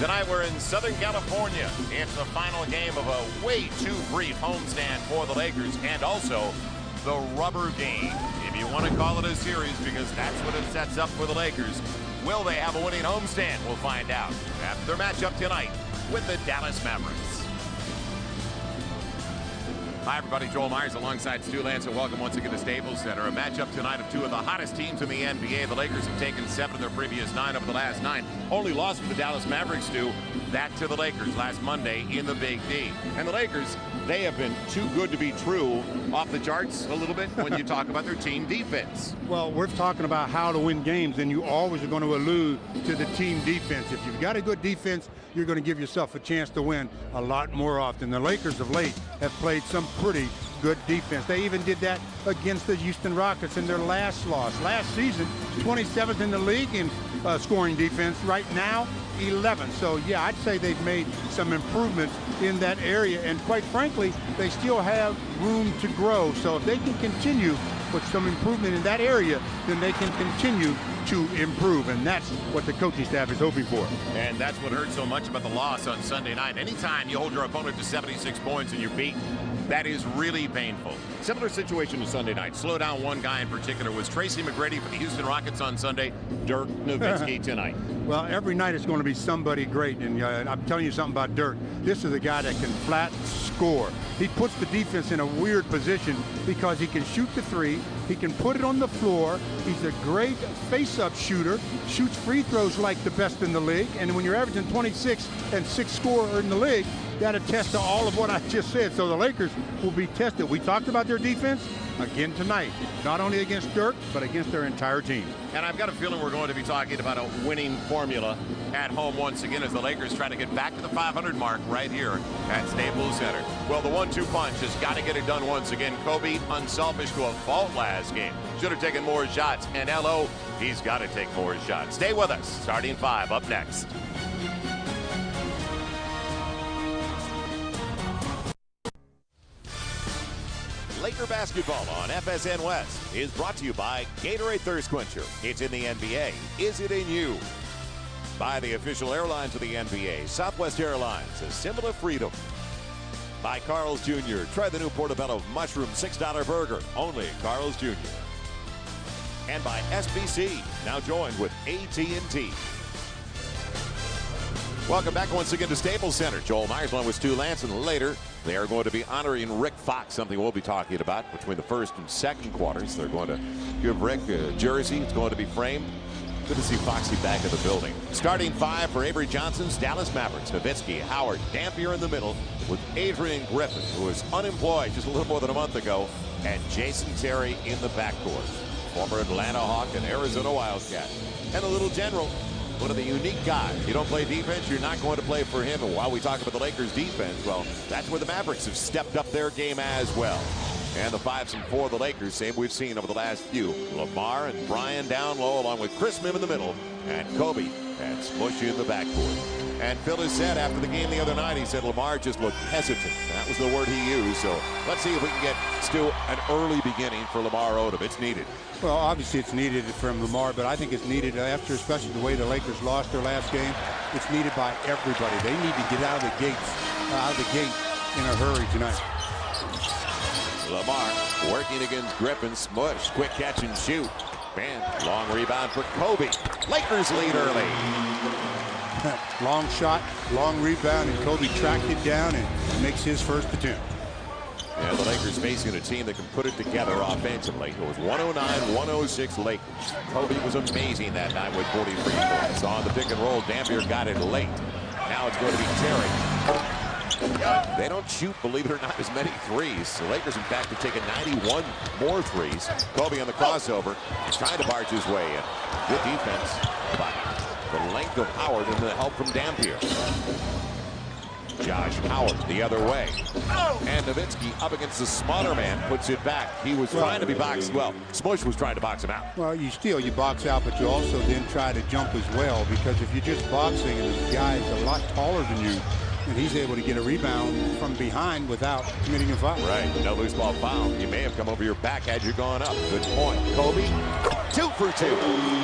Tonight we're in Southern California. It's the final game of a way too brief homestand for the Lakers, and also the rubber game, if you want to call it a series, because that's what it sets up for the Lakers. Will they have a winning homestand? We'll find out after their matchup tonight with the Dallas Mavericks. Hi, everybody. Joel Myers alongside Stu Lance, and welcome once again to Staples Center. A matchup tonight of two of the hottest teams in the NBA. The Lakers have taken 7 of their previous 9 over the last 9. Only lost for the Dallas Mavericks, Stu, that to the Lakers last Monday in the Big D. And the Lakers, they have been too good to be true, off the charts a little bit when you talk about their team defense. Well, we're talking about how to win games, and you always are going to allude to the team defense. If you've got a good defense, you're going to give yourself a chance to win a lot more often. The Lakers of late have played some pretty good defense. They even did that against the Houston Rockets in their last loss. Last season, 27th in the league in scoring defense. Right now, 11th. So, yeah, I'd say they've made some improvements in that area. And quite frankly, they still have room to grow. So if they can continue with some improvement in that area, then they can continue to improve, and that's what the coaching staff is hoping for. And that's what hurt so much about the loss on Sunday night. Anytime you hold your opponent to 76 points and you're beaten, that is really painful. Similar situation to Sunday night. Slow down one guy in particular was Tracy McGrady for the Houston Rockets on Sunday. Dirk Nowitzki tonight. Well, every night is going to be somebody great, and I'm telling you something about Dirk. This is a guy that can flat score. He puts the defense in a weird position because he can shoot the three, he can put it on the floor, he's a great face-up shooter, shoots free throws like the best in the league, and when you're averaging 26 and 6 scorer in the league, that attests to all of what I just said. So the Lakers will be tested. We talked about their defense again tonight, not only against Dirk, but against their entire team. And I've got a feeling we're going to be talking about a winning formula at home once again as the Lakers try to get back to the 500 mark right here at Staples Center. Well, the 1-2 punch has got to get it done once again. Kobe, unselfish to a fault last game. Should have taken more shots. And LO, he's got to take more shots. Stay with us. Starting 5 up next. Laker basketball on FSN West is brought to you by Gatorade Thirst Quencher. It's in the NBA. Is it in you? By the official airlines of the NBA, Southwest Airlines, a symbol of freedom. By Carl's Jr. Try the new Portobello Mushroom $6 burger, only at Carl's Jr. And by SBC, now joined with AT&T. Welcome back once again to Staples Center. Joel Myers along with Stu Lance, and later they are going to be honoring Rick Fox, something we'll be talking about between the first and second quarters. They're going to give Rick a jersey. It's going to be framed. Good to see Foxy back in the building. Starting 5 for Avery Johnson's Dallas Mavericks. Nowitzki, Howard, Dampier in the middle with Adrian Griffin, who was unemployed just a little more than a month ago, and Jason Terry in the backcourt. Former Atlanta Hawk and Arizona Wildcat. And a little general. One of the unique guys. You don't play defense, you're not going to play for him. And while we talk about the Lakers defense, well, that's where the Mavericks have stepped up their game as well. And the 5s and 4 of the Lakers, same we've seen over the last few. Lamar and Bryant down low, along with Chris Mihm in the middle, and Kobe and Smushy in the backcourt. And Phil has said after the game the other night, he said Lamar just looked hesitant. That was the word he used. So let's see if we can get still an early beginning for Lamar Odom. It's needed. Well, obviously it's needed from Lamar, but I think it's needed after, especially the way the Lakers lost their last game. It's needed by everybody. They need to get out of the gate in a hurry tonight. Lamar working against Griffin. Smush, quick catch and shoot. Man, long rebound for Kobe. Lakers lead early. Long shot, long rebound, and Kobe tracked it down and makes his first attempt. Yeah, the Lakers facing a team that can put it together offensively. It was 109-106 Lakers. Kobe was amazing that night with 43 points. On the pick and roll, Dampier got it late. Now it's going to be Terry. They don't shoot, believe it or not, as many threes. The Lakers, in fact, have taken 91 more threes. Kobe on the crossover, trying to barge his way in. Good defense by the length of Howard and the help from Dampier. Josh Howard the other way. And Nowitzki up against the smaller man puts it back. He was trying to be boxed. Well, Smush was trying to box him out. Well, you box out, but you also then try to jump as well, because if you're just boxing and the guy is a lot taller than you, and he's able to get a rebound from behind without committing a foul. Right, no loose ball foul. You may have come over your back had you gone up. Good point. Kobe, 2 for 2.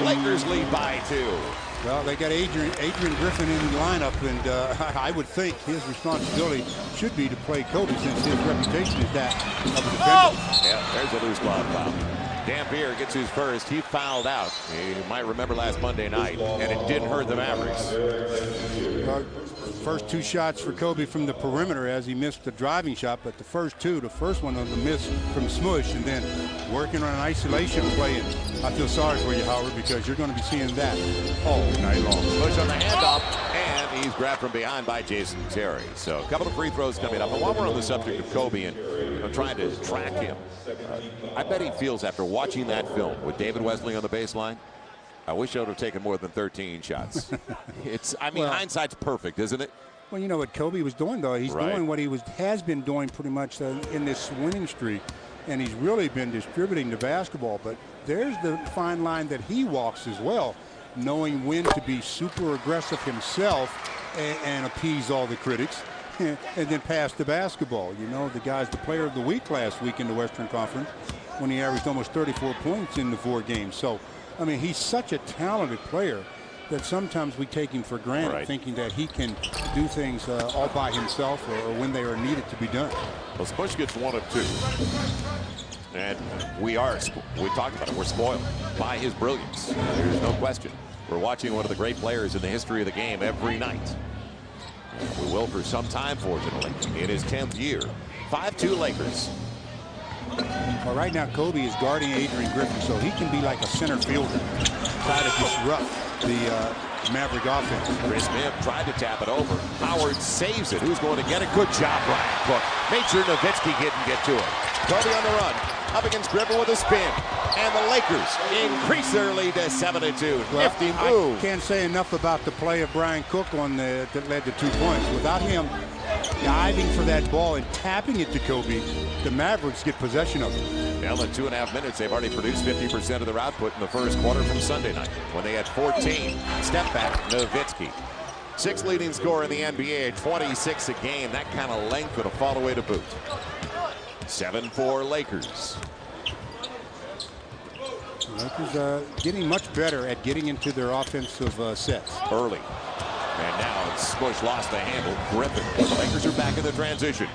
Lakers lead by 2. Well, they got Adrian Griffin in the lineup, and I would think his responsibility should be to play Kobe, since his reputation is that of a defender. Yeah, there's a loose ball foul. Dampier gets his first. He fouled out. You might remember last Monday night, and it didn't hurt the Mavericks. First two shots for Kobe from the perimeter, as he missed the driving shot, but the first one was a miss from Smush, and then working on an isolation play. And I feel sorry for you, Howard, because you're going to be seeing that all night long. Smush on the handoff, and he's grabbed from behind by Jason Terry. So a couple of free throws coming up. And while we're on the subject of Kobe and I'm trying to track him, I bet he feels, after watching that film with David Wesley on the baseline, I wish I would have taken more than 13 shots. Hindsight's perfect, isn't it? Well, you know what Kobe was doing, though. He's doing what he has been doing pretty much in this winning streak, and he's really been distributing the basketball. But there's the fine line that he walks as well, knowing when to be super aggressive himself and appease all the critics, and then pass the basketball. You know, the guy's the player of the week last week in the Western Conference when he averaged almost 34 points in the 4 games. So, I mean, he's such a talented player that sometimes we take him for granted, thinking that he can do things all by himself or when they are needed to be done. Well, Spush gets 1 of 2. And we talked about it, we're spoiled by his brilliance. There's no question. We're watching one of the great players in the history of the game every night. We will for some time, fortunately, in his 10th year. 5-2 Lakers. Well, right now, Kobe is guarding Adrian Griffin, so he can be like a center fielder, try to disrupt the Maverick offense. Chris Mihm tried to tap it over. Howard saves it. Who's going to get it? Good job, Bryant Cook. Made sure Nowitzki didn't get to it. Kobe on the run, up against Griffin with a spin. And the Lakers increase their lead to 7-2. Well, Nifty move. I can't say enough about the play of Bryant Cook that led to 2 points. Without him diving for that ball and tapping it to Kobe, the Mavericks get possession of it. Well, in 2.5 minutes, they've already produced 50% of their output in the first quarter from Sunday night, when they had 14. Step back, Nowitzki. 6th leading scorer in the NBA, 26 a game. That kind of length would have fall away to boot. 7-4 Lakers. Lakers getting much better at getting into their offensive sets. Early. And now Smush lost the handle. Griffin. The Lakers are back in the transition.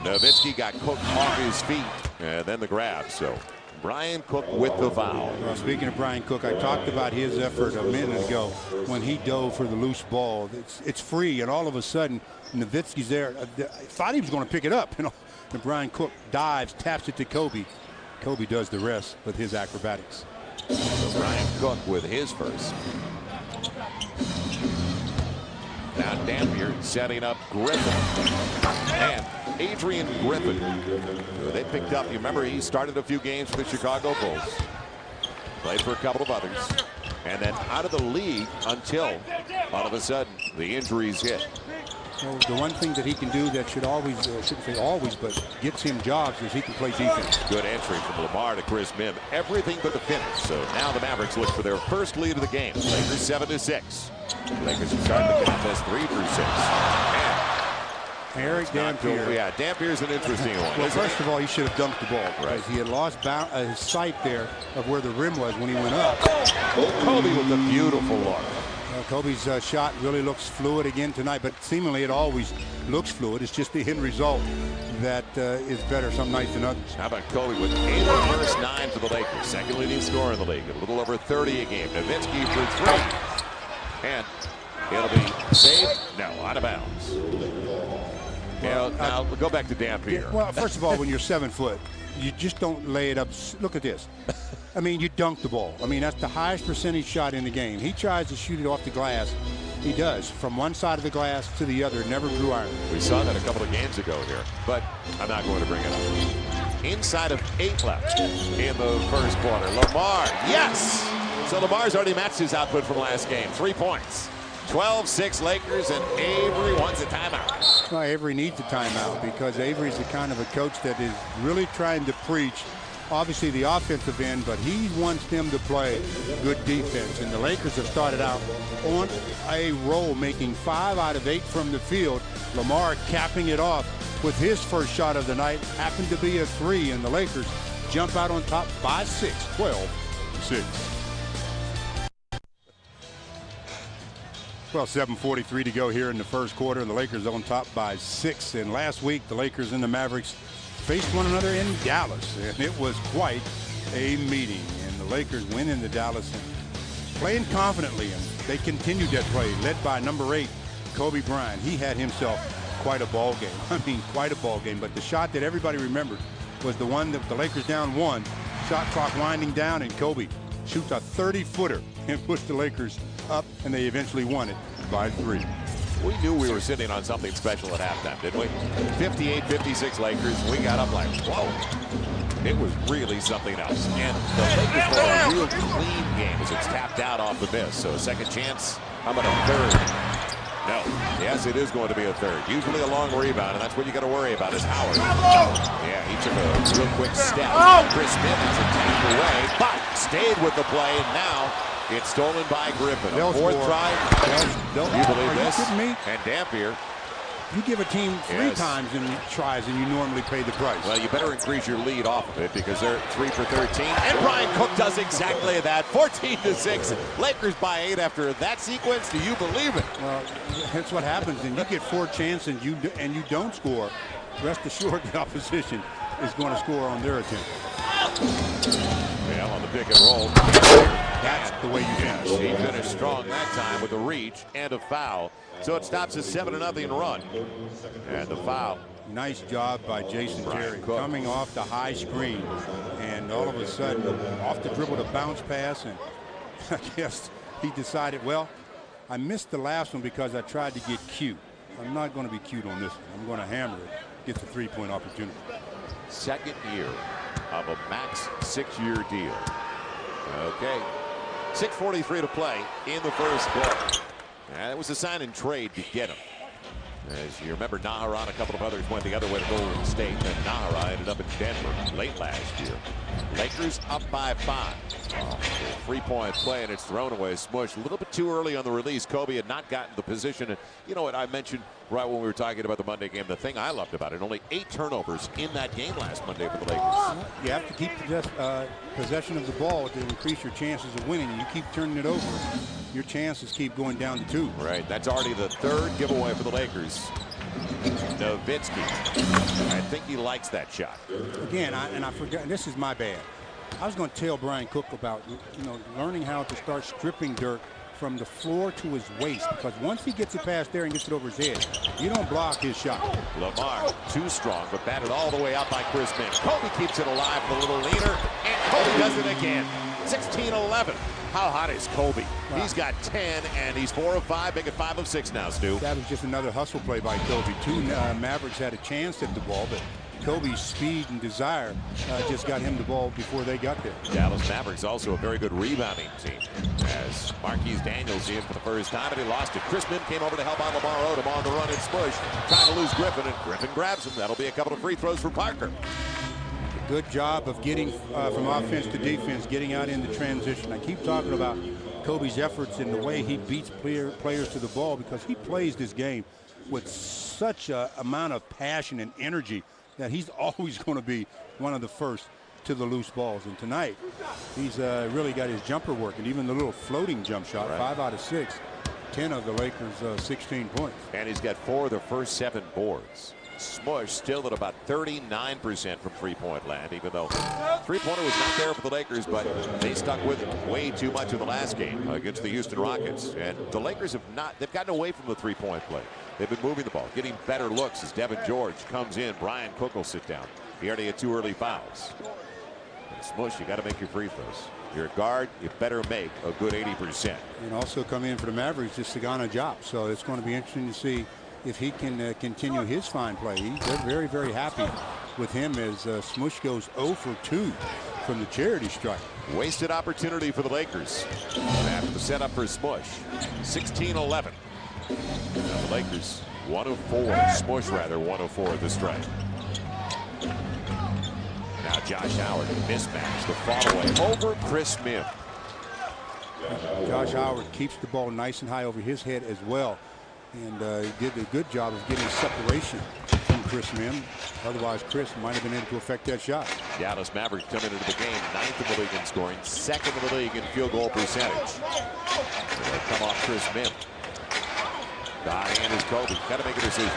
Nowitzki got Cook off his feet. And then the grab. So Bryant Cook with the foul. Well, speaking of Bryant Cook, I talked about his effort a minute ago when he dove for the loose ball. It's free, and all of a sudden Nowitzki's there. I thought he was going to pick it up. And Bryant Cook dives, taps it to Kobe. Kobe does the rest with his acrobatics. So Bryant Cook with his first. Now Dampier setting up Griffin. And Adrian Griffin, who they picked up. You remember he started a few games for the Chicago Bulls. Played for a couple of others. And then out of the league until all of a sudden the injuries hit. So the one thing that he can do that should always, shouldn't say always, but gets him jobs is he can play defense. Good entry from Lamar to Chris Mihm. Everything but the finish. So now the Mavericks look for their first lead of the game. Lakers 7-6. Lakers are starting the contest 3 through 6. And Eric Dampier. Yeah, Dampier's an interesting one. Well, first of all, he should have dunked the ball because he had lost his sight there of where the rim was when he went up. Kobe with a beautiful look. Kobe's shot really looks fluid again tonight, but seemingly it always looks fluid. It's just the end result that is better some nights than others. How about Kobe with 8 of the first 9 for the Lakers? Second leading scorer in the league. A little over 30 a game. Nowitzki for 3. And it'll be saved. No, out of bounds. Well, now we'll go back to Dampier. Well, first of all, when you're 7 foot, you just don't lay it up. Look at this. I mean, you dunk the ball. I mean, that's the highest percentage shot in the game. He tries to shoot it off the glass. He does. From one side of the glass to the other. Never grew iron. We saw that a couple of games ago here, but I'm not going to bring it up. Inside of 8 left in the first quarter. Lamar, yes! So Lamar's already matched his output from last game. 3 points. 12-6 Lakers, and Avery wants a timeout. Well, Avery needs a timeout because Avery's the kind of a coach that is really trying to preach, obviously, the offensive end, but he wants them to play good defense. And the Lakers have started out on a roll, making 5 out of 8 from the field. Lamar capping it off with his first shot of the night. Happened to be a 3, and the Lakers jump out on top by 6, 12-6. Well, 7:43 to go here in the first quarter, and the Lakers on top by 6. And last week, the Lakers and the Mavericks faced one another in Dallas, and it was quite a meeting. And the Lakers went into Dallas and playing confidently, and they continued that play, led by number 8, Kobe Bryant. He had himself quite a ball game. I mean, quite a ball game. But the shot that everybody remembered was the one that the Lakers down 1, shot clock winding down, and Kobe shoots a 30-footer and pushed the Lakers up, and they eventually won it by 3. We knew we were sitting on something special at halftime, didn't we? 58-56 Lakers. We got up like, whoa. It was really something else. And the Lakers play a real clean game as it's tapped out off the miss. So a second chance. How about a third? No. Yes, it is going to be a third. Usually a long rebound, and that's what you got to worry about is Howard. Yeah, he took a real quick step. Chris Smith is a tap away, but stayed with the play, and now it's stolen by Griffin. Fourth try. You believe this? And Dampier. You give a team 3 times and tries, and you normally pay the price. Well, you better increase your lead off of it because they're 3 for 13. And Bryant Cook does exactly that. 14-6. Lakers by 8 after that sequence. Do you believe it? Well, that's what happens. And you get 4 chances and you don't score. Rest assured the opposition is going to score on their attempt. Well, on the pick and roll. That's the way you finish. He finished strong that time with a reach and a foul. So it stops a 7-0 run. And the foul. Nice job by Jason Terry coming off the high screen. And all of a sudden, off the dribble, to bounce pass. And I guess he decided, well, I missed the last one because I tried to get cute. I'm not going to be cute on this one. I'm going to hammer it. Gets a 3-point opportunity. Second year of a max 6-year deal. Okay. 6:43 to play in the first quarter. That was a sign and trade to get him. As you remember, Nahara and a couple of others went the other way to Golden State, and Nahara ended up in Denver late last year. Lakers up by 5. Three-point play, and it's thrown away. Smush a little bit too early on the release. Kobe had not gotten the position. And you know what I mentioned right when we were talking about the Monday game? The thing I loved about it, only 8 turnovers in that game last Monday for the Lakers. You have to keep possession of the ball to increase your chances of winning. You keep turning it over, your chances keep going down to 2. Right. That's already the 3rd giveaway for the Lakers. Nowitzki. I think he likes that shot. Again, I forgot. This is my bad. I was going to tell Brian Cook about learning how to start stripping Dirk from the floor to his waist, because once he gets it past there and gets it over his head, you don't block his shot. Lamar too strong, but batted all the way out by Chris Smith. Kobe keeps it alive with a little leaner, and Kobe does it again. 16-11. How hot is Kobe? Wow. He's got 10, and he's 4 of 5, making 5 of 6 now, Stu. That was just another hustle play by Kobe. 2 Mavericks had a chance at the ball, but Kobe's speed and desire just got him the ball before they got there. Dallas Mavericks also a very good rebounding team. As Marquise Daniels in for the first time, and he lost it. Chris Mim came over to help out Lamar Odom on the run and smush. Trying to lose Griffin, and Griffin grabs him. That'll be a couple of free throws for Parker. Good job of getting from offense to defense, getting out in the transition. I keep talking about Kobe's efforts in the way he beats players to the ball, because he plays this game with such an amount of passion and energy that he's always going to be one of the first to the loose balls. And tonight, he's really got his jumper working, even the little floating jump shot. Right. 5 out of 6, 10 of the Lakers' 16 points. And he's got 4 of the first 7 boards. Smush still at about 39% from three-point land, even though three-pointer was not there for the Lakers, but they stuck with it way too much in the last game against the Houston Rockets. And the Lakers have not, they've gotten away from the three-point play. They've been moving the ball, getting better looks as Devin George comes in. Bryant Cook will sit down. He already had 2 early fouls. And Smush, you got to make your free throws. You're a guard, you better make a good 80%. And also come in for the Mavericks is Sagana Diop. So it's going to be interesting to see if he can continue his fine play. They're very, very happy with him as Smush goes 0 for 2 from the charity strike. Wasted opportunity for the Lakers after the setup for Smush. 16-11. Now the Lakers 1 of 4. Smush rather 1 of 4 at the strike. Now Josh Howard mismatch. The fall away over Chris Mim. Josh Howard keeps the ball nice and high over his head as well. And he did a good job of getting separation from Chris Mim. Otherwise, Chris might have been able to affect that shot. Dallas Mavericks coming into the game 9th in the league in scoring, 2nd in the league in field goal percentage. So they come off Chris Mim. And is Kobe. Got to make a decision.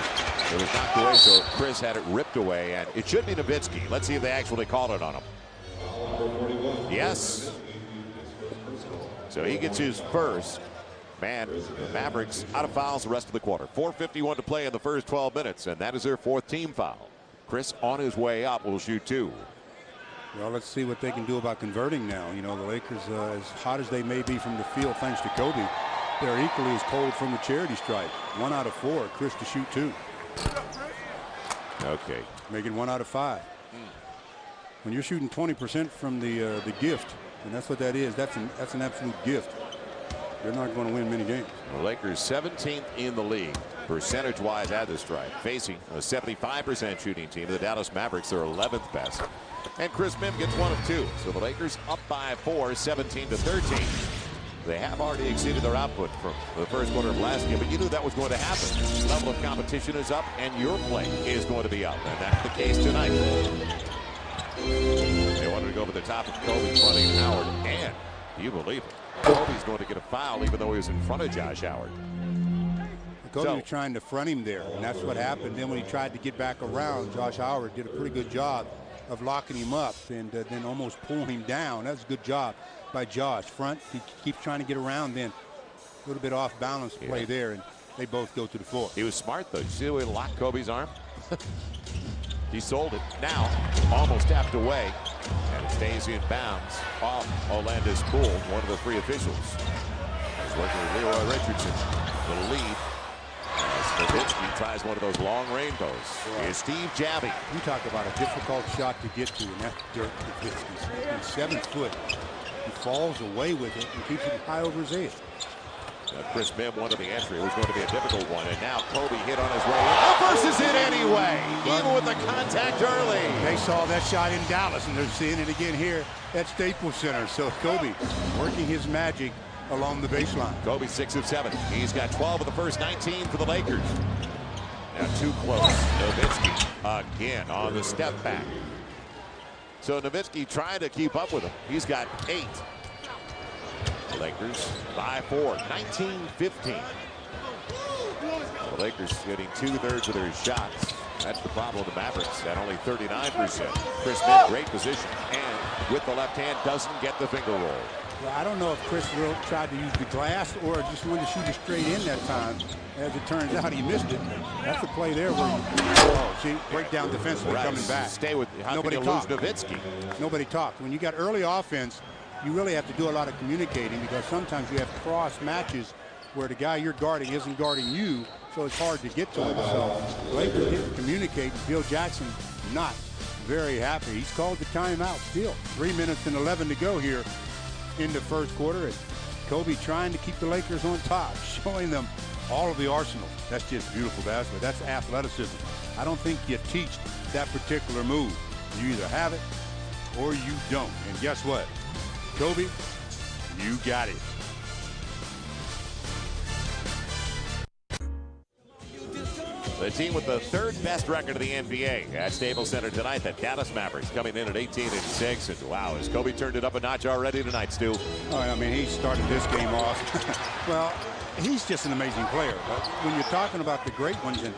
It was knocked away, so Chris had it ripped away, and it should be Nowitzki. Let's see if they actually called it on him. Yes. So he gets his first. Man, the Mavericks out of fouls the rest of the quarter. 4:51 to play in the first 12 minutes, and that is their 4th team foul. Chris on his way up will shoot 2. Well, let's see what they can do about converting now. You know, the Lakers, as hot as they may be from the field, thanks to Kobe, they're equally as cold from the charity stripe. 1 out of 4. Chris to shoot 2. Okay. Making 1 out of 5. When you're shooting 20% from the gift, and that's what that is, that's an absolute gift. You're not going to win many games. The Lakers 17th in the league percentage-wise at the stripe, facing a 75% shooting team. The Dallas Mavericks are 11th best. And Chris Mihm gets 1 of 2. So the Lakers up by 4, 17-13. They have already exceeded their output from the first quarter of last game, but you knew that was going to happen. The level of competition is up, and your play is going to be up, and that's the case tonight. They wanted to go over the top of Kobe fronting Howard, and you believe it, Kobe's going to get a foul even though he was in front of Josh Howard. Kobe was trying to front him there, and that's what happened. Then when he tried to get back around, Josh Howard did a pretty good job of locking him up and then almost pulling him down. That's a good job by Josh. Front, he keeps trying to get around, then a little bit off balance play there, and they both go to the floor. He was smart, though. You see the way he locked Kobe's arm? He sold it. Now, almost tapped away, and it stays in bounds off Orlando's pool, one of the 3 officials. He's working with Leroy Richardson. The lead. Nowitzki tries one of those long rainbows. Here's Steve Jabbing. You talk about a difficult shot to get to, and that's Dirk Nowitzki. He's 7 foot. He falls away with it and keeps it high over his head. Chris Mihm wanted the entry. It was going to be a difficult one, and now Kobe hit on his way in. Reverses it anyway, even with the contact early. They saw that shot in Dallas, and they're seeing it again here at Staples Center. So Kobe working his magic along the baseline. Kobe 6 of 7. He's got 12 of the first 19 for the Lakers. Now too close. Nowitzki again on the step back. So Nowitzki trying to keep up with him. He's got 8. The Lakers by 4, 19-15. The Lakers getting 2/3 of their shots. That's the problem with the Mavericks at only 39%. Chris Mihm, great position, and with the left hand doesn't get the finger roll. Well, I don't know if Chris will tried to use the glass or just wanted to shoot it straight in that time. As it turns out, he missed it. That's a play there where see, breakdown defensively coming back. Stay with nobody talked. Nowitzki. Nobody talked. When you got early offense, you really have to do a lot of communicating because sometimes you have cross matches where the guy you're guarding isn't guarding you, so it's hard to get to him. So Lakers didn't communicate, and Phil Jackson not very happy. He's called the timeout still. 3 minutes and 11 to go here in the first quarter, and Kobe trying to keep the Lakers on top, showing them all of the arsenal. That's just beautiful basketball. That's athleticism. I don't think you teach that particular move. You either have it or you don't. And guess what? Kobe, you got it. The team with the 3rd best record of the NBA at Staples Center tonight, the Dallas Mavericks, coming in at 18-6. And wow, has Kobe turned it up a notch already tonight, Stu? Oh, I mean, he started this game off. Well, he's just an amazing player. But when you're talking about the great ones, and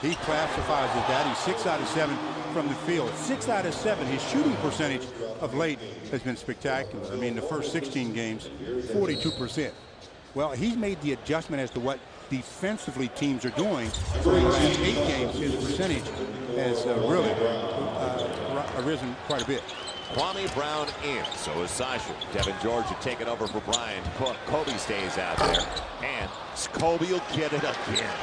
he classifies as that, he's 6 out of 7 from the field. 6 out of 7. His shooting percentage of late has been spectacular. I mean, the first 16 games, 42%. Well, he's made the adjustment as to what defensively teams are doing. So in the last 8 games, his percentage has really risen quite a bit. Kwame Brown in, so is Sasha. Devin George had taken over for Bryant. Kobe stays out there, and Kobe will get it again.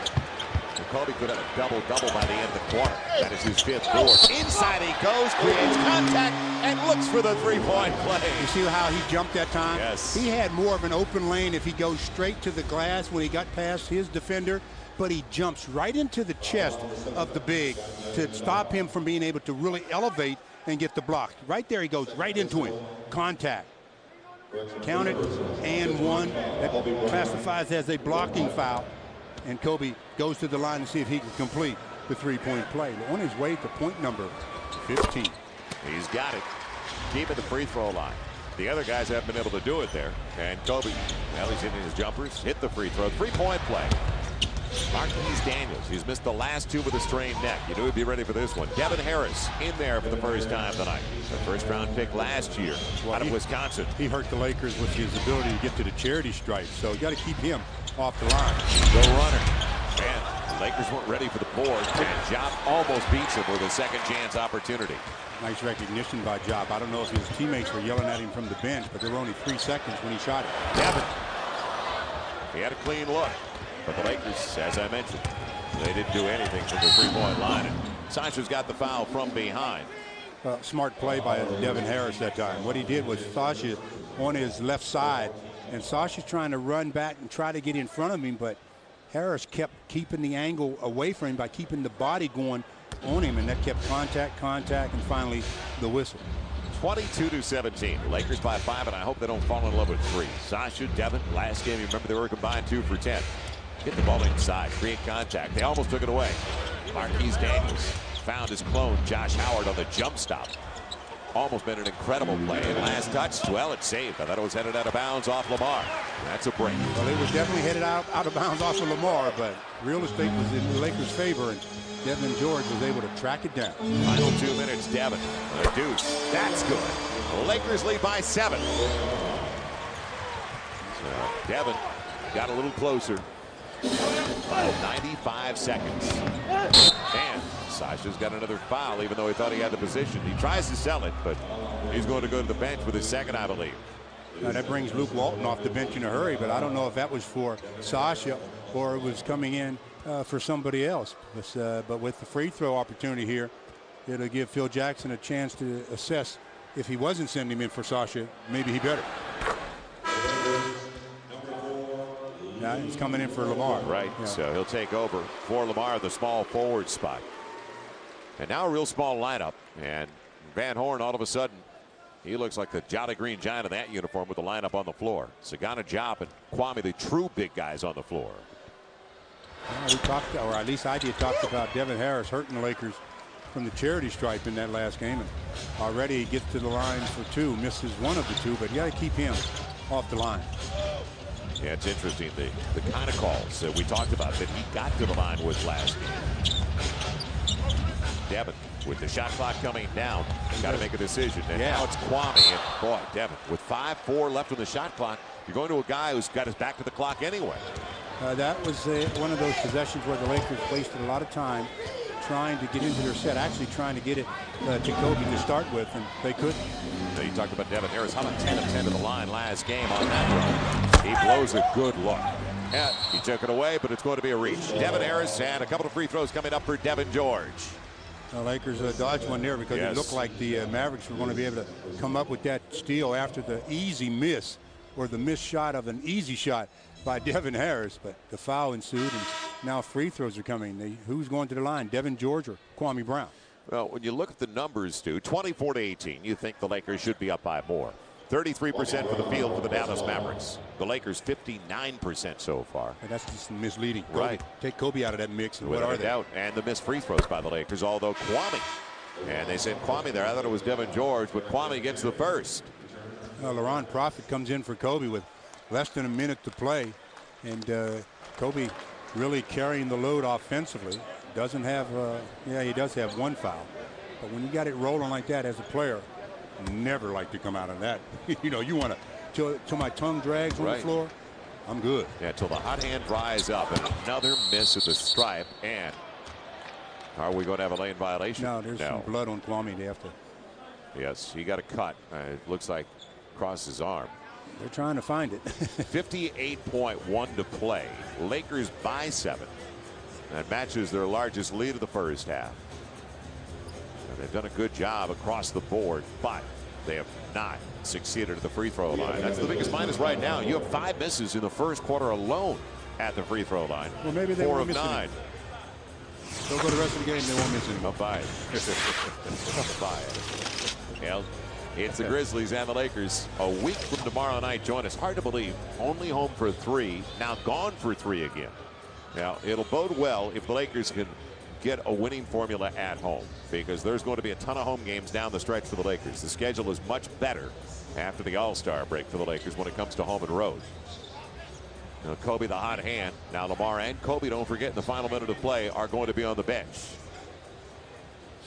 And Kobe could have a double-double by the end of the quarter. That is his 5th board. Inside he goes, creates contact, and looks for the 3-point play. You see how he jumped that time? Yes. He had more of an open lane if he goes straight to the glass when he got past his defender, but he jumps right into the chest of the big to stop him from being able to really elevate and get the block. Right there he goes right into him. Contact. Count it, and 1. That classifies as a blocking foul. And Kobe goes to the line to see if he can complete the 3-point play. On his way to point number 15. He's got it. Keep at the free throw line. The other guys haven't been able to do it there. And Kobe, well, he's hitting his jumpers, hit the free throw. 3-point play. Marquise Daniels, he's missed the last two with a strained neck. You knew he'd be ready for this one. Devin Harris in there for the first time tonight. The first-round pick last year out of Wisconsin. He hurt the Lakers with his ability to get to the charity stripe, so you got to keep him off the line. Go runner. And the Lakers weren't ready for the board, and Job almost beats him with a second-chance opportunity. Nice recognition by Job. I don't know if his teammates were yelling at him from the bench, but there were only 3 seconds when he shot it. Devin. He had a clean look. But the Lakers, as I mentioned, they didn't do anything from the three-point line. And Sasha's got the foul from behind. Smart play by Devin Harris that time. What he did was Sasha on his left side, and Sasha's trying to run back and try to get in front of him, but Harris kept keeping the angle away from him by keeping the body going on him, and that kept contact, and finally the whistle. 22-17. Lakers by 5, and I hope they don't fall in love with 3. Sasha, Devin, last game, you remember they were combined 2 for 10. Hit the ball inside, create contact. They almost took it away. Marquise Daniels found his clone, Josh Howard, on the jump stop. Almost been an incredible play. And last touch, well, it's saved. I thought it was headed out of bounds off Lamar. That's a break. Well, it was definitely headed out of bounds off of Lamar, but real estate was in the Lakers' favor, and Devin George was able to track it down. Final 2 minutes, Devin. A deuce. That's good. The Lakers lead by 7. So Devin got a little closer. 95 seconds. And Sasha's got another foul, even though he thought he had the position. He tries to sell it, but he's going to go to the bench with his second, I believe. Now that brings Luke Walton off the bench in a hurry, but I don't know if that was for Sasha or it was coming in for somebody else. But with the free throw opportunity here, it'll give Phil Jackson a chance to assess if he wasn't sending him in for Sasha, maybe he better. Now he's coming in for Lamar. Right, yeah. So he'll take over for Lamar, the small forward spot. And now a real small lineup. And Van Horn, all of a sudden, he looks like the Jolly Green Giant in that uniform with the lineup on the floor. Sagana, Job, and Kwame, the true big guys on the floor. We talked, or at least I did, talked about Devin Harris hurting the Lakers from the charity stripe in that last game. And already he gets to the line for 2, misses one of the 2, but you got to keep him off the line. Yeah, it's interesting the kind of calls that we talked about that he got to the line with last game. Devin with the shot clock coming down, got to make a decision. And now it's Kwame. And boy, Devin, with 5-4 left on the shot clock, you're going to a guy who's got his back to the clock anyway. That was one of those possessions where the Lakers wasted a lot of time trying to get into their set, actually trying to get it to Kobe to start with, and they couldn't. Now you talked about Devin Harris. How about 10 of 10 to the line last game on that throw? He blows a good look. Yeah, he took it away, but it's going to be a reach. Devin Harris, and a couple of free throws coming up for Devin George. The Lakers dodged one there because it looked like the Mavericks were going to be able to come up with that steal after the easy miss, or the missed shot of an easy shot by Devin Harris, but the foul ensued, and now free throws are coming. Who's going to the line, Devin George or Kwame Brown? Well, when you look at the numbers, Stu, 24-18, you think the Lakers should be up by more. 33% for the field for the Dallas Mavericks. The Lakers 59% so far. And that's just misleading. Right. Take Kobe out of that mix. And without a doubt. And the missed free throws by the Lakers, although Kwame. And they said Kwame there. I thought it was Devin George, but Kwame gets the first. Laron Prophet comes in for Kobe with less than a minute to play. And Kobe really carrying the load offensively. Doesn't have, he does have one foul. But when you got it rolling like that as a player, never like to come out of that. You want to, till my tongue drags on the floor, I'm good. Yeah, till the hot hand dries up. And another miss at the stripe. And are we going to have a lane violation? No, there's some blood on Kwame. They have to. Yes, he got a cut. It looks like across his arm. They're trying to find it. 58.1 to play. Lakers by 7. That matches their largest lead of the first half. And they've done a good job across the board, but they have not succeeded at the free throw line. That's the biggest minus right now. You have 5 misses in the first quarter alone at the free throw line. Well, maybe they 4 won't of 9. They'll go the rest of the game. They won't miss any. I'll buy it. Buy it. Well, it's the Grizzlies and the Lakers. A week from tomorrow night. Join us. Hard to believe. Only home for 3. Now gone for 3 again. Now, it'll bode well if the Lakers can get a winning formula at home, because there's going to be a ton of home games down the stretch for the Lakers. The schedule is much better after the All-Star break for the Lakers when it comes to home and road. Kobe, the hot hand. Now Lamar and Kobe, don't forget, in the final minute of play, are going to be on the bench.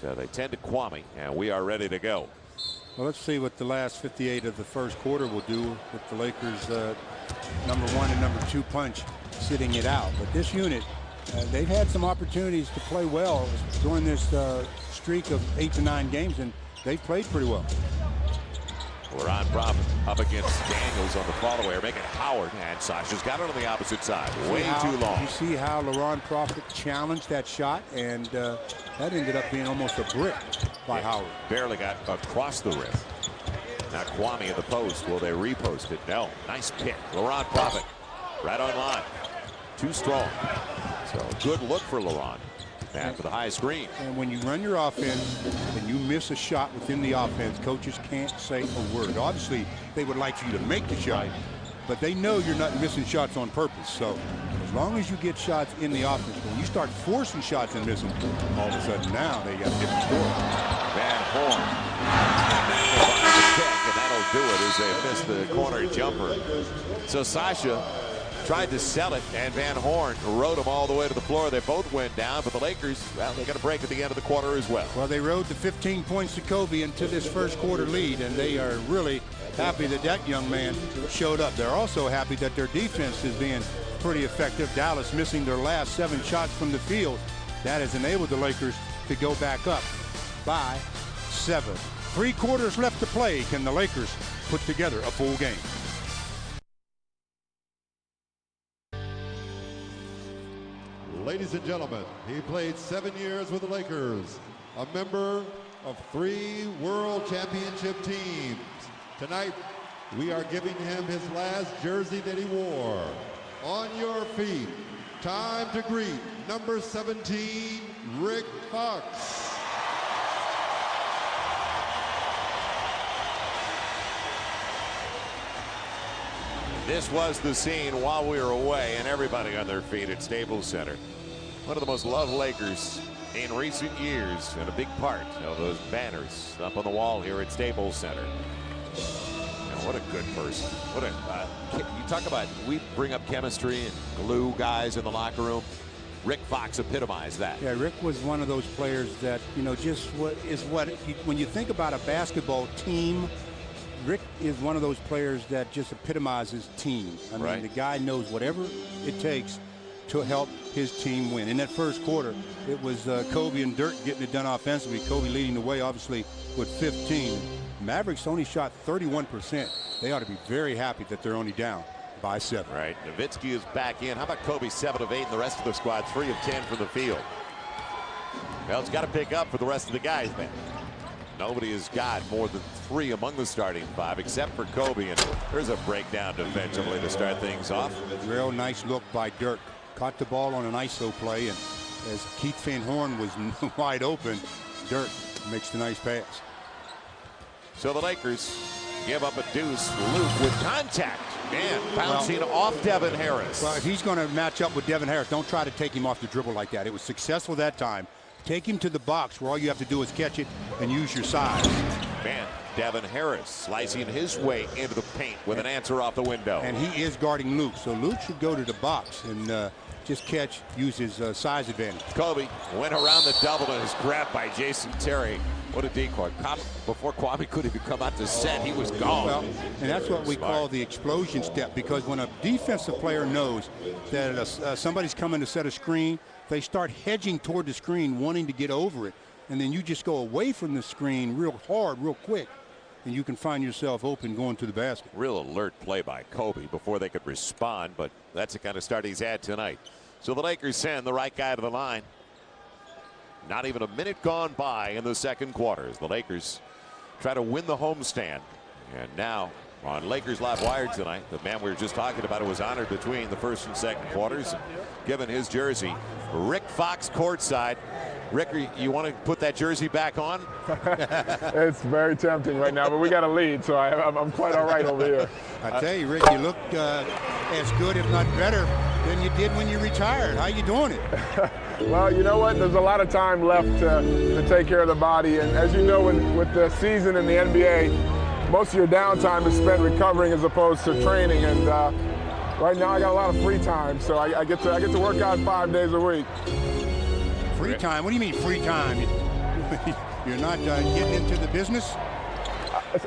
So they tend to Kwame, and we are ready to go. Well, let's see what the last 58 of the first quarter will do with the Lakers' number 1 and number 2 punch sitting it out. But this unit, they've had some opportunities to play well during this streak of 8 to 9 games, and they've played pretty well. Laron Prophet up against Daniels on the follow-away, making Howard, and Sasha's got it on the opposite side. Way too long. You see how Laron Prophet challenged that shot, and that ended up being almost a brick by Howard. Barely got across the rim. Now Kwame at the post. Will they repost it? No. Nice pick. Laron Prophet right on line. Too strong. So good look for Laron. And for the high screen. And when you run your offense and you miss a shot within the offense, coaches can't say a word. Obviously, they would like you to make the shot, but they know you're not missing shots on purpose. So as long as you get shots in the offense, when you start forcing shots and missing, all of a sudden now they got a different score. Van Horn. And that'll do it as they miss the corner jumper. So Sasha tried to sell it, and Van Horn rode him all the way to the floor. They both went down, but the Lakers, well, they got a break at the end of the quarter as well. Well, they rode the 15 points to Kobe into this first quarter lead, and they are really happy that that young man showed up. They're also happy that their defense is being pretty effective. Dallas missing their last 7 shots from the field. That has enabled the Lakers to go back up by 7. 3 quarters left to play. Can the Lakers put together a full game? Ladies and gentlemen, he played 7 years with the Lakers, a member of 3 World Championship teams. Tonight, we are giving him his last jersey that he wore. On your feet, time to greet number 17, Rick Fox. This was the scene while we were away, and everybody on their feet at Staples Center. One of the most loved Lakers in recent years, and a big part of those banners up on the wall here at Staples Center. Now, what a good person. What a you talk about, we bring up chemistry and glue guys in the locker room. Rick Fox epitomized that. Yeah, Rick was one of those players that, you know, just when you think about a basketball team, Rick is one of those players that just epitomizes team. I mean, the guy knows whatever it takes to help his team win. In that first quarter, it was Kobe and Dirk getting it done offensively. Kobe leading the way, obviously, with 15. Mavericks only shot 31%. They ought to be very happy that they're only down by 7. Right. Nowitzki is back in. How about Kobe 7 of 8 and the rest of the squad 3 of 10 from the field? Well, it's got to pick up for the rest of the guys, man. Nobody has got more than 3 among the starting 5 except for Kobe, and there's a breakdown defensively to start things off. Real nice look by Dirk. Caught the ball on an ISO play, and as Keith Van Horn was wide open, Dirk makes the nice pass. So the Lakers give up a deuce. Luke with contact and bouncing off Devin Harris. Well, if he's going to match up with Devin Harris, don't try to take him off the dribble like that. It was successful that time. Take him to the box where all you have to do is catch it and use your size. Man, Devin Harris slicing his way into the paint with an answer off the window. And he is guarding Luke, so Luke should go to the box and just use his size advantage. Kobe went around the double and is grabbed by Jason Terry. What a decoy. Before Kwame could even come out to set, he was gone. Well, and that's what we call the explosion step, because when a defensive player knows that somebody's coming to set a screen, they start hedging toward the screen, wanting to get over it. And then you just go away from the screen real hard, real quick, and you can find yourself open going to the basket. Real alert play by Kobe before they could respond, but that's the kind of start he's had tonight. So the Lakers send the right guy to the line. Not even a minute gone by in the second quarter as the Lakers try to win the homestand. And now on Lakers Live Wired tonight, the man we were just talking about, who was honored between the first and second quarters, given his jersey, Rick Fox courtside. Rick, you want to put that jersey back on? It's very tempting right now, but we got a lead, so I'm quite all right over here. I tell you, Rick, you look as good, if not better, than you did when you retired. How you doing it? Well, you know what? There's a lot of time left to take care of the body, and as you know, with the season in the NBA, most of your downtime is spent recovering as opposed to training, and right now I got a lot of free time, so I get to work out 5 days a week. Free time? What do you mean free time? You're not getting into the business?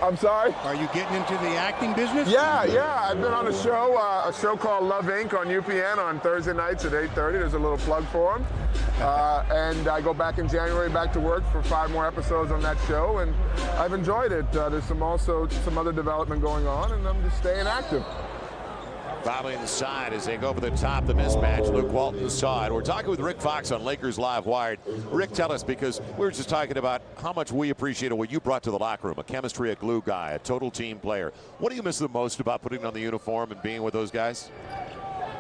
I'm sorry? Are you getting into the acting business? Yeah. I've been on a show called Love Inc. on UPN on Thursday nights at 8:30. There's a little plug for them. And I go back in January back to work for 5 more episodes on that show, and I've enjoyed it. There's also some other development going on, and I'm just staying active. Following the side as they go over the top, the mismatch. Luke Walton saw it. We're talking with Rick Fox on Lakers Live Wired. Rick, tell us, because we were just talking about how much we appreciated what you brought to the locker room, a chemistry, a glue guy, a total team player. What do you miss the most about putting on the uniform and being with those guys?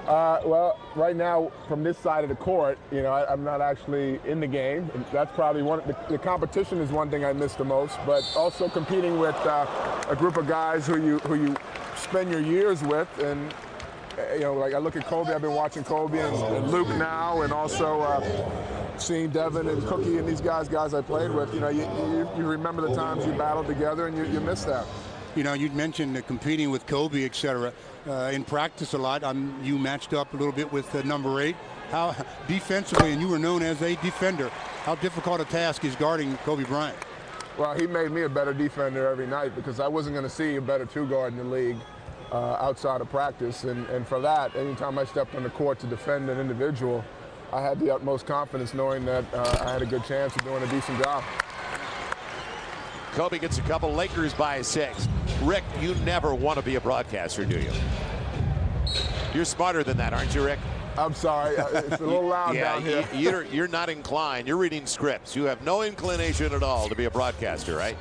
Well, right now, from this side of the court, I'm not actually in the game. That's probably the competition is one thing I miss the most, but also competing with a group of guys who you spend your years with. And like I look at Kobe, I've been watching Kobe and Luke now, and also seeing Devin and Cookie and these guys I played with. You remember the times you battled together, and you miss that. You'd mentioned competing with Kobe, etc. In practice a lot. You matched up a little bit with number 8. How defensively, and you were known as a defender, how difficult a task is guarding Kobe Bryant? Well, he made me a better defender every night, because I wasn't going to see a better 2-guard in the league outside of practice. And for that, anytime I stepped on the court to defend an individual, I had the utmost confidence knowing that I had a good chance of doing a decent job. Kobe gets a couple, Lakers by 6. Rick, you never want to be a broadcaster, do you? You're smarter than that, aren't you, Rick? I'm sorry, it's a little loud down here. You're not inclined. You're reading scripts. You have no inclination at all to be a broadcaster, right?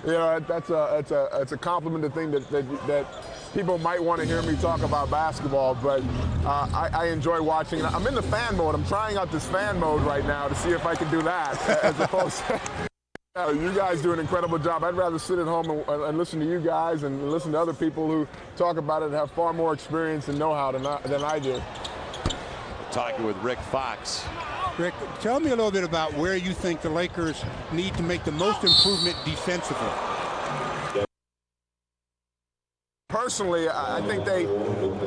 That's a compliment to think that people might want to hear me talk about basketball, but I enjoy watching. I'm in the fan mode. I'm trying out this fan mode right now to see if I can do that, as opposed to. You guys do an incredible job. I'd rather sit at home and listen to you guys and listen to other people who talk about it and have far more experience and know-how than I do. Talking with Rick Fox. Rick, tell me a little bit about where you think the Lakers need to make the most improvement defensively. Personally, I think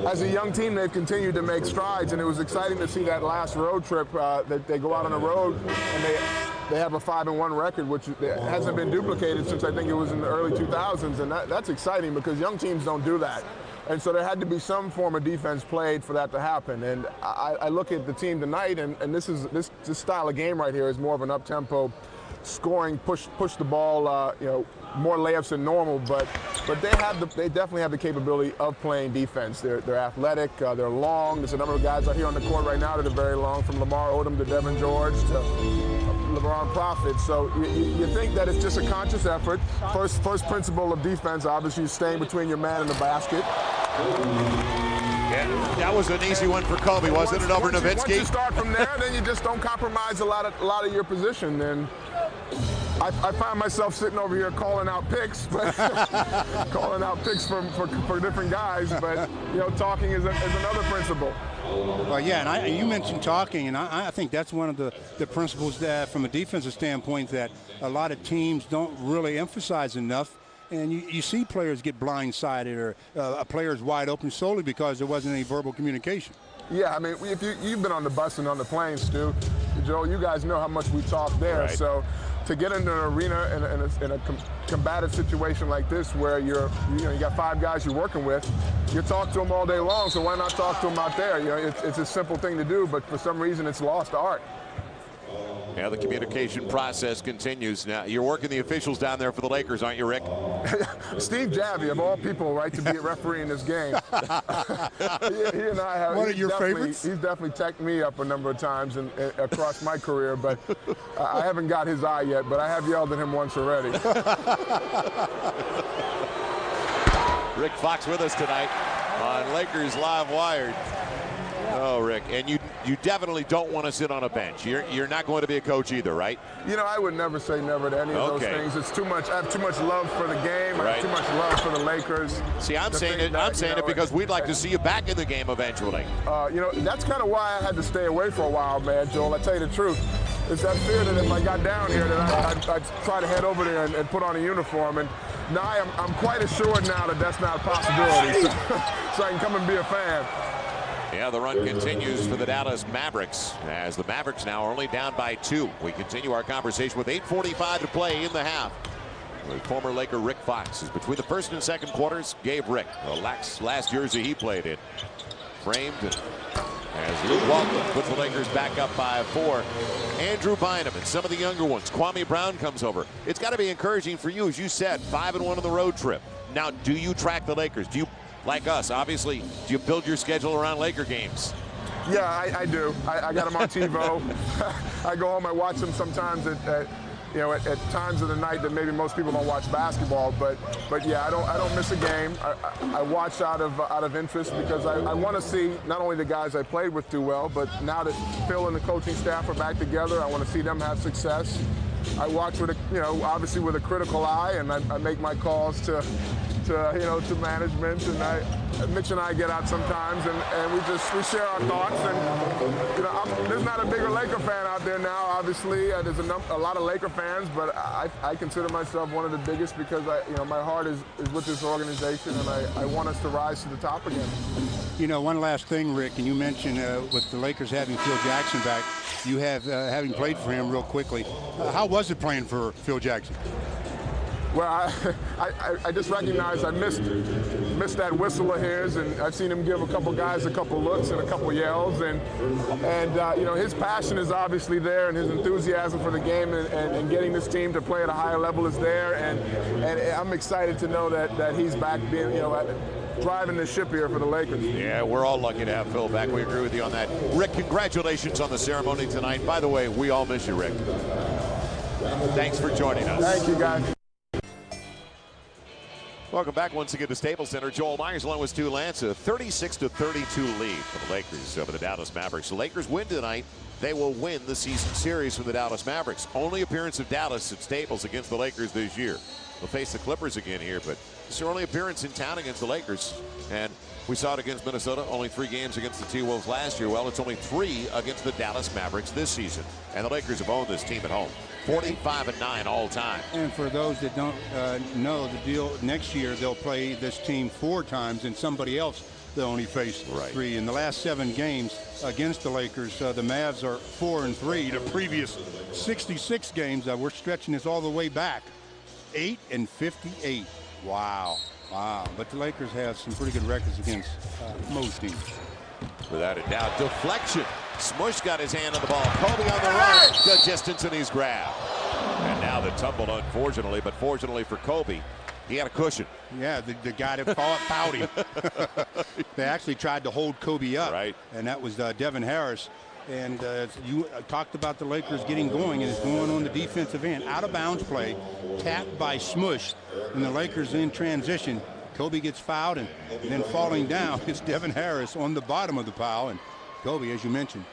as a young team, they've continued to make strides, and it was exciting to see that last road trip that they go out on the road and they have a 5-1 record, which hasn't been duplicated since I think it was in the early 2000s, and that's exciting because young teams don't do that. And so there had to be some form of defense played for that to happen. And I look at the team tonight, and this style of game right here is more of an up-tempo scoring, push the ball, more layups than normal, but they definitely have the capability of playing defense. They're athletic, they're long. There's a number of guys out here on the court right now that are very long, from Lamar Odom to Devin George to LeBron Prophet. So you think that it's just a conscious effort. First principle of defense, obviously, is staying between your man and the basket. Yeah, that was an easy one for Kobe, wasn't it, over Nowitzki? Once you start from there, then you just don't compromise a lot of your position. And I find myself sitting over here calling out picks, but calling out picks for different guys. But talking is another principle. Well, yeah, and you mentioned talking, and I think that's one of the principles that, from a defensive standpoint, that a lot of teams don't really emphasize enough. And you see players get blindsided, or a player's wide open solely because there wasn't any verbal communication. Yeah, I mean, if you've been on the bus and on the plane, Stu, Joe, you guys know how much we talk there. Right. So to get into an arena in a combative situation like this, where you got 5 guys you're working with, you talk to them all day long. So why not talk to them out there? It's a simple thing to do, but for some reason it's lost art. Yeah, the communication process continues. Now, you're working the officials down there for the Lakers, aren't you, Rick? Steve Javie, of all people, right, to be a referee in this game. he and I have. One of your favorites? He's definitely teched me up a number of times across my career, but I haven't got his eye yet, but I have yelled at him once already. Rick Fox with us tonight on Lakers Live Wired. Oh, Rick, and you definitely don't want to sit on a bench. You're not going to be a coach either, right? I would never say never to any of those things. It's too much. I have too much love for the game. Right. I have too much love for the Lakers. See, I'm saying it because we'd like to see you back in the game eventually. That's kind of why I had to stay away for a while, man, Joel. I tell you the truth. It's that fear that if I got down here, that I'd try to head over there and put on a uniform. And No, I'm quite assured now that that's not a possibility, so I can come and be a fan. Yeah, the run continues for the Dallas Mavericks as the Mavericks now are only down by 2. We continue our conversation with 8:45 to play in the half. The former Laker Rick Fox is between the first and second quarters. Gave Rick the last jersey he played in. Framed as Luke Walton puts the Lakers back up by 4. Andrew Bynum and some of the younger ones. Kwame Brown comes over. It's got to be encouraging for you, as you said, 5-1 on the road trip. Now, do you track the Lakers? Do you, like us, obviously, do you build your schedule around Laker games? Yeah, I do. I got them on TiVo. I go home, I watch them sometimes at times of the night that maybe most people don't watch basketball. But yeah, I don't miss a game. I watch out of interest because I want to see not only the guys I played with do well, but now that Phil and the coaching staff are back together, I want to see them have success. I watch with obviously with a critical eye, and I make my calls to management, and Mitch and I get out sometimes, and we share our thoughts. And there's not a bigger Laker fan out there now. Obviously, there's a lot of Laker fans, but I consider myself one of the biggest because my heart is with this organization, and I want us to rise to the top again. One last thing, Rick, and you mentioned with the Lakers having Phil Jackson back, you have having played for him real quickly. How was it playing for Phil Jackson? Well, I just recognized I missed that whistle of his, and I've seen him give a couple guys a couple looks and a couple yells, and his passion is obviously there, and his enthusiasm for the game and getting this team to play at a higher level is there, and I'm excited to know that he's back being driving the ship here for the Lakers. Yeah, we're all lucky to have Phil back. We agree with you on that. Rick, congratulations on the ceremony tonight. By the way, we all miss you, Rick. Thanks for joining us. Thank you, guys. Welcome back once again to Staples Center. Joel Myers along with Stu Lance, a 36-32 lead for the Lakers over the Dallas Mavericks. The Lakers win tonight. They will win the season series from the Dallas Mavericks. Only appearance of Dallas at Staples against the Lakers this year. They'll face the Clippers again here, but it's their only appearance in town against the Lakers. And we saw it against Minnesota, only 3 games against the T-Wolves last year. Well, it's only 3 against the Dallas Mavericks this season. And the Lakers have owned this team at home. 45-9 all time. And for those that don't know the deal, next year they'll play this team 4 times, and somebody else they'll only face 3. In the last 7 games against the Lakers, the Mavs are 4-3. The previous 66 games, we're stretching this all the way back, 8-58. Wow. But the Lakers have some pretty good records against most teams. Without a doubt. Deflection. Smush got his hand on the ball. Kobe on the run. Good distance, and he's grabbed. And now the tumble, unfortunately, but fortunately for Kobe, he had a cushion. Yeah, the guy that fouled him. They actually tried to hold Kobe up. Right. And that was Devin Harris. And you talked about the Lakers getting going, and it's going on the defensive end. Out of bounds play, tapped by Smush, and the Lakers in transition. Kobe gets fouled, and then falling down, it's Devin Harris on the bottom of the pile. And Kobe, as you mentioned,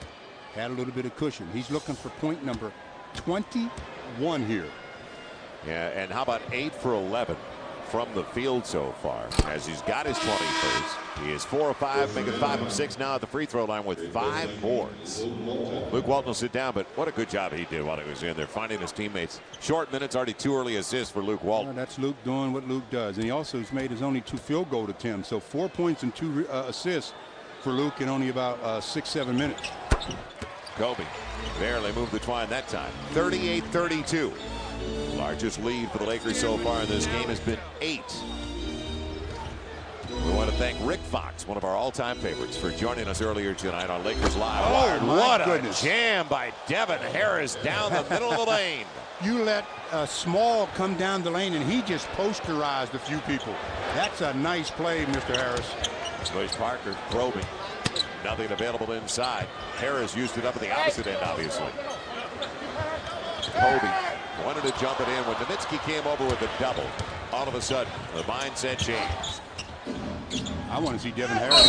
had a little bit of cushion. He's looking for point number 21 here. Yeah, and how about 8 for 11 from the field so far, as he's got his 21st. He is 4 of 5, making 5 of 6 now at the free throw line with 5 boards. Luke Walton will sit down, but what a good job he did while he was in there, finding his teammates. Short minutes, already 2 early assists for Luke Walton. Well, that's Luke doing what Luke does, and he also has made his only 2 field goal attempts, so 4 points and 2 assists for Luke in only about 6-7 minutes. Kobe barely moved the twine that time. 38-32. Largest lead for the Lakers so far in this game has been 8. We want to thank Rick Fox, one of our all-time favorites, for joining us earlier tonight on Lakers Live. Oh, what goodness. A jam by Devin Harris down the middle of the lane. You let Small come down the lane, and he just posterized a few people. That's a nice play, Mr. Harris. Bush Parker probing. Nothing available inside. Harris used it up at the opposite end, obviously. Kobe wanted to jump it in when Nowitzki came over with a double. All of a sudden, the mindset changed. I want to see Devin Harris.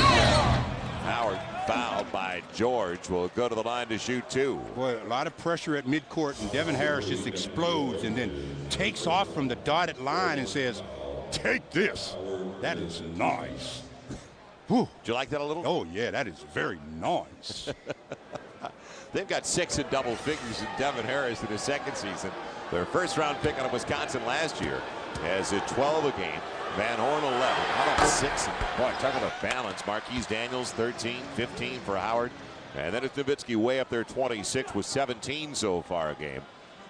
Howard fouled by George. Will go to the line to shoot 2. Boy, a lot of pressure at midcourt, and Devin Harris just explodes and then takes off from the dotted line and says, "Take this." That is nice. Whew. Did you like that a little? Oh, yeah, that is very nice. They've got 6 in double figures in Devin Harris in his second season. Their first-round pick out of Wisconsin last year. Has hit 12 a game. Van Horn 11. How about 6? Boy, talk about balance. Marquise Daniels 13, 15 for Howard. And then it's Nowitzki way up there, 26 with 17 so far a game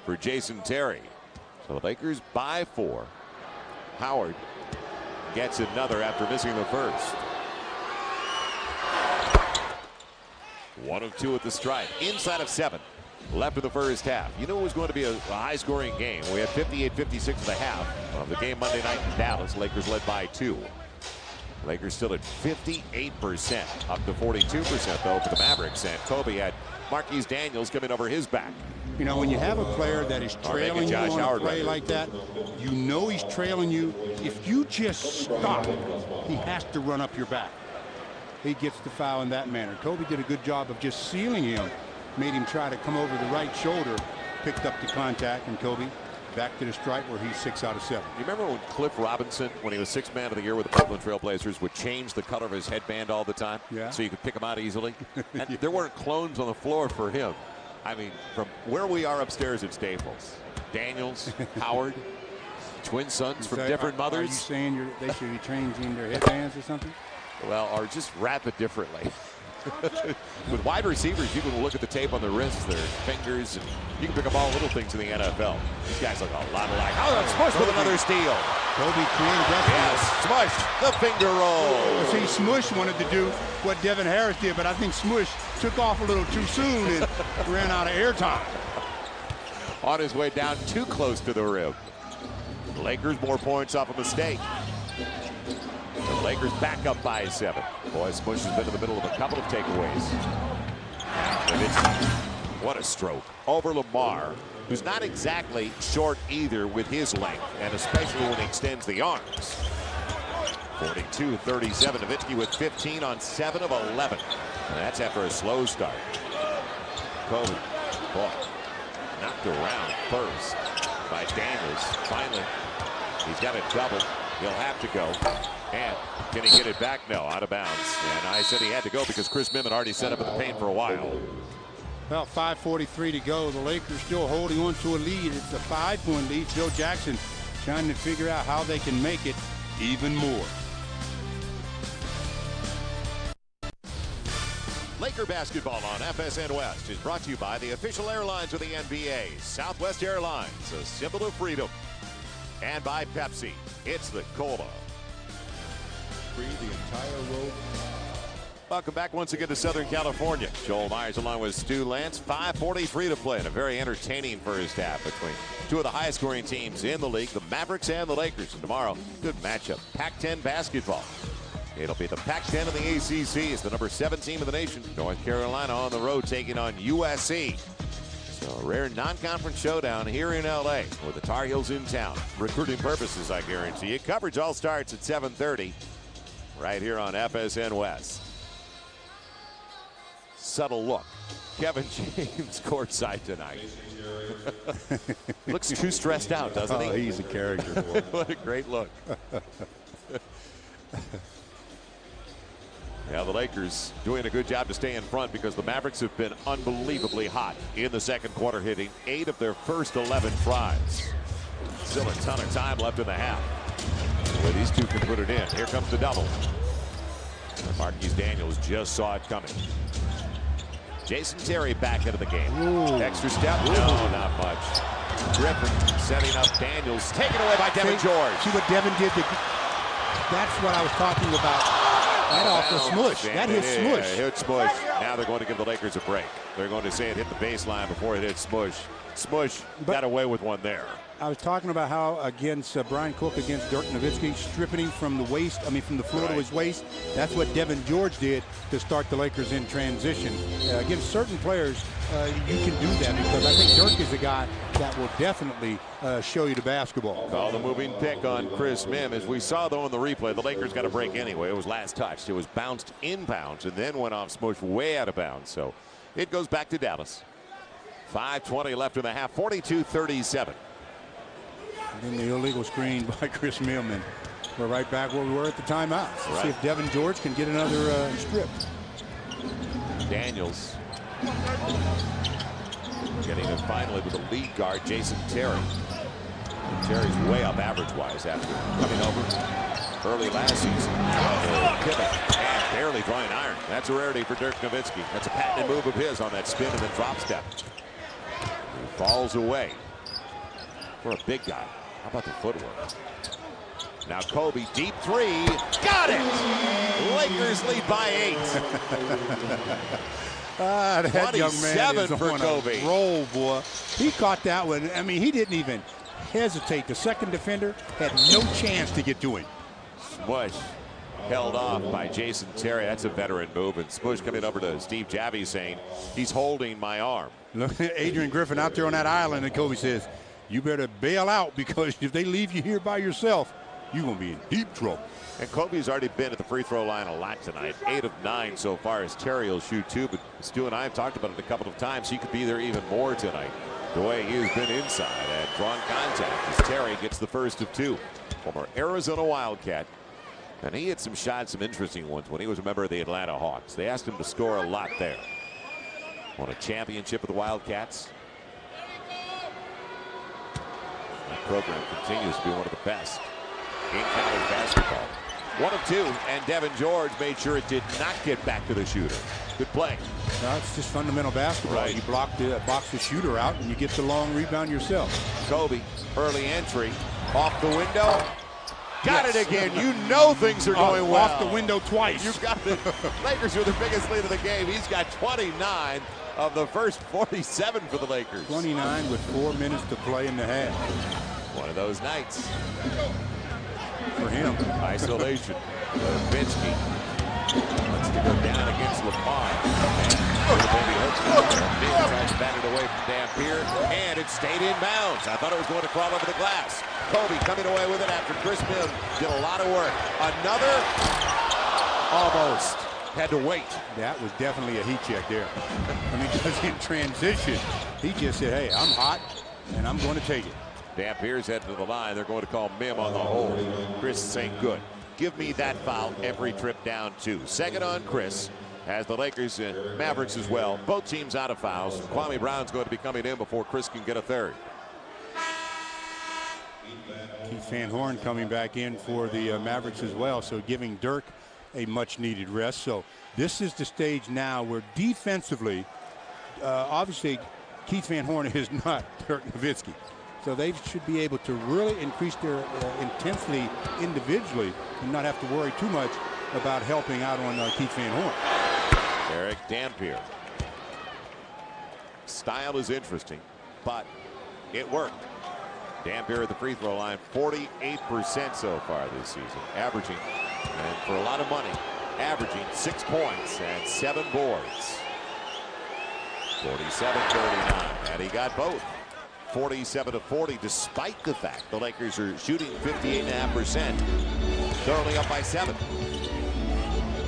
for Jason Terry. So the Lakers by 4. Howard gets another after missing the first. 1 of 2 at the stripe. Inside of 7 left in the first half. You know it was going to be a high-scoring game. We had 58-56 at the half of the game Monday night in Dallas. Lakers led by 2. Lakers still at 58%, up to 42% though for the Mavericks. And Kobe had Marquise Daniels coming over his back. You know, when you have a player that is trailing you on a play like that, you know he's trailing you. If you just stop, he has to run up your back. He gets the foul in that manner. Kobe did a good job of just sealing him, made him try to come over the right shoulder, picked up the contact, and Kobe back to the stripe where he's 6 out of 7. You remember when Cliff Robinson, when he was 6th man of the year with the Portland Trailblazers, would change the color of his headband all the time? Yeah. So you could pick him out easily? And Yeah. There weren't clones on the floor for him. I mean, from where we are upstairs at Staples, Daniels, Howard, twin sons from different mothers. Are you saying they should be changing their headbands or something? Well, or just wrap it differently. With wide receivers, you can look at the tape on their wrists, their fingers, and you can pick up all little things in the NFL. These guys look a lot alike. Oh, that's Smush with another steal. Kobe can definitely. Yes, Smush, the finger roll. Well, see, Smush wanted to do what Devin Harris did, but I think Smush took off a little too soon and ran out of airtime. On his way down too close to the rim. The Lakers more points off a mistake. The Lakers back up by 7. Boy, Smush has been in the middle of a couple of takeaways. What a stroke over Lamar, who's not exactly short either with his length, and especially when he extends the arms. 42-37. Nowitzki with 15 on 7 of 11. And that's after a slow start. Kobe, boy, knocked around first by Daniels. Finally, he's got a double. He'll have to go. And can he get it back? No, out of bounds. And I said he had to go because Chris Mihm had already set up in the paint for a while. Well, 5:43 to go. The Lakers still holding on to a lead. It's a 5-point lead. Joe Jackson trying to figure out how they can make it even more. Laker basketball on FSN West is brought to you by the official airlines of the NBA, Southwest Airlines, a symbol of freedom. And by Pepsi, it's the Cola. Free the entire road. Welcome back once again to Southern California. Joel Myers along with Stu Lance. 5:43 to play in a very entertaining first half between two of the highest scoring teams in the league, the Mavericks and the Lakers. And tomorrow, good matchup. Pac-10 basketball. It'll be the Pac-10 in the ACC. It's the number 7 team in the nation. North Carolina on the road taking on USC. So a rare non-conference showdown here in LA with the Tar Heels in town. Recruiting purposes, I guarantee you. Coverage all starts at 7:30 right here on FSN West. Subtle look. Kevin James courtside tonight. Looks too stressed out, doesn't he? Oh, he's a character. What a great look. Yeah, the Lakers doing a good job to stay in front because the Mavericks have been unbelievably hot in the second quarter, hitting 8 of their first 11 tries. Still a ton of time left in the half. But these two can put it in. Here comes the double. And Marquise Daniels just saw it coming. Jason Terry back into the game. Ooh. Extra step? No, not much. Griffin setting up Daniels. Taken away by Devin George. See what Devin did? That's what I was talking about. That off the smush. That hit smush. Yeah, hit smush. Now they're going to give the Lakers a break. They're going to say it hit the baseline before it hit smush. Smush got away with one there. I was talking about how against Bryant Cook against Dirk Nowitzki, stripping him from the waist, from the floor to his waist. That's what Devin George did to start the Lakers in transition. Against certain players, you can do that because I think Dirk is a guy that will definitely show you the basketball. Call the moving pick on Chris Mihm. As we saw, though, in the replay, the Lakers got a break anyway. It was last touched. It was bounced inbounds and then went off smush way out of bounds. So it goes back to Dallas. 5:20 left in the half, 42-37. And then the illegal screen by Chris Mihm, and we're right back where we were at the timeout. Let's see if Devin George can get another strip. Daniels getting it finally with the lead guard, Jason Terry. Terry's way up average-wise after coming over early last season. Pivot and barely drawing iron. That's a rarity for Dirk Nowitzki. That's a patented move of his on that spin and then drop step. He falls away for a big guy. How about the footwork? Now Kobe, deep three. Got it! Lakers lead by 8. That young man is for on Kobe. A roll, boy. He caught that one. I mean, he didn't even hesitate. The second defender had no chance to get to him. Smush held off by Jason Terry. That's a veteran move. And Smush coming over to Steve Javie saying, he's holding my arm. Look, Adrian Griffin out there on that island, and Kobe says, you better bail out, because if they leave you here by yourself, you're going to be in deep trouble. And Kobe's already been at the free throw line a lot tonight. 8 of 9 so far, as Terry will shoot 2. But Stu and I have talked about it a couple of times. He could be there even more tonight. The way he has been inside and drawn contact as Terry gets the first of 2. Former Arizona Wildcat. And he had some shots, some interesting ones when he was a member of the Atlanta Hawks. They asked him to score a lot there. Won a championship with the Wildcats. That program continues to be one of the best in college basketball. 1 of 2, and Devin George made sure it did not get back to the shooter. Good play. No, it's just fundamental basketball. Right. You box the shooter out, and you get the long rebound yourself. Kobe, early entry, off the window. Got it again. You know things are going well. Off the window twice. You got the Lakers with the biggest lead of the game. He's got 29 of the first 47 for the Lakers. 29 with 4 minutes to play in the half. One of those nights. For him. Isolation. Nowitzki wants to go down against Lamar. Tries to bat it away from Dampier, and it stayed in bounds. I thought it was going to crawl over the glass. Kobe coming away with it after Chris Mihm did a lot of work. Another, almost. Had to wait. That was definitely a heat check there. I mean, because in transition, he just said, hey, I'm hot, and I'm going to take it. Dampier's heading to the line. They're going to call Mihm on the hold. Chris saying, good. Give me that foul every trip down 2. Second on Chris. As the Lakers and Mavericks as well. Both teams out of fouls. Kwame Brown's going to be coming in before Chris can get a third. Keith Van Horn coming back in for the Mavericks as well, so giving Dirk a much-needed rest. So this is the stage now where defensively, obviously, Keith Van Horn is not Dirk Nowitzki. So they should be able to really increase their intensity individually and not have to worry too much about helping out on Keith Van Horn. Eric Dampier. Style is interesting, but it worked. Dampier at the free throw line, 48% so far this season, averaging, and for a lot of money, averaging 6 points and 7 boards. 47-39, and he got both. 47-40, despite the fact the Lakers are shooting 58.5%. They're only up by 7.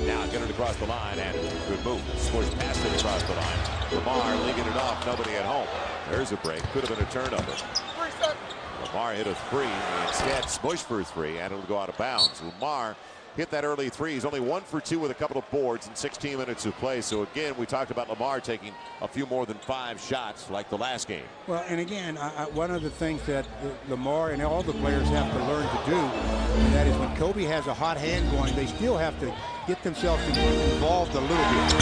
Now get it across the line, and good move. Smush past it across the line. Lamar leaving it off, nobody at home. There's a break, could have been a turnover. Lamar hit a 3, instead Smush for 3, and it'll go out of bounds. Lamar hit that early 3. He's only 1 for 2 with a couple of boards in 16 minutes of play. So again, we talked about Lamar taking a few more than 5 shots like the last game. Well, and again, one of the things that Lamar and all the players have to learn to do, and that is when Kobe has a hot hand going, they still have to get themselves involved a little bit.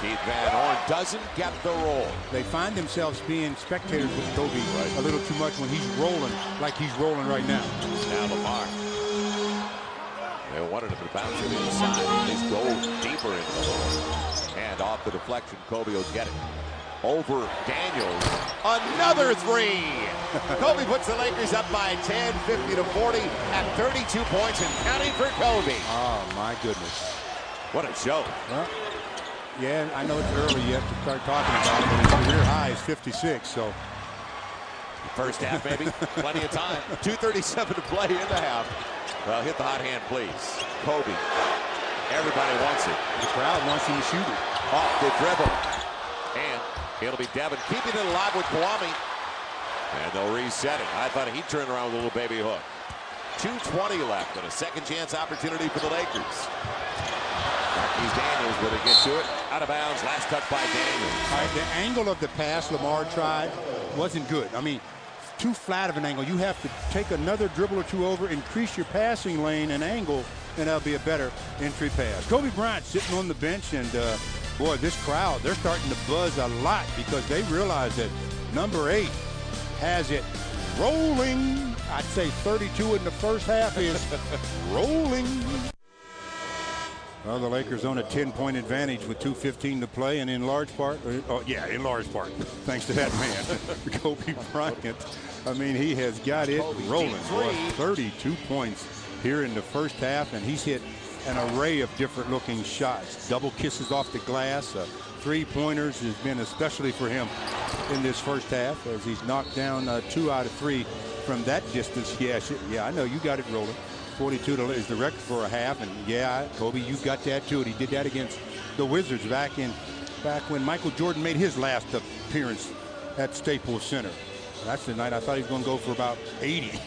Keith Van Horn doesn't get the roll. They find themselves being spectators with Kobe a little too much when he's rolling like he's rolling right now. Now Lamar. They wanted him to bounce it inside. He's go deeper into the hole. And off the deflection, Kobe will get it. Over Daniels. Another 3. Kobe puts the Lakers up by 10, 50-40 at 32 points and counting for Kobe. Oh, my goodness. What a show. Well, yeah, I know it's early yet to start talking about it, but his career high is 56, so. First half, maybe. Plenty of time. 2:37 to play in the half. Well, hit the hot hand, please. Kobe. Everybody wants it. The crowd wants him to shoot it. Off the dribble. And it'll be Devin keeping it alive with Kwame. And they'll reset it. I thought he'd turn around with a little baby hook. 2:20 left and a second chance opportunity for the Lakers. Marquise Daniels, will they get to it? Out of bounds, last touch by Daniels. All right, the angle of the pass Lamar tried wasn't good. I mean, too flat of an angle. You have to take another dribble or two over, increase your passing lane and angle, and that'll be a better entry pass. Kobe Bryant sitting on the bench, and boy, this crowd, they're starting to buzz a lot because they realize that number 8 has it rolling. I'd say 32 in the first half is rolling. Well, the Lakers own a 10-point advantage with 2:15 to play, and in large part, in large part, thanks to that man, Kobe Bryant. I mean, he has got it rolling. Boy, 32 points here in the first half, and he's hit an array of different-looking shots. Double kisses off the glass, three-pointers has been especially for him in this first half, as he's knocked down 2 out of 3 from that distance. Yeah, I know you got it rolling. 42 is the record for a half, and yeah, Kobe, you got that too. He did that against the Wizards back when Michael Jordan made his last appearance at Staples Center. That's the night I thought he was going to go for about 80.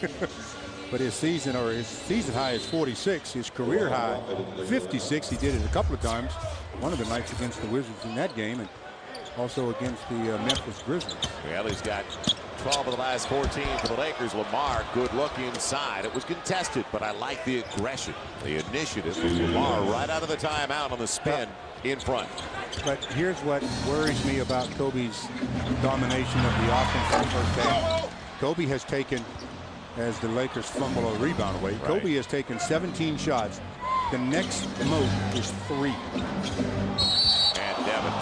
But his season high is 46. His career high 56. He did it a couple of times. One of the nights against the Wizards in that game, and also against the Memphis Grizzlies. Well, he's got 12 of the last 14 for the Lakers. Lamar, good look inside. It was contested, but I like the aggression, the initiative from Lamar right out of the timeout on the spin in front. But here's what worries me about Kobe's domination of the offense in the first half. Kobe has taken, as the Lakers fumble a rebound away, right. Kobe has taken 17 shots. The next most is 3. And Devin.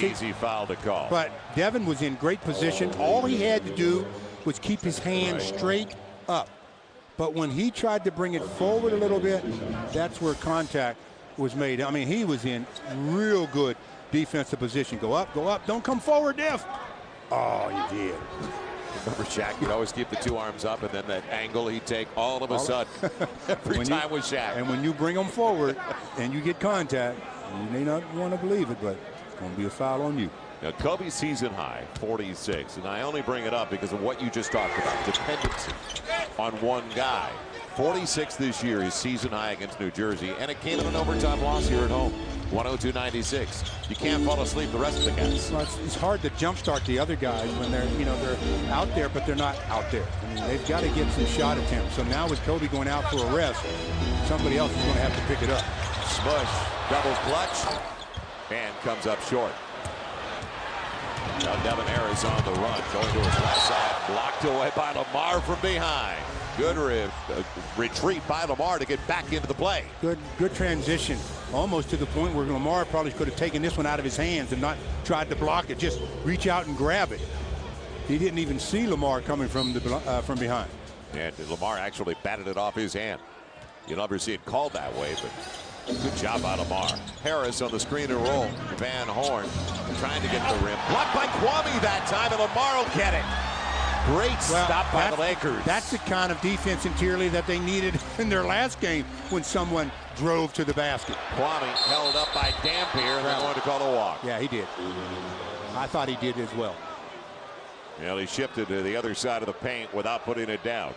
Easy foul to call. But Devin was in great position. All he had to do was keep his hand straight up. But when he tried to bring it forward a little bit, that's where contact was made. I mean, he was in real good defensive position. Go up, don't come forward, Dev. Oh, he did. Remember, Shaq would always keep the 2 arms up, and then that angle he'd take all of a sudden every time with Shaq. And when you bring them forward and you get contact, you may not want to believe it, but going to be a foul on you. Now, Kobe's season high, 46, and I only bring it up because of what you just talked about, dependency on one guy. 46 this year, his season high against New Jersey, and it came in an overtime loss here at home, 102-96. You can't fall asleep the rest of the guys. Well, it's hard to jumpstart the other guys when they're out there, but they're not out there. I mean, they've got to get some shot attempts. So now with Kobe going out for a rest, somebody else is going to have to pick it up. Smush, double clutch. And comes up short. Now Devin Harris on the run, going to his left side, blocked away by Lamar from behind. Good retreat by Lamar to get back into the play. Good transition, almost to the point where Lamar probably could have taken this one out of his hands and not tried to block it. Just reach out and grab it. He didn't even see Lamar coming from behind. And Lamar actually batted it off his hand. You'll never see it called that way, but good job by Lamar. Harris on the screen and roll. Van Horn trying to get the rim. Blocked by Kwame that time, and Lamar will get it. Great stop by the Lakers. That's the kind of defense interiorly that they needed in their last game when someone drove to the basket. Kwame held up by Dampier, and they're going to call a walk. Yeah, he did. I thought he did as well. Well, he shifted to the other side of the paint without putting it down.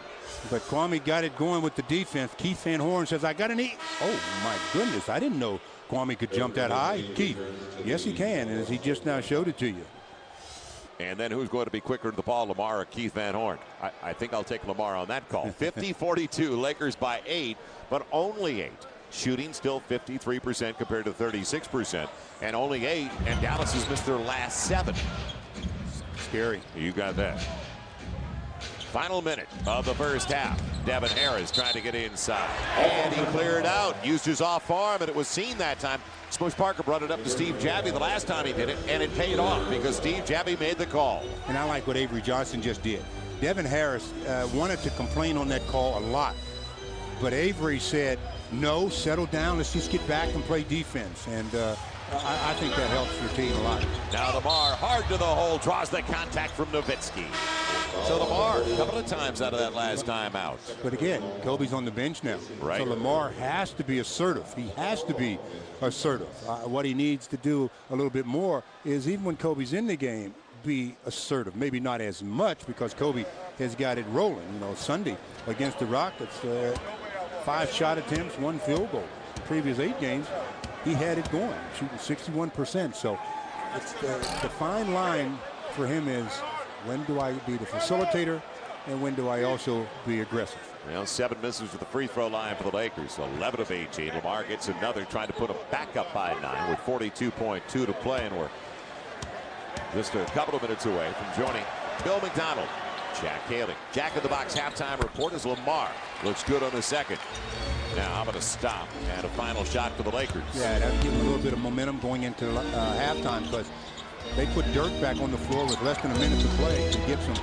But Kwame got it going with the defense. Keith Van Horn says, I got an E. Oh, my goodness. I didn't know Kwame could jump that high. Keith, yes, he can, as he just now showed it to you. And then who's going to be quicker to the ball, Lamar or Keith Van Horn? I think I'll take Lamar on that call. 50-42, Lakers by 8, but only 8. Shooting still 53% compared to 36%, and only 8, and Dallas has missed their last 7. Scary. You got that. Final minute of the first half. Devin Harris trying to get inside. And he cleared out. Used his off arm, and it was seen that time. Smush Parker brought it up to Steve Jabby the last time he did it, and it paid off because Steve Jabby made the call. And I like what Avery Johnson just did. Devin Harris wanted to complain on that call a lot. But Avery said, no, settle down. Let's just get back and play defense. And I think that helps your team a lot. Now Lamar hard to the hole, draws the contact from Nowitzki. So Lamar a couple of times out of that last time out. But again, Kobe's on the bench now. Right. So Lamar has to be assertive. He has to be assertive. What he needs to do a little bit more is, even when Kobe's in the game, be assertive. Maybe not as much because Kobe has got it rolling. You know, Sunday against the Rockets, 5 shot attempts, 1 field goal. The previous 8 games, he had it going, shooting 61%. So it's the fine line for him is When do I be the facilitator, and when do I also be aggressive? Well, 7 misses at the free throw line for the Lakers. 11 of 18. Lamar gets another, trying to put them back up by 9 with 42.2 to play, and we're just a couple of minutes away from joining Bill McDonald, Jack Haley. Jack in the Box halftime report as Lamar looks good on the second. Now how about a stop and a final shot for the Lakers? Yeah, that'll give them a little bit of momentum going into halftime, because they put Dirk back on the floor with less than a minute to play to give some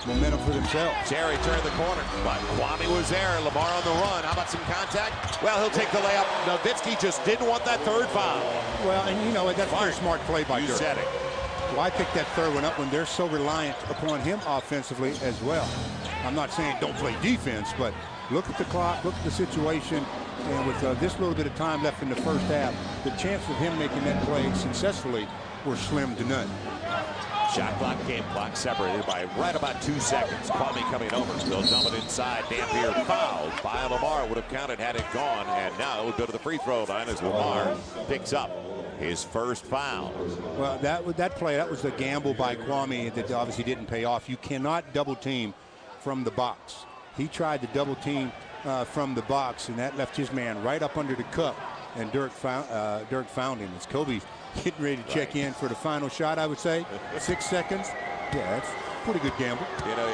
momentum for themselves. Terry turned the corner, but Kwame was there. Lamar on the run. How about some contact? Well, he'll take the layup. Nowitzki just didn't want that third foul. Well, and you know, that's a very smart play by Dirk. You said it. Well, I picked that third one up when they're so reliant upon him offensively as well. I'm not saying don't play defense, but look at the clock, look at the situation, and with this little bit of time left in the first half, the chances of him making that play successfully were slim to none. Shot clock, game clock separated by right about 2 seconds. Kwame coming over. They'll dump it inside. Dampier fouled by Lamar. Would have counted had it gone. And now it would go to the free throw line as Lamar picks up his first foul. Well, that play, that was a gamble by Kwame that obviously didn't pay off. You cannot double team from the box. He tried to double team from the box, and that left his man right up under the cup. And Dirk found him. As Kobe getting ready to check in for the final shot, I would say. 6 seconds. Yeah, that's a pretty good gamble. You know,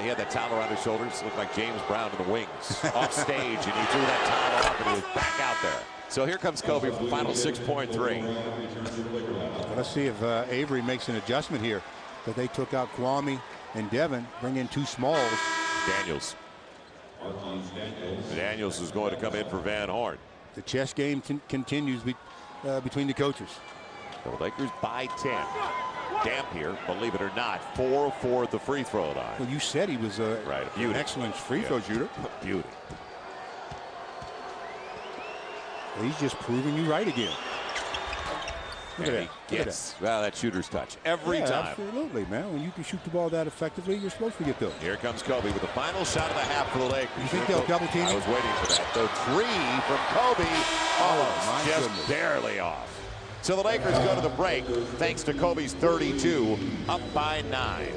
he had that towel around his shoulders. Looked like James Brown in the wings off stage, and he threw that towel up, and he was back out there. So here comes Kobe for the final 6.3. Let's see if Avery makes an adjustment here. But they took out Kwame and Devin, bring in 2 smalls. Daniels is going to come in for Van Horn. The chess game continues between the coaches. The Lakers by 10. Dampier, believe it or not, 4 for at the free throw line. Well, you said he was an excellent free throw shooter. Beauty. Well, he's just proving you right again. Look at that. Yes. Well, that shooter's touch every time. Absolutely, man. When you can shoot the ball that effectively, you're supposed to get those. Here comes Kobe with the final shot of the half for the Lakers. You think they'll double team him? I was waiting for that. The 3 from Kobe, just barely off. So the Lakers go to the break thanks to Kobe's 32, up by 9.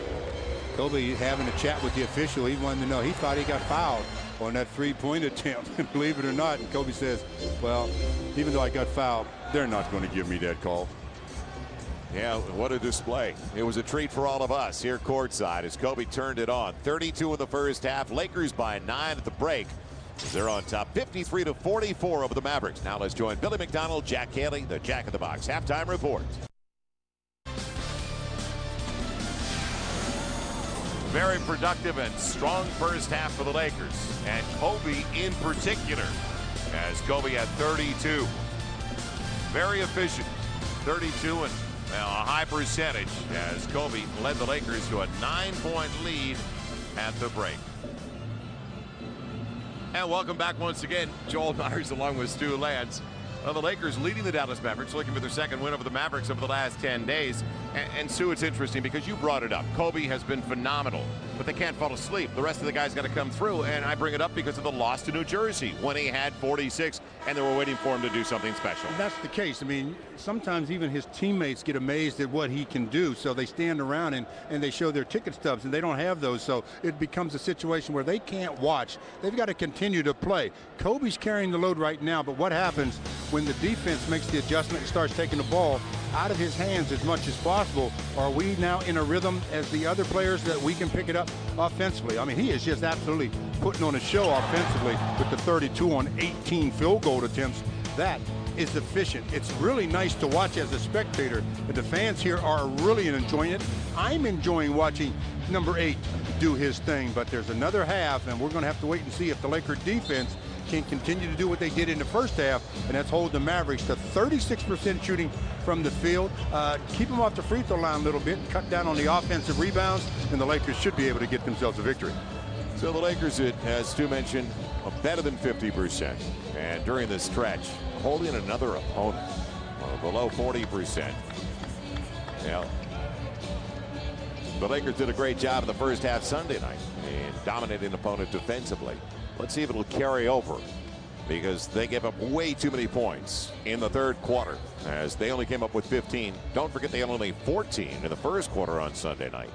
Kobe having a chat with the official. He wanted to know. He thought he got fouled on that 3-point attempt. Believe it or not, and Kobe says, well, even though I got fouled, they're not going to give me that call. Yeah, what a display. It was a treat for all of us here courtside as Kobe turned it on. 32 in the first half. Lakers by 9 at the break. They're on top 53-44 over the Mavericks. Now let's join Billy McDonald, Jack Haley, the Jack in the Box halftime report. Very productive and strong first half for the Lakers, and Kobe in particular, as Kobe had 32. Very efficient, 32, and a high percentage as Kobe led the Lakers to a 9-point lead at the break. And welcome back once again, Joel Myers along with Stu Lance. Well, the Lakers leading the Dallas Mavericks, looking for their second win over the Mavericks over the last 10 days. And Stu, it's interesting because you brought it up. Kobe has been phenomenal, but they can't fall asleep. The rest of the guys got to come through, and I bring it up because of the loss to New Jersey when he had 46, and they were waiting for him to do something special. And that's the case. I mean, sometimes even his teammates get amazed at what he can do, so they stand around and they show their ticket stubs, and they don't have those, so it becomes a situation where they can't watch. They've got to continue to play. Kobe's carrying the load right now, but what happens when the defense makes the adjustment and starts taking the ball out of his hands as much as possible? Are we now in a rhythm as the other players that we can pick it up offensively? I mean, he is just absolutely putting on a show offensively with the 32 on 18 field goal attempts. That is efficient. It's really nice to watch as a spectator. The fans here are really enjoying it. I'm enjoying watching number 8 do his thing, but there's another half, and we're going to have to wait and see if the Laker defense can continue to do what they did in the first half, and that's hold the Mavericks to 36% shooting from the field. Keep them off the free throw line a little bit, cut down on the offensive rebounds, and the Lakers should be able to get themselves a victory. So the Lakers, as Stu mentioned, are better than 50%. And during this stretch, holding another opponent below 40%. Yeah. The Lakers did a great job in the first half Sunday night in dominating an opponent defensively. Let's see if it'll carry over, because they gave up way too many points in the third quarter as they only came up with 15. Don't forget they had only 14 in the first quarter on Sunday night.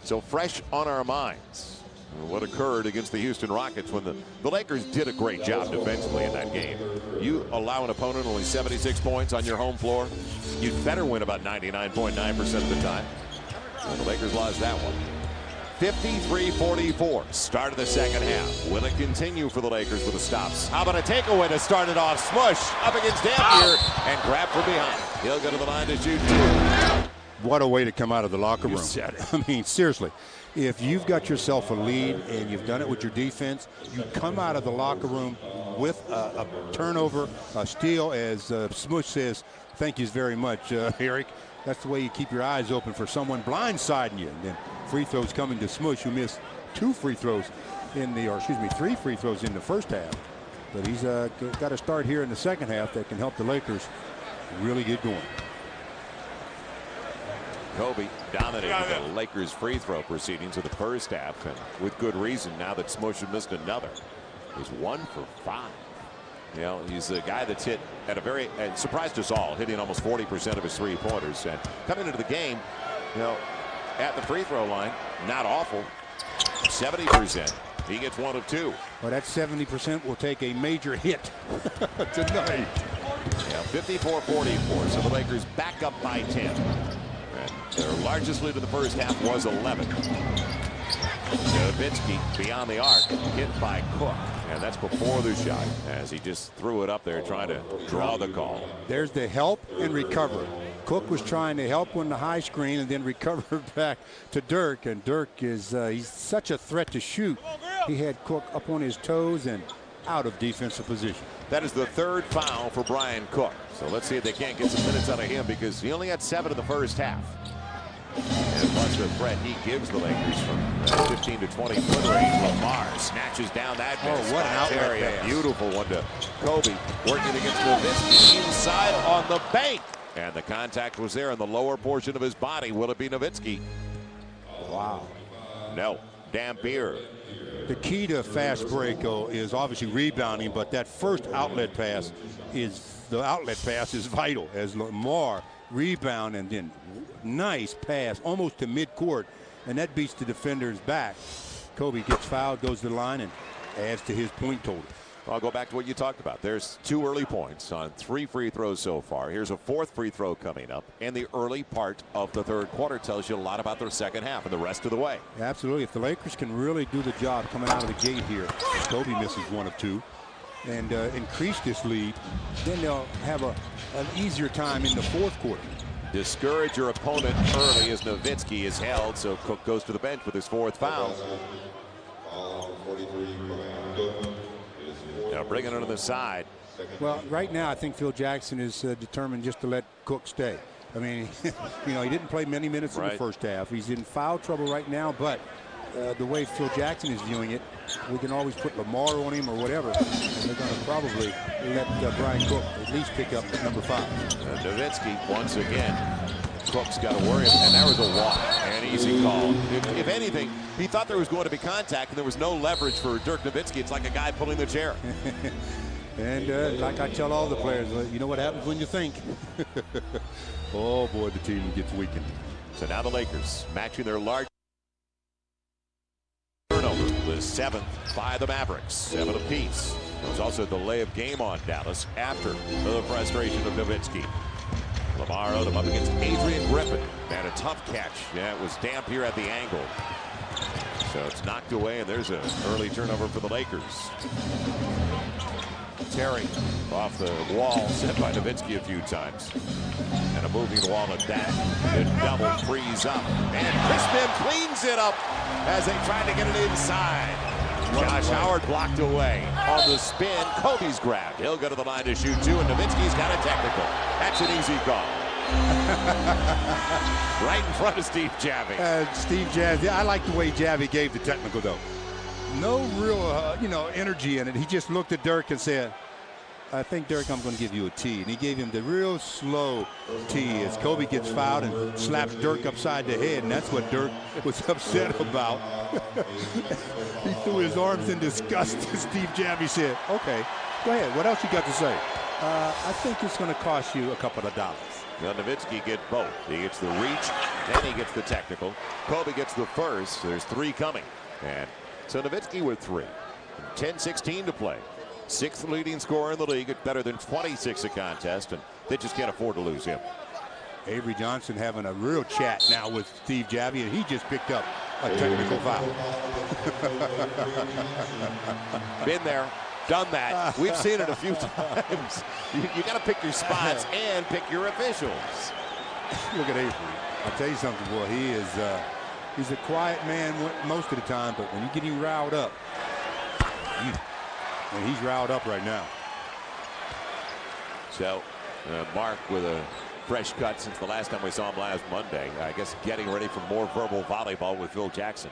So fresh on our minds what occurred against the Houston Rockets when the Lakers did a great job defensively in that game. You allow an opponent only 76 points on your home floor, you'd better win about 99.9% of the time. And the Lakers lost that one. 53-44. Start of the second half. Will it continue for the Lakers with the stops? How about a takeaway to start it off? Smush up against Dampier and grab from behind. He'll go to the line to shoot 2. What a way to come out of the locker room. You said it. I mean, seriously. If you've got yourself a lead and you've done it with your defense, you come out of the locker room with a turnover, a steal, as Smush says. Thank you very much, Eric. That's the way you keep your eyes open for someone blindsiding you. And then free throws coming to Smush, who missed 3 free throws in the first half. But he's got a start here in the second half that can help the Lakers really get going. Kobe dominated the Lakers free throw proceedings of the first half, and with good reason now that Smush had missed another. He's 1 for 5. You know, he's a guy that's hit at a very, surprised us all, hitting almost 40% of his 3-pointers. And coming into the game, you know, at the free throw line, not awful. 70%. He gets 1 of 2. Well, that 70% will take a major hit tonight. Yeah, 54-44. So the Lakers back up by 10. And their largest lead in the first half was 11. Nowitzki beyond the arc, hit by Cook. And that's before the shot, as he just threw it up there trying to draw the call. There's the help and recover. Cook was trying to help on the high screen and then recover back to Dirk. And Dirk is he's such a threat to shoot. He had Cook up on his toes and out of defensive position. That is the 3rd foul for Bryant Cook. So let's see if they can't get some minutes out of him, because he only had 7 in the first half. And plus the threat he gives the Lakers from 15 to 20 foot range. Lamar snatches down that what an outlet area. pass. Beautiful one to Kobe, working against Nowitzki inside on the bank. And the contact was there in the lower portion of his body. Will it be Nowitzki? Wow. No. Dampier. The key to fast break is obviously rebounding, but that first outlet pass is vital, as Lamar rebound and then nice pass almost to midcourt, and that beats the defender's back. Kobe gets fouled, goes to the line, and adds to his point total. I'll go back to what you talked about. There's 2 early points on 3 free throws so far. Here's a 4th free throw coming up, and the early part of the 3rd quarter tells you a lot about their second half and the rest of the way. Absolutely. If the Lakers can really do the job coming out of the gate here, Kobe misses 1 of 2, and increase this lead, then they'll have an easier time in the 4th quarter. Discourage your opponent early as Nowitzki is held, so Cook goes to the bench with his 4th foul. Now bringing it on the side. Well, right now I think Phil Jackson is determined just to let Cook stay. I mean, you know, he didn't play many minutes in the first half. He's in foul trouble right now, but the way Phil Jackson is viewing it, we can always put Lamar on him or whatever, and they're going to probably let Bryant Cook at least pick up number 5. Nowitzki once again. Cook's got to worry, and there was a walk, an easy call. If anything, he thought there was going to be contact, and there was no leverage for Dirk Nowitzki. It's like a guy pulling the chair. And like I tell all the players, you know what happens when you think. Oh boy, the team gets weakened. So now the Lakers matching their large turnover, the 7th by the Mavericks, 7 apiece. There was also a delay of game on Dallas after the frustration of Nowitzki. Lamar Odom up against Adrian Griffin. Had a tough catch. Yeah, it was Dampier at the angle. So it's knocked away, and there's an early turnover for the Lakers. Terry off the wall, set by Nowitzki a few times. And a moving wall at that. The double frees up. And Crispin cleans it up as they try to get it inside. Josh Howard blocked away on the spin. Kobe's grabbed. He'll go to the line to shoot 2, and Nowitzki's got a technical. That's an easy call. Right in front of Steve Javie. Steve Javie, I like the way Javie gave the technical, though. No real, energy in it. He just looked at Dirk and said, I think, Dirk, I'm going to give you a T. And he gave him the real slow T as Kobe gets fouled and slaps Dirk upside the head. And that's what Dirk was upset about. He threw his arms in disgust. Steve Javie said, okay, go ahead. What else you got to say? I think it's going to cost you a couple of dollars. Now Nowitzki gets both. He gets the reach, then he gets the technical. Kobe gets the first. There's 3 coming. And so Nowitzki with 3. 10-16 to play. 6th leading scorer in the league at better than 26 a contest, and they just can't afford to lose him. Avery Johnson having a real chat now with Steve Javi, and he just picked up a technical foul. Been there, done that. We've seen it a few times. You got to pick your spots and pick your officials. Look at Avery. I'll tell you something, boy. He's a quiet man most of the time, but when you get him riled up, and he's riled up right now. So Mark with a fresh cut since the last time we saw him last Monday. I guess getting ready for more verbal volleyball with Phil Jackson.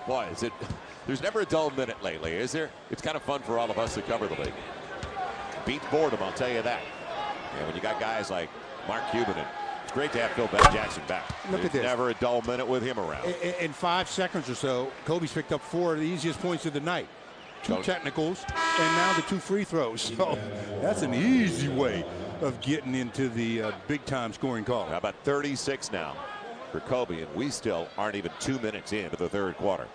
Boy, there's never a dull minute lately, is there? It's kind of fun for all of us to cover the league. Beats boredom, I'll tell you that. And when you got guys like Mark Cuban, it's great to have Phil Jackson back. Look at this. Never a dull minute with him around. In 5 seconds or so, Kobe's picked up 4 of the easiest points of the night. 2 technicals, and now the 2 free throws. So that's an easy way of getting into the big-time scoring call. How about 36 now for Kobe, and we still aren't even 2 minutes into the 3rd quarter.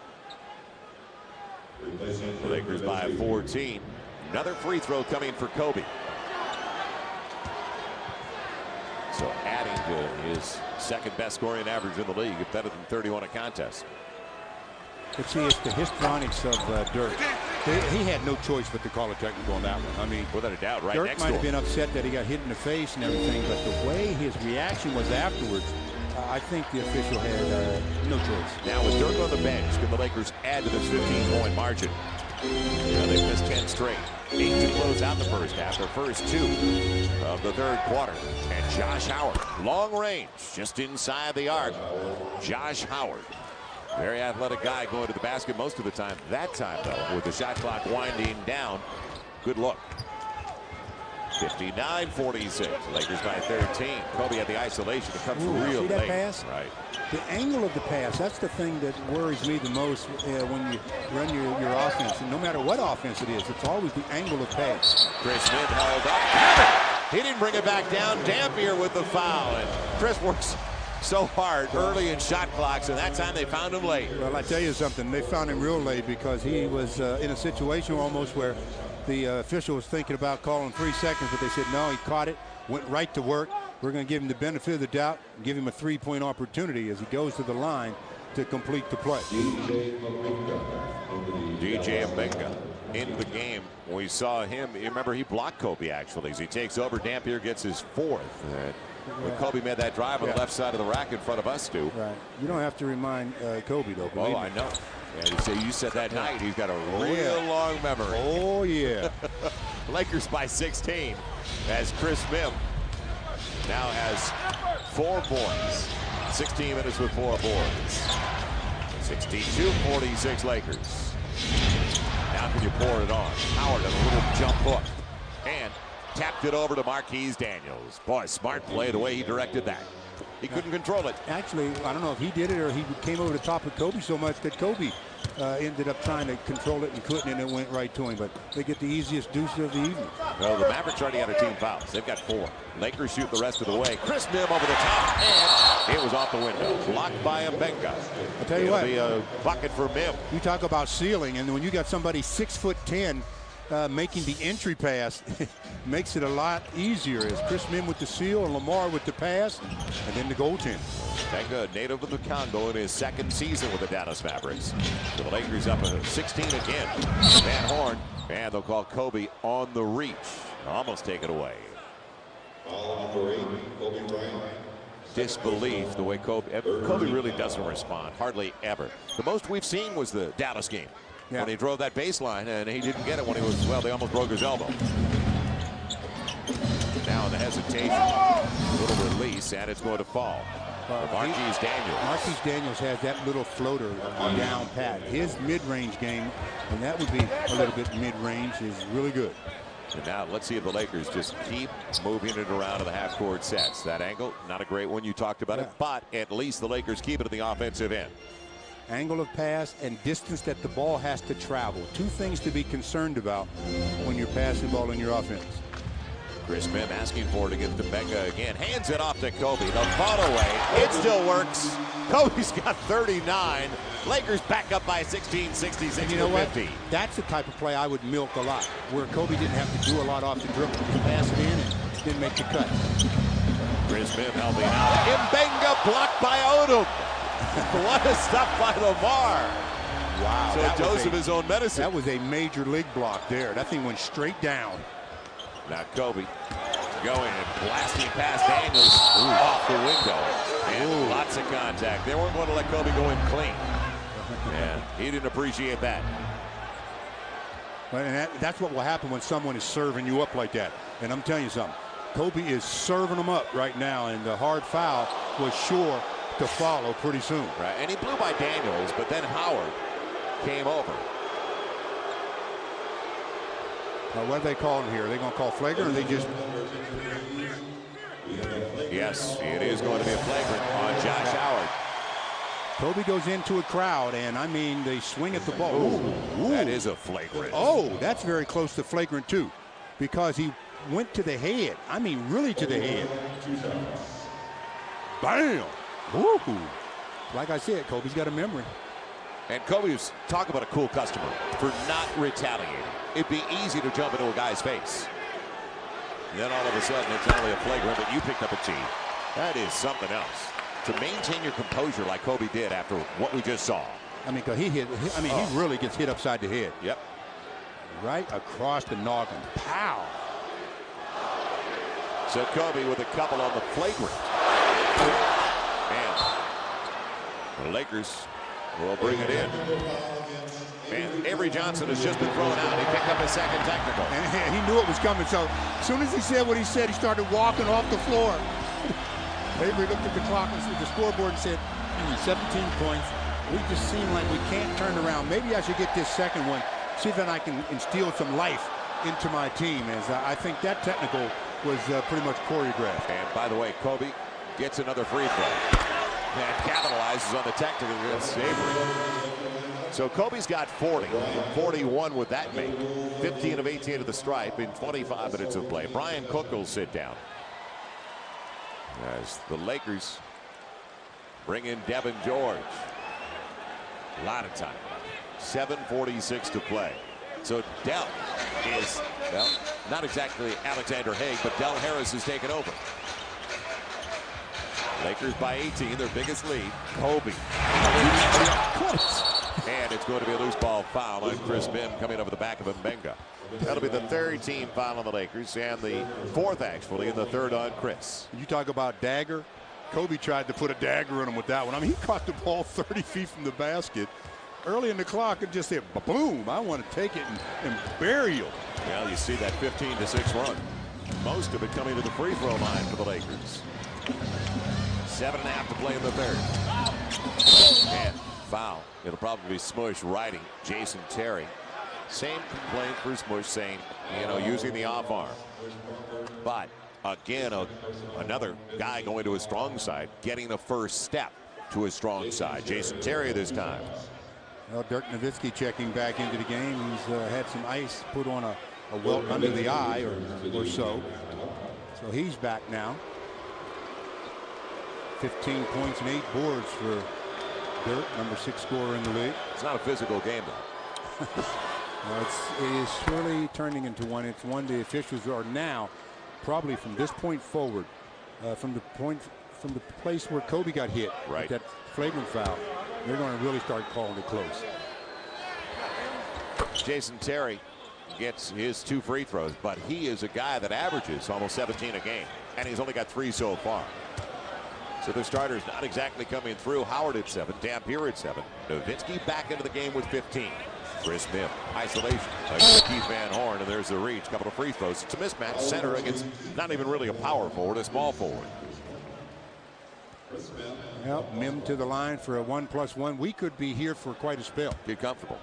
The Lakers by 14. Another free throw coming for Kobe. So adding to his 2nd best scoring average in the league, at better than 31 a contest. But see, it's the histrionics of Dirk. He had no choice but to call a technical on that one. I mean, without a doubt, right Dirk next might to have him. been upset that he got hit in the face and everything, but the way his reaction was afterwards, I think the official had no choice. Now with Dirk on the bench, can the Lakers add to this 15-point margin? They've missed 10 straight. 8 to close out the first half. Their first 2 of the 3rd quarter. And Josh Howard, long range, just inside the arc. Josh Howard. Very athletic guy going to the basket most of the time. That time, though, with the shot clock winding down, good look. 59-46. Lakers by 13. Kobe had the isolation. It comes real see that late. pass? Right. The angle of the pass, that's the thing that worries me the most when you run your offense. And no matter what offense it is, it's always the angle of pass. Chris Smith held up. He didn't bring it back down. Dampier with the foul. And Chris works so hard early in shot clocks, and that time they found him late. Well, I tell you something, they found him real late because he was in a situation almost where the official was thinking about calling 3 seconds, but they said no, he caught it, went right to work. We're going to give him the benefit of the doubt and give him a 3-point opportunity as he goes to the line to complete the play. DJ Mbenga into the game. We saw him, you remember he blocked Kobe actually as he takes over. Dampier gets his 4th. When Kobe made that drive on the left side of the rack in front of us, Stu. Right. You don't have to remind Kobe, though. Oh, I know. And you said that night he's got a real long memory. Oh, yeah. Lakers by 16 as Chris Smith now has 4 points. 16 minutes with 4 boards. 62-46 Lakers. Now can you pour it on? Howard on a little jump hook. And tapped it over to Marquise Daniels. Boy, smart play the way he directed that. He couldn't control it. Actually, I don't know if he did it or he came over the top of Kobe so much that Kobe ended up trying to control it and couldn't, and it went right to him. But they get the easiest deuce of the evening. Well, the Mavericks already had a team fouls. They've got 4. Lakers shoot the rest of the way. Chris Mim over the top, and it was off the window. Blocked by Mbenga. I'll tell you what. It'll be a bucket for Mim. You talk about ceiling, and when you got somebody 6'10" making the entry pass, makes it a lot easier. As Chris Mim with the seal and Lamar with the pass, and then the goaltend. Mbenga, native of the Congo, in his 2nd season with the Dallas Mavericks. So the Lakers up 16 again. Van Horn, and they'll call Kobe on the reach. Almost take it away. Kobe Bryant. Disbelief the way Kobe really doesn't respond, hardly ever. The most we've seen was the Dallas game. When he drove that baseline, and he didn't get it when he was, well, they almost broke his elbow. Now in the hesitation, a little release, and it's going to fall. Marquise Daniels. Marquise Daniels has that little floater down pat. His mid-range game, and that would be a little bit mid-range, is really good. And now let's see if the Lakers just keep moving it around in the half-court sets. That angle, not a great one. You talked about it, but at least the Lakers keep it at the offensive end. Angle of pass and distance that the ball has to travel. 2 things to be concerned about when you're passing the ball in your offense. Chris Mim asking for it against Mamba again. Hands it off to Kobe. The fall away. It still works. Kobe's got 39. Lakers back up by 16, 66 you know to 50. That's the type of play I would milk a lot, where Kobe didn't have to do a lot off the dribble. Pass it in and didn't make the cut. Chris Mim helping out. Mamba blocked by Odom. What a stop by Lamar. Wow. So a dose of his own medicine. That was a major league block there. That thing went straight down. Now Kobe going and blasting past Daniels off the window. And lots of contact. They weren't going to let Kobe go in clean. Yeah, he didn't appreciate that. And that's what will happen when someone is serving you up like that. And I'm telling you something. Kobe is serving them up right now, and the hard foul was sure to follow pretty soon. Right, and he blew by Daniels, but then Howard came over. What are they calling here? Are they going to call flagrant, or they just... Yes, it is going to be a flagrant on Josh Howard. Kobe goes into a crowd, and I mean, they swing at the ball. Ooh. That is a flagrant. Oh, that's very close to flagrant, too, because he went to the head. I mean, really to the head. Bam! Ooh. Like I said, Kobe's got a memory. And Kobe's talk about a cool customer for not retaliating. It'd be easy to jump into a guy's face. And then all of a sudden, it's only a flagrant, but you picked up a tee. That is something else. To maintain your composure like Kobe did after what we just saw. I mean, 'cause he really gets hit upside the head. Yep. Right across the noggin. Pow! So Kobe with a couple on the flagrant. And the Lakers will bring it in. And Avery Johnson has just been thrown out. He picked up his second technical. And he knew it was coming, so as soon as he said what he said, he started walking off the floor. Avery looked at the clock and the scoreboard and said, 17 points. We just seem like we can't turn around. Maybe I should get this second one, see if I can instill some life into my team. As I think that technical was pretty much choreographed. And by the way, Kobe gets another free throw and capitalizes on the technical against Avery. So Kobe's got 40, 41 with that make, 15 of 18 at the stripe in 25 minutes of play. Brian Cook will sit down as the Lakers bring in Devin George. A lot of time, 7:46 to play. So Del is, well, not exactly Alexander Haig, but Del Harris has taken over. Lakers by 18, their biggest lead. Kobe. And it's going to be a loose ball foul on Chris Mim coming over the back of Mbenga. That'll be the third team foul on the Lakers, and the fourth actually, and the third on Chris. You talk about dagger. Kobe tried to put a dagger in him with that one. I mean, he caught the ball 30 feet from the basket early in the clock and just said, boom, I want to take it and bury you. Well, you see that 15-6 run. Most of it coming to the free throw line for the Lakers. 7.5 to play in the third. And foul. It'll probably be Smush riding Jason Terry. Same complaint for Smush, saying, using the off arm. But again, another guy going to his strong side, getting the first step to his strong side. Jason Terry this time. Well, Dirk Nowitzki checking back into the game. He's had some ice put on a welt under the eye or so. So he's back now. 15 points and 8 boards for Dirk, number 6 scorer in the league. It's not a physical game, though. Well, it is surely turning into one. It's one the officials are now, probably from this point forward, from the place where Kobe got hit, right, that flagrant foul, they're going to really start calling it close. Jason Terry gets his 2 free throws, but he is a guy that averages almost 17 a game, and he's only got 3 so far. So the starters not exactly coming through. Howard at 7, Dampier at 7. Nowitzki back into the game with 15. Chris Mim, isolation against Keith Van Horn, and there's the reach. Couple of free throws. It's a mismatch. Center against not even really a power forward, a small forward. Well, Mim to the line for a 1+1. We could be here for quite a spell. Get comfortable.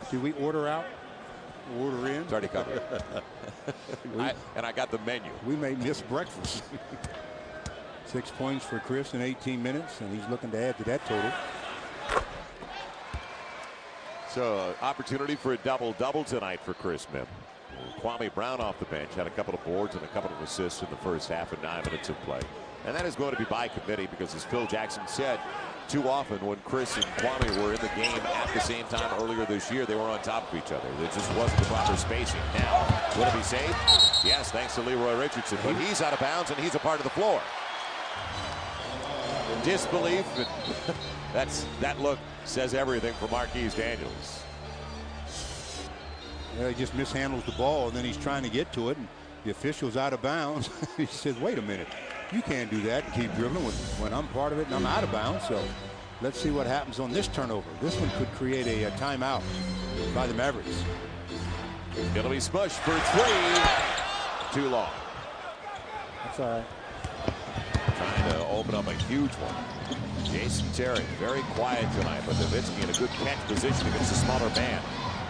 Do we order out? Order in? It's already covered. And I got the menu. We may miss breakfast. 6 points for Chris in 18 minutes, and he's looking to add to that total. So opportunity for a double-double tonight for Chris Mim. Kwame Brown off the bench, had a couple of boards and a couple of assists in the first half and 9 minutes of play. And that is going to be by committee because, as Phil Jackson said, too often when Chris and Kwame were in the game at the same time earlier this year, they were on top of each other. There just wasn't the proper spacing. Now, will it be saved? Yes, thanks to Leroy Richardson. But he's out of bounds and he's a part of the floor. Disbelief. That look says everything for Marquise Daniels. He just mishandles the ball, and then he's trying to get to it, and the official's out of bounds. He says, wait a minute. You can't do that and keep dribbling when I'm part of it and I'm out of bounds. So let's see what happens on this turnover. This one could create a timeout by the Mavericks. It'll be smushed for 3. Too long. That's all right. Trying to open up a huge one. Jason Terry very quiet tonight, but Nowitzki in a good catch position against the smaller man.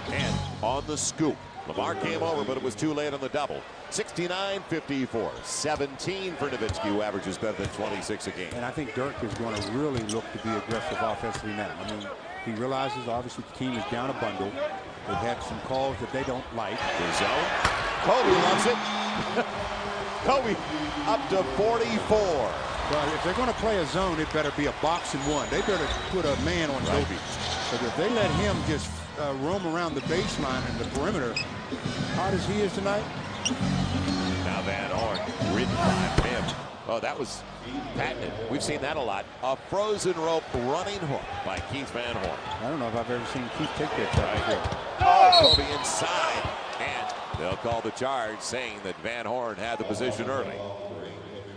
And on the scoop, Lamar came over, but it was too late on the double. 69-54, 17 for Nowitzki, who averages better than 26 a game. And I think Dirk is going to really look to be aggressive offensively now. I mean, he realizes obviously the team is down a bundle. They've had some calls that they don't like. The zone. Kobe loves it. Kobe up to 44. Well, if they're going to play a zone, it better be a box and one. They better put a man on Kobe. But if they let him just roam around the baseline and the perimeter, hot as he is tonight. Now Van Horn, ridden by him. Oh, that was patented. We've seen that a lot. A frozen rope running hook by Keith Van Horn. I don't know if I've ever seen Keith take that shot before. Oh, Kobe inside. And they'll call the charge, saying that Van Horn had the position early.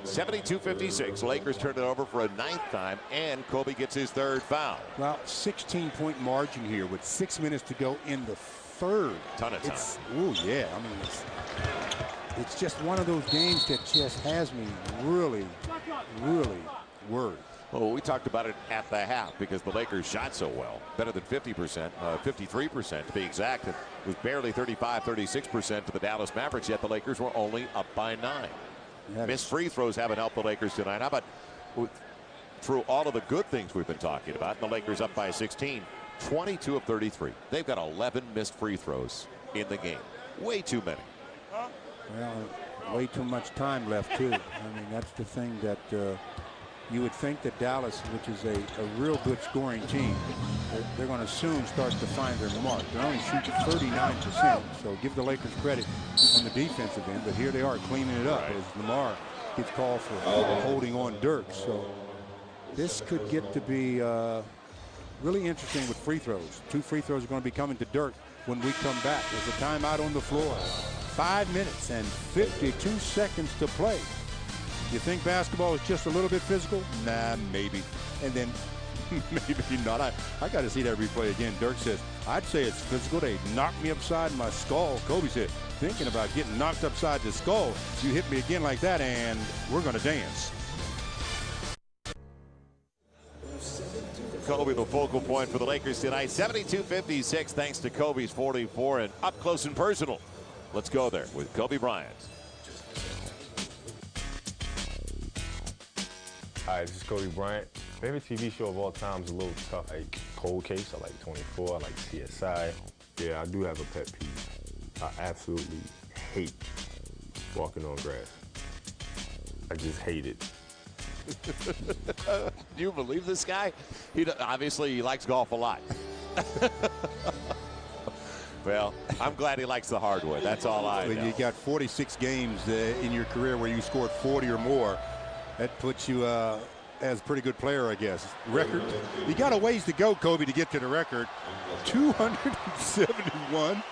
72-56. Lakers turned it over for a 9th time, and Kobe gets his 3rd foul. Well, 16-point margin here with 6 minutes to go in the 3rd. Ton of time. Oh, yeah. I mean, it's just one of those games that just has me really, really worried. Well, we talked about it at the half because the Lakers shot so well. Better than 50%, 53% to be exact. It was barely 35-36% to the Dallas Mavericks, yet the Lakers were only up by 9. Missed free throws haven't helped the Lakers tonight. How about through all of the good things we've been talking about, and the Lakers up by 16, 22 of 33. They've got 11 missed free throws in the game. Way too many. Well, way too much time left, too. I mean, that's the thing that you would think that Dallas, which is a real good scoring team, they're going to soon start to find their mark. They're only shooting 39%, so give the Lakers credit on the defensive end, but here they are cleaning it up as Lamar gets called for holding on Dirk. So this could get to be really interesting with free throws. 2 free throws are going to be coming to Dirk when we come back. There's a timeout on the floor. 5 minutes and 52 seconds to play. You think basketball is just a little bit physical? Nah, maybe. And then maybe not. I got to see that replay again. Dirk says, I'd say it's physical. They knocked me upside my skull. Kobe said, thinking about getting knocked upside the skull. You hit me again like that, and we're going to dance. Kobe, the focal point for the Lakers tonight. 72-56, thanks to Kobe's 44 and up close and personal. Let's go there with Kobe Bryant. Hi, this is Kobe Bryant. Favorite TV show of all time is a little tough. Like Cold Case, I like 24, I like CSI. Yeah, I do have a pet peeve. I absolutely hate walking on grass. I just hate it. Do you believe this guy? Obviously, he likes golf a lot. Well, I'm glad he likes the hardwood. That's all I know. When you got 46 games in your career where you scored 40 or more, that puts you as a pretty good player, I guess. Record, you got a ways to go, Kobe, to get to the record. 271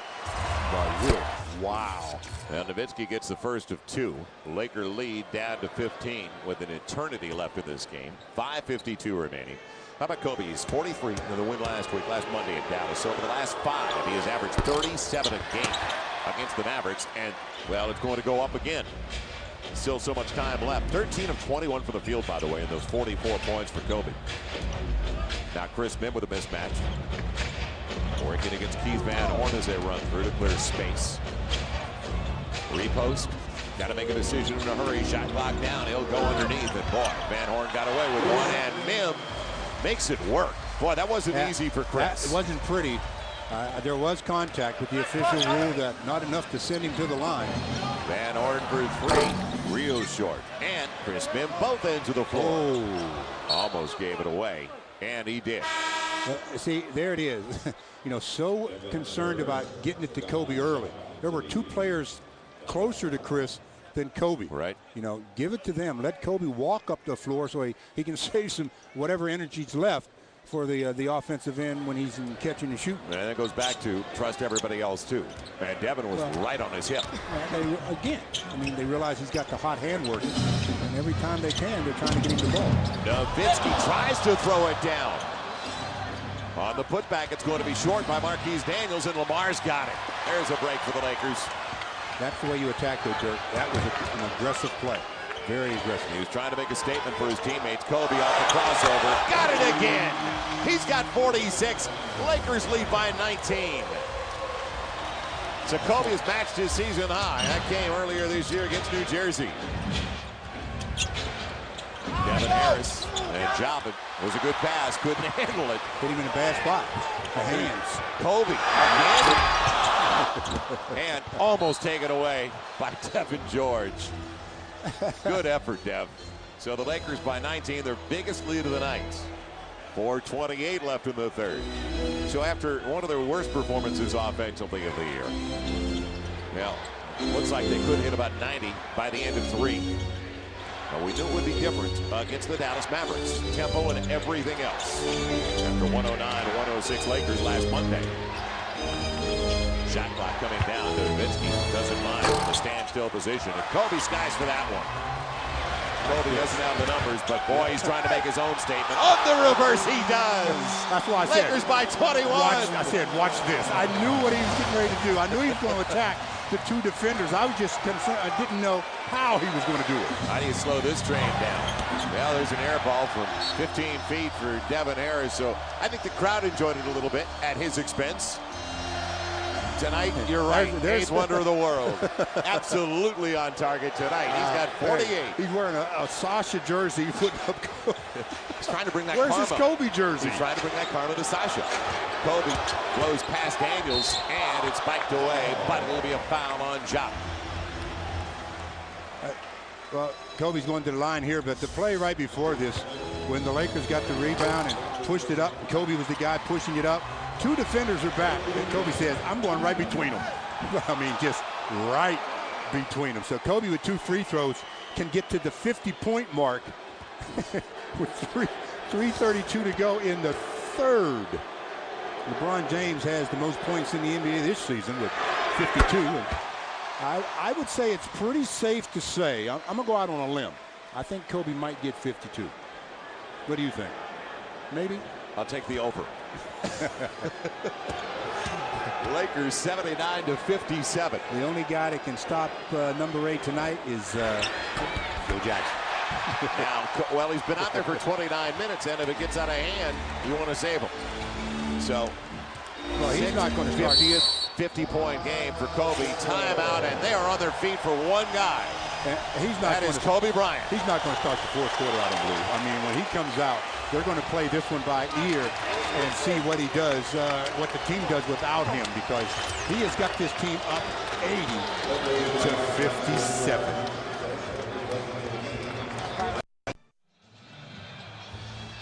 by Will. Wow. Well, Nowitzki gets the first of 2. Laker lead down to 15 with an eternity left in this game. 5:52 remaining. How about Kobe? He's 43 in the win last Monday in Dallas. So over the last 5, he has averaged 37 a game against the Mavericks. And, well, it's going to go up again. Still so much time left. 13 of 21 for the field, by the way, and those 44 points for Kobe. Now Chris Mihm with a mismatch. Working against Keith Van Horn as they run through to clear space. Repost. Got to make a decision in a hurry. Shot clock down. He'll go underneath. And boy, Van Horn got away with one. And Mihm makes it work. Boy, that wasn't easy for Chris. It wasn't pretty. There was contact, but the official ruled that not enough to send him to the line. Van Horn for three, real short. And Chris Mim both ends of the floor. Oh. Almost gave it away, and he did. See, there it is. You know, so concerned about getting it to Kobe early. There were two players closer to Chris than Kobe. Right. You know, give it to them. Let Kobe walk up the floor so he can save some whatever energy's left for the offensive end when he's in catching and shooting. And that goes back to trust everybody else too. And Devin was right on his hip. Again, I mean, they realize he's got the hot hand working, and every time they can, they're trying to get him the ball. Nowitzki tries to throw it down. On the putback, it's going to be short by Marquise Daniels, and Lamar's got it. There's a break for the Lakers. That's the way you attack, though, Dirk. That was an aggressive play. Very aggressive. He was trying to make a statement for his teammates. Kobe off the crossover. Got it again. He's got 46. Lakers lead by 19. So Kobe has matched his season high. That came earlier this year against New Jersey. Devin Harris and Jobin was a good pass. Couldn't handle it. Hit him in a bad spot. The hands. Kobe again. And almost taken away by Devin George. Good effort, Dev. So the Lakers by 19, their biggest lead of the night. 4:28 left in the third. So after one of their worst performances offensively of the year, well, looks like they could hit about 90 by the end of three. But we knew it would be different against the Dallas Mavericks. Tempo and everything else. After 109-106 Lakers last Monday. Shot clock coming down to Nowitzki. Doesn't mind the standstill position. And Kobe skies for that one. Kobe doesn't have the numbers, but boy, he's trying to make his own statement. On the reverse, he does. That's why I said. Lakers by 21. I said, watch this. I knew what he was getting ready to do. I knew he was going to attack the two defenders. I was just concerned. I didn't know how he was going to do it. How do you slow this train down? Well, there's an air ball from 15 feet for Devin Harris. So I think the crowd enjoyed it a little bit at his expense. Tonight, you're right. Eighth wonder of the world. Absolutely on target tonight. He's got 48. He's wearing a Sasha jersey. He's trying to bring that Where's karma. his Kobe jersey? He's trying to bring that karma to Sasha. Kobe blows past Daniels, and it's spiked away, but it'll be a foul on Ja. Well, Kobe's going to the line here, but the play right before this, when the Lakers got the rebound and pushed it up, Kobe was the guy pushing it up. Two defenders are back, and Kobe says, I'm going right between them. I mean, just right between them. So Kobe with two free throws can get to the 50-point mark with 3:32 to go in the third. LeBron James has the most points in the NBA this season with 52. And I would say it's pretty safe to say, I'm going to go out on a limb. I think Kobe might get 52. What do you think? Maybe? I'll take the over. Lakers 79-57. The only guy that can stop number 8 tonight is Phil Jackson. Now, well, he's been out there for 29 minutes, and if it gets out of hand, you want to save him. So, well, he's not going to start. 50-point game for Kobe. Timeout, and they are on their feet for one guy. That is Kobe Bryant. He's not going to start the fourth quarter, I don't believe. I mean, when he comes out, they're going to play this one by ear and see what he does, what the team does without him, because he has got this team up 80-57.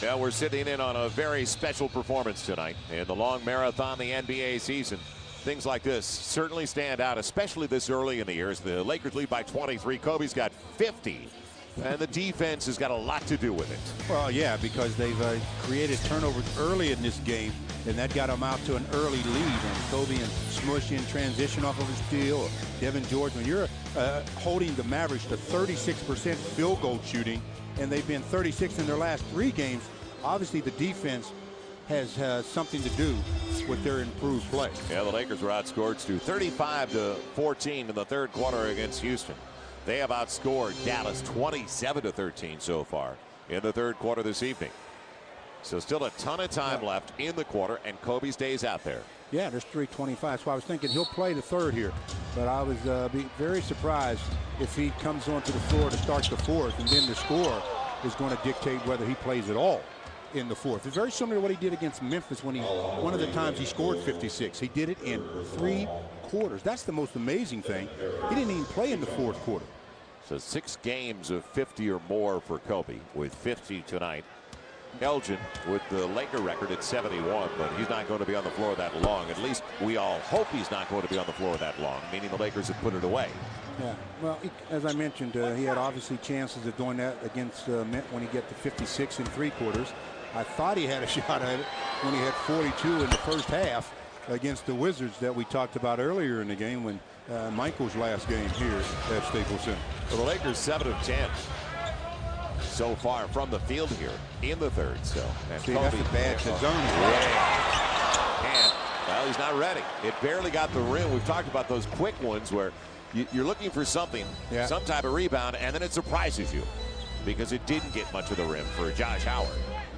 Yeah, we're sitting in on a very special performance tonight in the long marathon, the NBA season. Things like this certainly stand out, especially this early in the year. As the Lakers lead by 23, Kobe's got 50, and the defense has got a lot to do with it. Well, yeah, because they've created turnovers early in this game, and that got them out to an early lead. And Kobe and Smush in transition off of his steal, or Devin George. When you're holding the Mavericks to 36% field goal shooting, and they've been 36 in their last 3 games, obviously the defense has something to do with their improved play. Yeah, the Lakers were outscored to 35-14 in the third quarter against Houston. They have outscored Dallas 27-13 so far in the third quarter this evening. So still a ton of time left in the quarter, and Kobe stays out there. Yeah, there's 3:25, so I was thinking he'll play the third here, but I was be very surprised if he comes onto the floor to start the fourth, and then the score is going to dictate whether he plays at all. in the fourth. It's very similar to what he did against Memphis when one of the times he scored 56. He did it in 3 quarters. That's the most amazing thing. He didn't even play in the fourth quarter. So 6 games of 50 or more for Kobe with 50 tonight. Elgin with the Laker record at 71, but he's not going to be on the floor that long. At least we all hope he's not going to be on the floor that long, meaning the Lakers have put it away. Yeah, well, as I mentioned, he had obviously chances of doing that against Mint when he got to 56 in 3 quarters. I thought he had a shot at it when he had 42 in the first half against the Wizards that we talked about earlier in the game when Michael's last game here at Staples Center. So the Lakers 7 of 10 so far from the field here in the third. So and see, Kobe, that's a bad zone. And well, he's not ready. It barely got the rim. We've talked about those quick ones where you're looking for something, some type of rebound, and then it surprises you because it didn't get much of the rim for Josh Howard.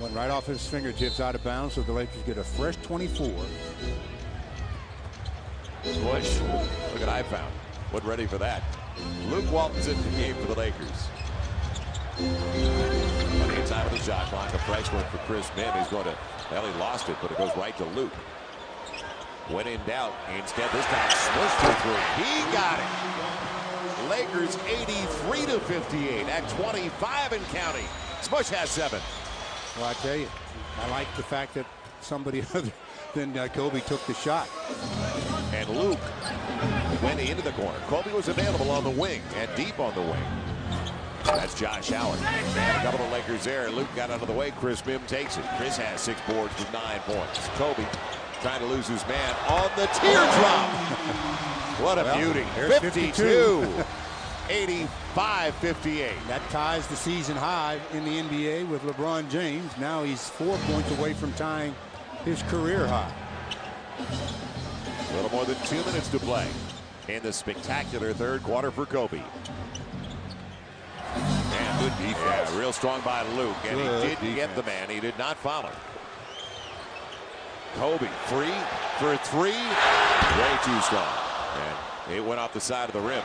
Went right off his fingertips out of bounds, so the Lakers get a fresh 24. Bush, look at I found. Wasn't ready for that. Luke Walton's in the game for the Lakers. On the inside of the shot clock, a fresh one for Chris Mim. He's going to, well, he lost it, but it goes right to Luke. When in doubt, instead this time Smush for 3. He got it. Lakers 83-58 at 25 and counting. Smush has 7. Well, I tell you, I like the fact that somebody other than Kobe took the shot. And Luke went into the corner. Kobe was available on the wing and deep on the wing. That's Josh Howard. And a couple of Lakers there. Luke got out of the way. Chris Mim takes it. Chris has 6 boards with 9 points. Kobe trying to lose his man on the teardrop. What a beauty. 52. 85-58. That ties the season high in the NBA with LeBron James. Now he's 4 points away from tying his career high. A little more than 2 minutes to play in the spectacular third quarter for Kobe. And good defense. Yeah, real strong by Luke. And he did get the man. He did not follow. Kobe free for 3. Way too strong. And it went off the side of the rim.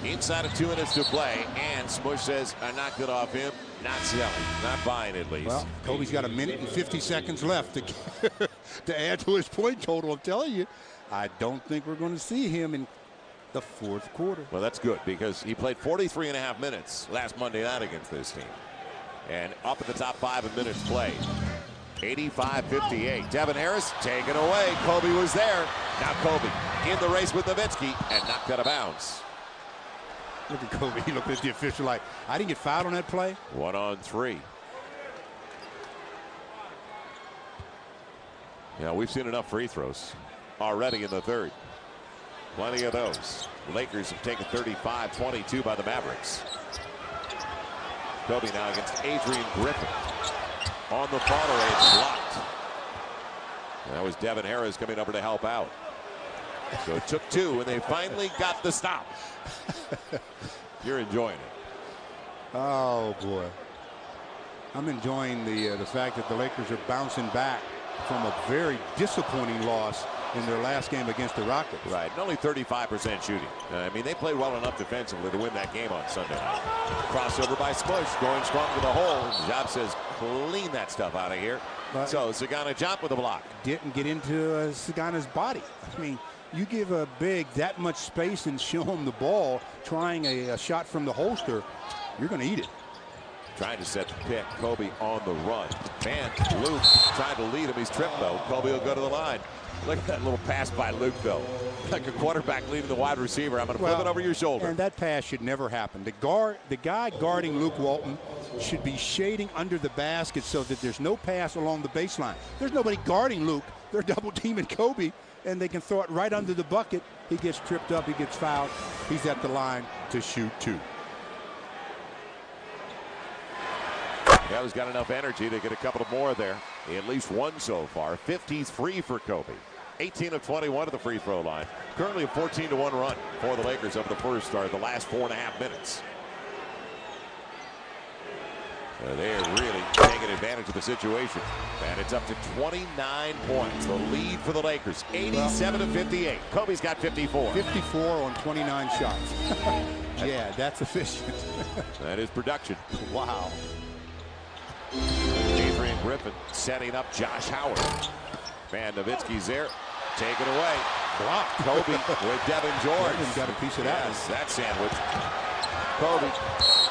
Inside of 2 minutes to play, and Smush says, I knocked it off him. Not selling, not buying at least. Well, Kobe's got 1 minute and 50 seconds left to add to his point total. I'm telling you, I don't think we're going to see him in the fourth quarter. Well, that's good because he played 43.5 minutes last Monday night against this team. And up at the top 5 in minutes played. 85-58. Devin Harris taken away. Kobe was there. Now Kobe in the race with Nowitzki and knocked out of bounds. Look at Kobe. He looked at the official like, I didn't get fouled on that play. 1 on 3. Yeah, we've seen enough free throws already in the third. Plenty of those. Lakers have taken 35-22 by the Mavericks. Kobe now against Adrian Griffin. On the follow, it's blocked. That was Devin Harris coming over to help out. So it took 2, and they finally got the stop. You're enjoying it. Oh, boy. I'm enjoying the fact that the Lakers are bouncing back from a very disappointing loss in their last game against the Rockets. Right, and only 35% shooting. I mean, they played well enough defensively to win that game on Sunday night. Crossover by Smush, going strong to the hole. Job says, clean that stuff out of here. But so Sagana Job with a block. Didn't get into Sagana's body. I mean, you give a big that much space and show him the ball, trying a shot from the holster, you're going to eat it. Trying to set the pick. Kobe on the run. Man, Luke trying to lead him. He's tripped, though. Kobe will go to the line. Look at that little pass by Luke, though. Like a quarterback leading the wide receiver. I'm going to flip it over your shoulder. And that pass should never happen. The guy guarding Luke Walton should be shading under the basket so that there's no pass along the baseline. There's nobody guarding Luke. They're double teaming Kobe, and they can throw it right under the bucket. He gets tripped up. He gets fouled. He's at the line to shoot 2. Gav's got enough energy to get a couple of more there. At least 1 so far. 53 for Kobe. 18 of 21 to the free throw line. Currently a 14-1 run for the Lakers over the first start, the last 4.5 minutes. So they're really taking advantage of the situation. And it's up to 29 points. The lead for the Lakers, 87-58. Kobe's got 54. 54 on 29 shots. Yeah, that's efficient. That is production. Wow. Adrian Griffin setting up Josh Howard. Man, Nowitzki's there. Taken away. Block. Kobe with Devin George. Got a piece of that. Yes, that sandwich. Kobe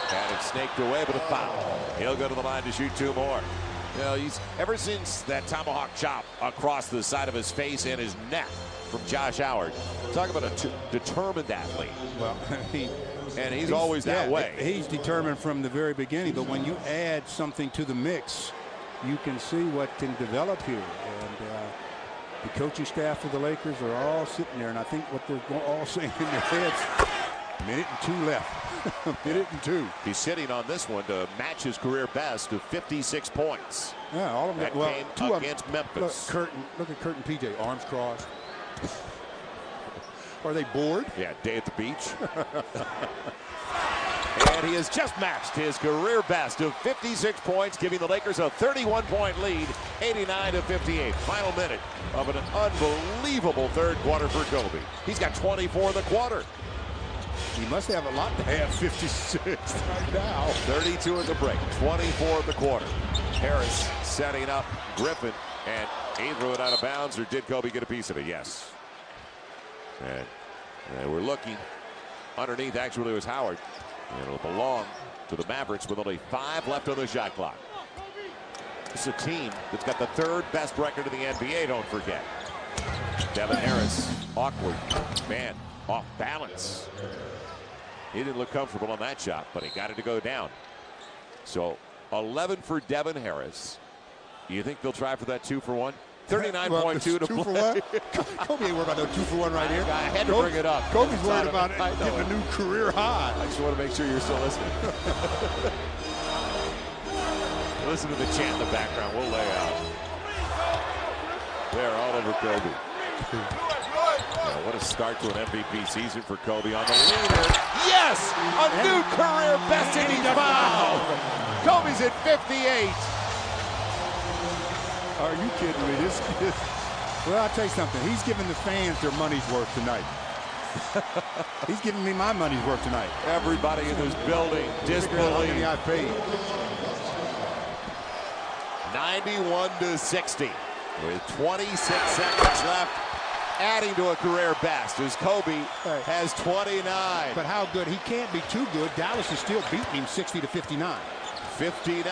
had it snaked away, but a foul. He'll go to the line to shoot 2 more. You know, he's ever since that tomahawk chop across the side of his face and his neck from Josh Howard. Talk about a determined athlete. Well, he's always that way. He's determined from the very beginning, but when you add something to the mix, you can see what can develop here. And the coaching staff of the Lakers are all sitting there, and I think what they're all saying in their heads, minute and 2 left. Minute and 2. He's sitting on this one to match his career best of 56 points. Yeah, all of that well, game 2 against Memphis. Look at Kurt and PJ, arms crossed. Are they bored? Yeah, day at the beach. And he has just matched his career best of 56 points, giving the Lakers a 31-point lead, 89-58. Final minute of an unbelievable third quarter for Kobe. He's got 24 in the quarter. He must have a lot to have 56 right now. 32 at the break, 24 in the quarter. Harris setting up Griffin, and he threw it out of bounds, or did Kobe get a piece of it? Yes. And we're looking underneath. Actually, it was Howard. And it'll belong to the Mavericks with only 5 left on the shot clock. This is a team that's got the 3rd best record in the NBA, don't forget. Devin Harris, awkward. Man, off balance. He didn't look comfortable on that shot, but he got it to go down. So 11 for Devin Harris. Do you think they'll try for that 2 for 1? 39.2 to 2 for play. 1? Kobe ain't worried about no 2 for 1 right here. I had to bring it up. Kobe's worried about getting a new career high. I just want to make sure you're still listening. Listen to the chant in the background. We'll lay out. They're all over Kobe. What a start to an MVP season for Kobe on the leader. Yes! A new career best, and he's fouled. Kobe's at 58. Are you kidding me? Well, I'll tell you something. He's giving the fans their money's worth tonight. He's giving me my money's worth tonight. Everybody in this building disbelieved. I paid. 91-60 with 26 seconds left, adding to a career best as Kobe has 29. But how good? He can't be too good. Dallas is still beating him 60-59. 59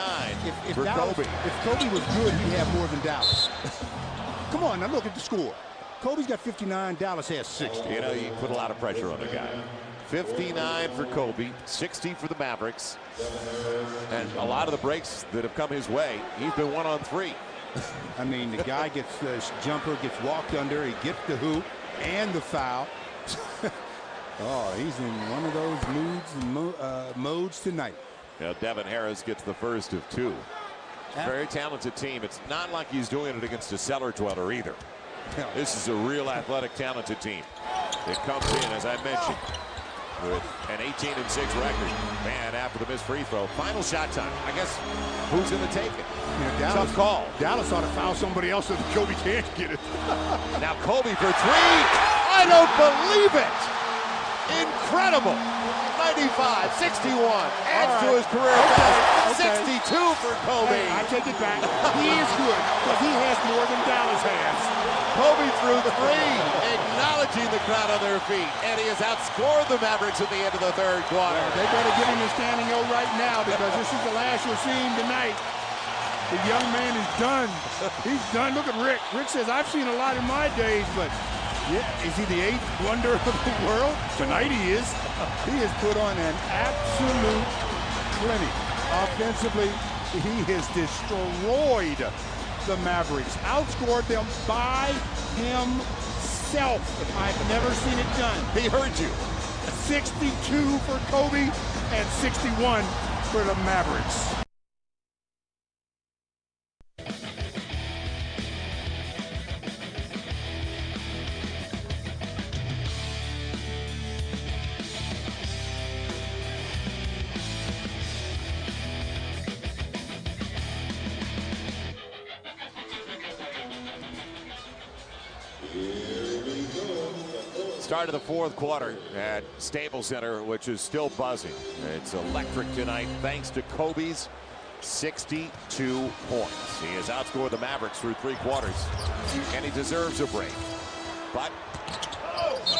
for Dallas, Kobe. If Kobe was good, he'd have more than Dallas. Come on, now look at the score. Kobe's got 59, Dallas has 60. You know, you put a lot of pressure on the guy. 59 for Kobe, 60 for the Mavericks. And a lot of the breaks that have come his way, he's been 1 on 3. I mean, the guy gets the jumper, gets walked under, he gets the hoop and the foul. Oh, he's in one of those moods and modes tonight. Now Devin Harris gets the first of 2. Very talented team. It's not like he's doing it against a cellar dweller either. This is a real athletic, talented team. It comes in, as I mentioned, with an 18-6 record. Man, after the missed free throw. Final shot time. I guess who's going to take it? Dallas, tough call. Dallas ought to foul somebody else so that Kobe can't get it. Now Kobe for 3. I don't believe it. Incredible. 95-61. Adds to his career best. 62 for Kobe. Hey, I take it back. He is good, but he has more than Dallas has. Kobe threw 3, acknowledging the crowd on their feet, and he has outscored the Mavericks at the end of the third quarter. They better give him a standing O right now, because this is the last you'll see him tonight. The young man is done. He's done. Look at Rick. Rick says, I've seen a lot in my days, but yeah, is he the 8th wonder of the world? Tonight he is. He has put on an absolute clinic. Offensively, he has destroyed the Mavericks. Outscored them by himself. I've never seen it done. He heard you. 62 for Kobe and 61 for the Mavericks. Start of the fourth quarter at Staples Center, which is still buzzing. It's electric tonight thanks to Kobe's 62 points. He has outscored the Mavericks through 3 quarters, and he deserves a break. But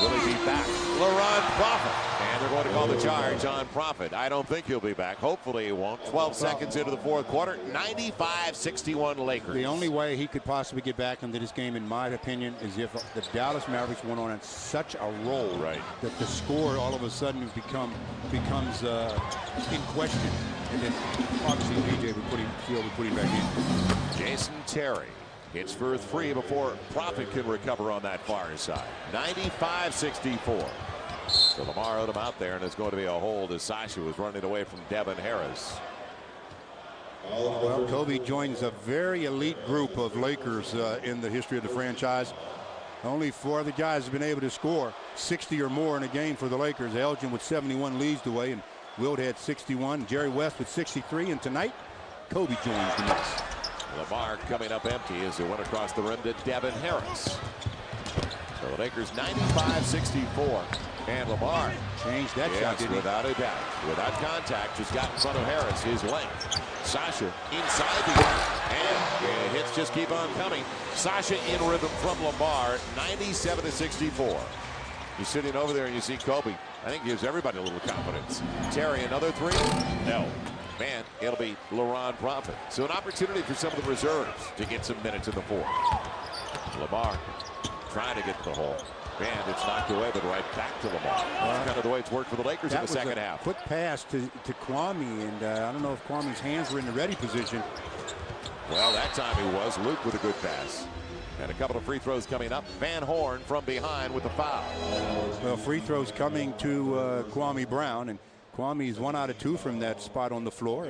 will he be back? Laron Prophet. And they're going to call the charge on Prophet. I don't think he'll be back. Hopefully he won't. 12 seconds into the 4th quarter. 95-61 Lakers. The only way he could possibly get back into this game, in my opinion, is if the Dallas Mavericks went on such a roll that the score all of a sudden becomes in question. And then obviously BJ would put him back in. Jason Terry hits for 3 before Prophet can recover on that far side. 95-64. So Lamar Odom out there, and it's going to be a hold as Sasha was running away from Devin Harris. Well, Kobe joins a very elite group of Lakers in the history of the franchise. Only 4 other guys have been able to score 60 or more in a game for the Lakers. Elgin with 71 leads the way, and Wilt had 61. Jerry West with 63, and tonight Kobe joins the mix. Lamar coming up empty as it went across the rim to Devin Harris. So the Lakers 95-64. And Lamar changed that shot, didn't he? Without a doubt. Without contact, just got in front of Harris, his length. Sasha inside the arc, and hits just keep on coming. Sasha in rhythm from Lamar, 97-64. You're sitting over there and you see Kobe. I think gives everybody a little confidence. Terry, another 3? No. Man, it'll be Laron Prophet. So an opportunity for some of the reserves to get some minutes in the 4th. Lamar trying to get to the hole. And it's knocked away, but right back to Lamar. That's kind of the way it's worked for the Lakers in the second half. Quick pass to Kwame, and I don't know if Kwame's hands were in the ready position. Well, that time he was. Luke with a good pass. And a couple of free throws coming up. Van Horn from behind with the foul. Well, free throws coming to Kwame Brown, and Kwame is 1 out of 2 from that spot on the floor.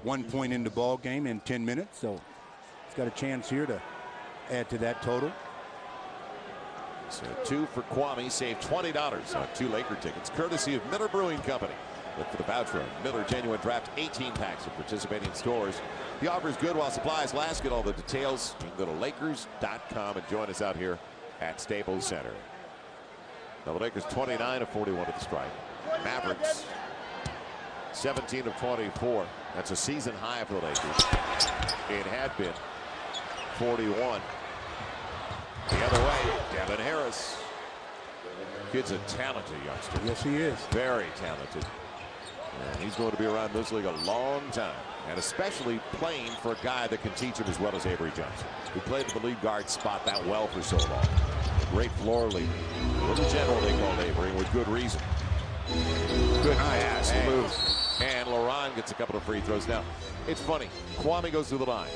1 point in the ball game in 10 minutes, so he's got a chance here to add to that total. So 2 for Kwame, save $20 on 2 Laker tickets, courtesy of Miller Brewing Company. Look for the voucher on Miller Genuine Draft 18 packs at participating stores. The offer is good while supplies last. Get all the details. You can go to Lakers.com and join us out here at Staples Center. Now the Lakers 29 of 41 at the stripe. Mavericks 17 of 24. That's a season high for the Lakers. It had been 41. The other way, Devin Harris. Kid's a talented youngster. Yes, he is. Very talented. And he's going to be around this league a long time. And especially playing for a guy that can teach him as well as Avery Johnson, who played the lead guard spot that well for so long. Great floor leader. Little general they called Avery, with good reason. Good pass, move. And Laron gets a couple of free throws. Now, it's funny. Kwame goes to the line.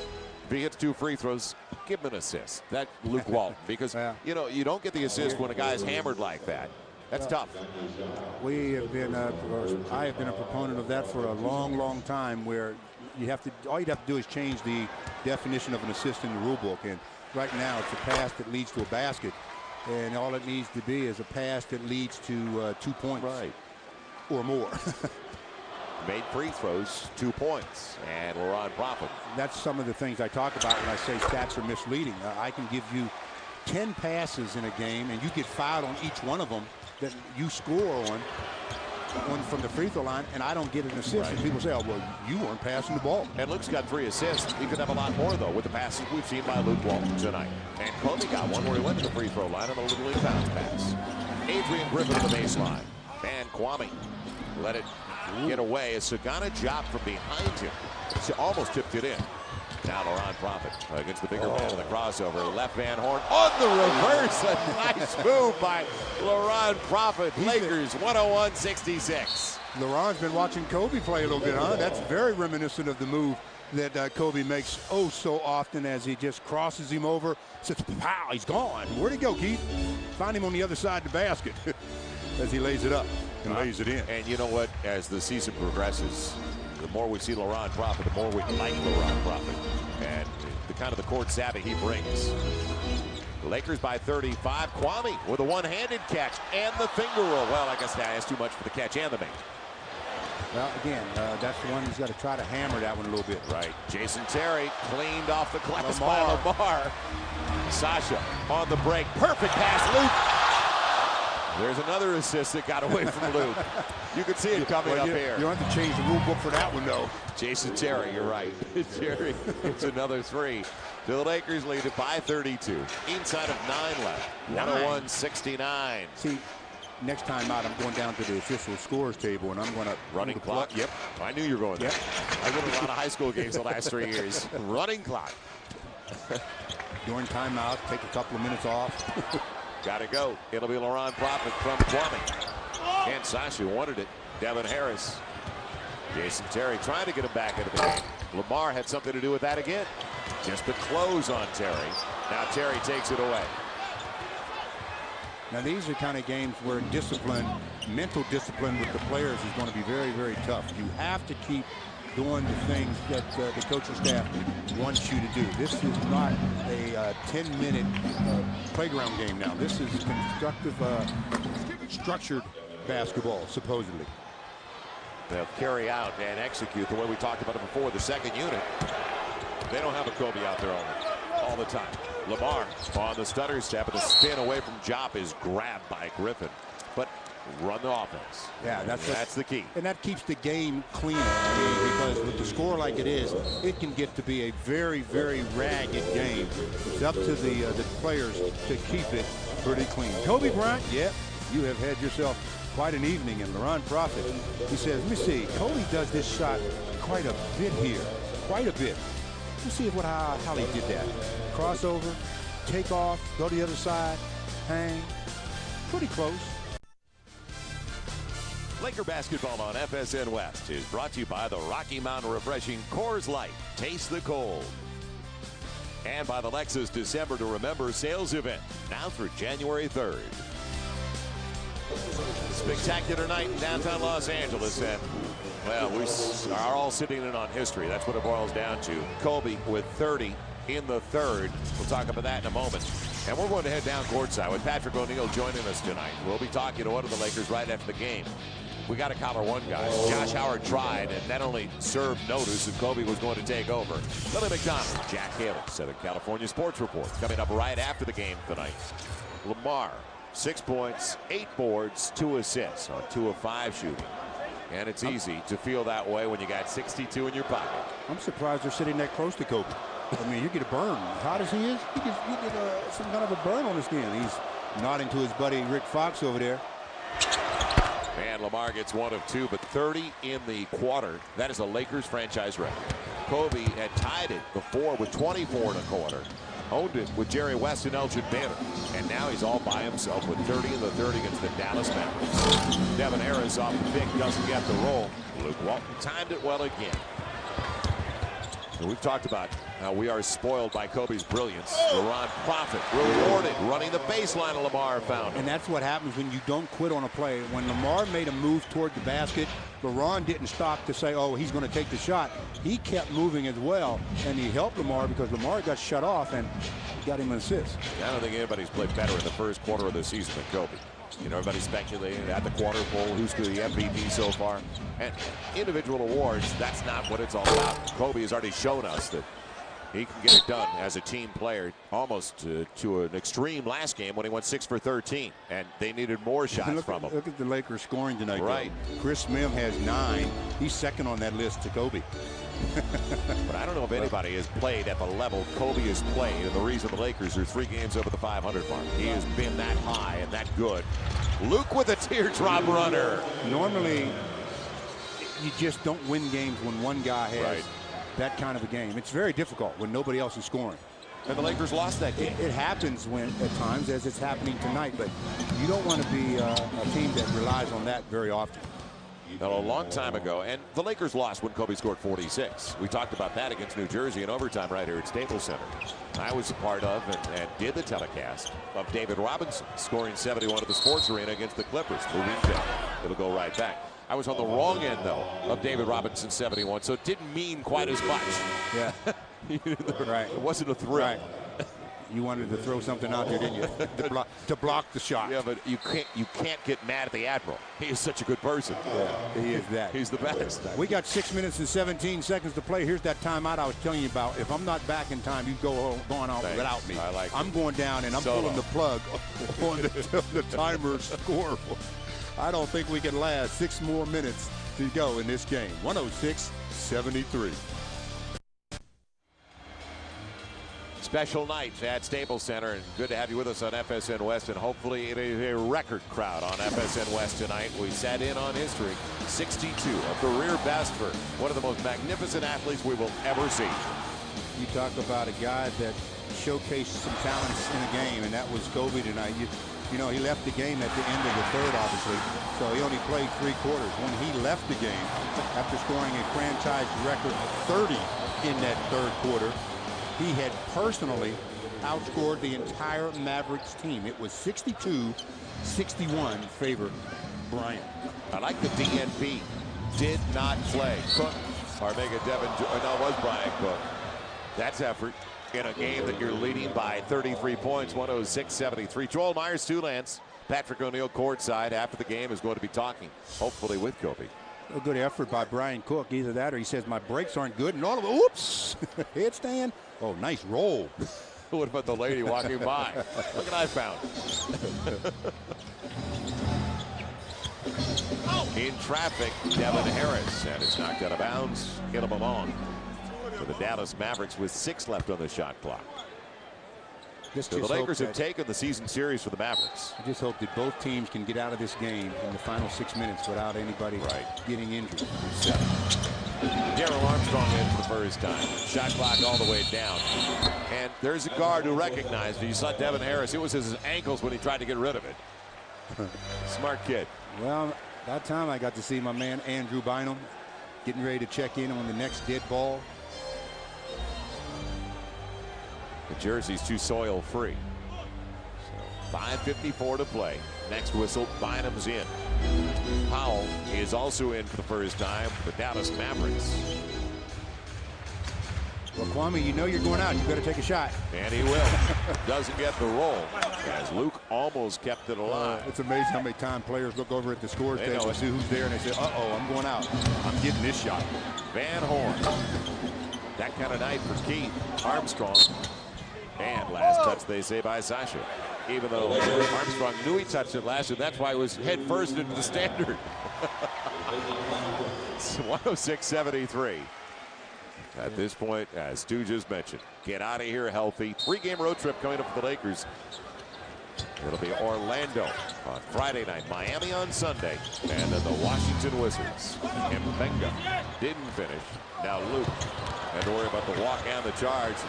If he hits 2 free throws, give him an assist. That Luke Walton, because you know you don't get the assist when a guy's hammered like that. That's tough. We have been, I have been a proponent of that for a long, long time. Where you have to, all you'd have to do is change the definition of an assist in the rule book. And right now, it's a pass that leads to a basket, and all it needs to be is a pass that leads to 2 points, or more. Made free throws, 2 points, and Laron Prophet. That's some of the things I talk about when I say stats are misleading. I can give you 10 passes in a game, and you get fouled on each one of them that you score on from the free throw line, and I don't get an assist. And people say, oh, well, you weren't passing the ball. And Luke's got 3 assists. He could have a lot more, though, with the passes we've seen by Luke Walton tonight. And Kobe got one where he went to the free throw line on a little inbound pass. Adrian Griffin to the baseline. And Kwame let it get away as Sagana dropped from behind him. She almost tipped it in. Now Laron Prophet against the bigger man in the crossover. Left Van Horn on the reverse. A nice move by Laron Prophet. Lakers 101-66. Laron's been watching Kobe play a little bit, huh? That's very reminiscent of the move that Kobe makes so often as he just crosses him over. Says, pow, he's gone. Where'd he go, Keith? Find him on the other side of the basket as he lays it up and lays it in. And you know what? As the season progresses, the more we see Laron Prophet, the more we like Laron Prophet. And the kind of the court savvy he brings. The Lakers by 35. Kwame with a one-handed catch and the finger roll. Well, I guess that's too much for the catch and the make. Well, again, that's the one he's got to try to hammer that one a little bit. Right. Jason Terry cleaned off the glass by Lamar. Sasha on the break. Perfect pass, Luke. There's another assist that got away from Luke. You could see it coming up here. You don't have to change the rule book for that one, though. Jason Terry, you're right. Terry gets another three. The Lakers lead it by 32. Inside of 9 left. 101-69. See, next time out, I'm going down to the official scores table, and I'm going to running clock. Yep, I knew you were going there. I went to a lot of high school games the last 3 years. Running clock. During timeout, take a couple of minutes off. Got to go. It'll be Laurent Prophet from Kwame. And Sashi wanted it. Devin Harris. Jason Terry trying to get him back into the game. Lamar had something to do with that again. Just the close on Terry. Now Terry takes it away. Now these are kind of games where discipline, mental discipline with the players is going to be very, very tough. You have to keep doing the things that the coaching staff wants you to do. This is not a 10-minute playground game now. This is constructive, structured basketball, supposedly. They'll carry out and execute the way we talked about it before. The second unit, they don't have a Kobe out there all the time. Lamar on the stutter step, and the spin away from Jop is grabbed by Griffin. But run the offense. Yeah, that's the key. And that keeps the game cleaner. Because with the score like it is, it can get to be a very, very ragged game. It's up to the players to keep it pretty clean. Kobe Bryant, yep, you have had yourself quite an evening. And Laurent Prophet, he says, let me see, Kobe does this shot quite a bit here. Quite a bit. Let's see how he did that. Crossover, take off, go to the other side, hang. Pretty close. Laker basketball on FSN West is brought to you by the Rocky Mountain Refreshing Coors Light. Taste the cold. And by the Lexus December to Remember sales event, now through January 3rd. Spectacular night in downtown Los Angeles, and well, we are all sitting in on history. That's what it boils down to. Kobe with 30 in the third. We'll talk about that in a moment. And we're going to head down courtside with Patrick O'Neal joining us tonight. We'll be talking to one of the Lakers right after the game. We got to collar one guy. Josh Howard tried, and that only served notice that Kobe was going to take over. Billy McDonald, Jack Haley, Southern California Sports Report, coming up right after the game tonight. Lamar, 6 points, 8 boards, 2 assists on 2 of 5 shooting. And it's easy to feel that way when you got 62 in your pocket. I'm surprised they're sitting that close to Kobe. I mean, you get a burn. As hot as he is, you get some kind of a burn on his skin. He's nodding to his buddy Rick Fox over there. And Lamar gets 1 of 2, but 30 in the quarter. That is a Lakers franchise record. Kobe had tied it before with 24 in a quarter. Owned it with Jerry West and Elgin Baylor. And now he's all by himself with 30 in the third against the Dallas Mavericks. Devin Harris off the pick, doesn't get the roll. Luke Walton timed it well again. And we've talked about how we are spoiled by Kobe's brilliance. Laurent Prophet rewarded running the baseline of Lamar found. And that's what happens when you don't quit on a play. When Lamar made a move toward the basket, Laurent didn't stop to say, oh, he's going to take the shot. He kept moving as well, and he helped Lamar because Lamar got shut off and got him an assist. I don't think anybody's played better in the first quarter of the season than Kobe. You know, everybody's speculating at the quarter pole who's the MVP so far. And individual awards, that's not what it's all about. Kobe has already shown us that he can get it done as a team player, almost to an extreme last game when he went 6 for 13, and they needed more shots from him. Look at the Lakers scoring tonight. Right. Though. Chris Mim has 9. He's second on that list to Kobe. But I don't know if anybody has played at the level Kobe has played, and the reason the Lakers are 3 games over the 500 mark. He has been that high and that good. Luke with a teardrop runner. Normally, you just don't win games when one guy has that kind of a game. It's very difficult when nobody else is scoring. And the Lakers lost that game. It happens at times, as it's happening tonight, but you don't want to be a team that relies on that very often. Now, a long time ago, and the Lakers lost when Kobe scored 46. We talked about that against New Jersey in overtime right here at Staples Center. I was a part of and did the telecast of David Robinson scoring 71 at the Sports Arena against the Clippers. Moving down. It'll go right back. I was on the wrong end, though, of David Robinson's 71, so it didn't mean quite as much. Yeah. Right. It wasn't a thrill. Right. You wanted to throw something out there, didn't you? to block the shot. Yeah, but you can't get mad at the Admiral. He is such a good person. Yeah, he is that. He's the best. We got 6 minutes and 17 seconds to play. Here's that timeout I was telling you about. If I'm not back in time, you going out without me. I like I'm going down and I'm pulling the plug on the timer score. I don't think we can last 6 more minutes to go in this game. 106-73. Special night at Staples Center, and good to have you with us on FSN West, and hopefully it is a record crowd on FSN West tonight. We sat in on history, 62, a career best for one of the most magnificent athletes we will ever see. You talk about a guy that showcased some talents in a game, and that was Kobe tonight. You know, he left the game at the end of the third, obviously, so he only played 3 quarters. When he left the game, after scoring a franchise record 30 in that third quarter, he had personally outscored the entire Mavericks team. It was 62-61 favored Bryant. I like the DNP. Did not play. Cook, or make a Devin, no, it was Bryant Cook. That's effort in a game that you're leading by 33 points, 106-73. Joel Myers, 2 Lance. Patrick O'Neal courtside after the game is going to be talking, hopefully with Kobe. A good effort by Brian Cook. Either that or he says my brakes aren't good, and all of it, oops, headstand. Oh, nice roll. What about the lady walking by? Look what I found. In traffic, Devin Harris, and it's knocked out of bounds. It'll belong for the Dallas Mavericks with 6 left on the shot clock. So the Lakers have taken the season series for the Mavericks. I just hope that both teams can get out of this game in the final 6 minutes without anybody getting injured. Darrell Armstrong in for the first time. Shot clock all the way down. And there's a guard who recognized it. You saw Devin Harris. It was his ankles when he tried to get rid of it. Smart kid. Well, that time I got to see my man Andrew Bynum getting ready to check in on the next dead ball. The jersey's too soil free. So 5:54 to play. Next whistle, Bynum's in. Powell is also in for the first time for the Dallas Mavericks. Well, Kwame, you know you're going out. You better take a shot. And he will. Doesn't get the roll as Luke almost kept it alive. It's amazing how many times players look over at the scores table and see who's there, and they say, uh-oh, I'm going out. I'm getting this shot. Van Horn. That kind of night for Keith Armstrong. And last touch, they say, by Sasha. Even though Armstrong knew he touched it last, and that's why he was head first into the standard. 106-73. At this point, as Stu just mentioned, get out of here healthy. 3-game road trip coming up for the Lakers. It'll be Orlando on Friday night, Miami on Sunday, and then the Washington Wizards. Mbenga didn't finish. Now Luke. And to worry about the walk and the charge.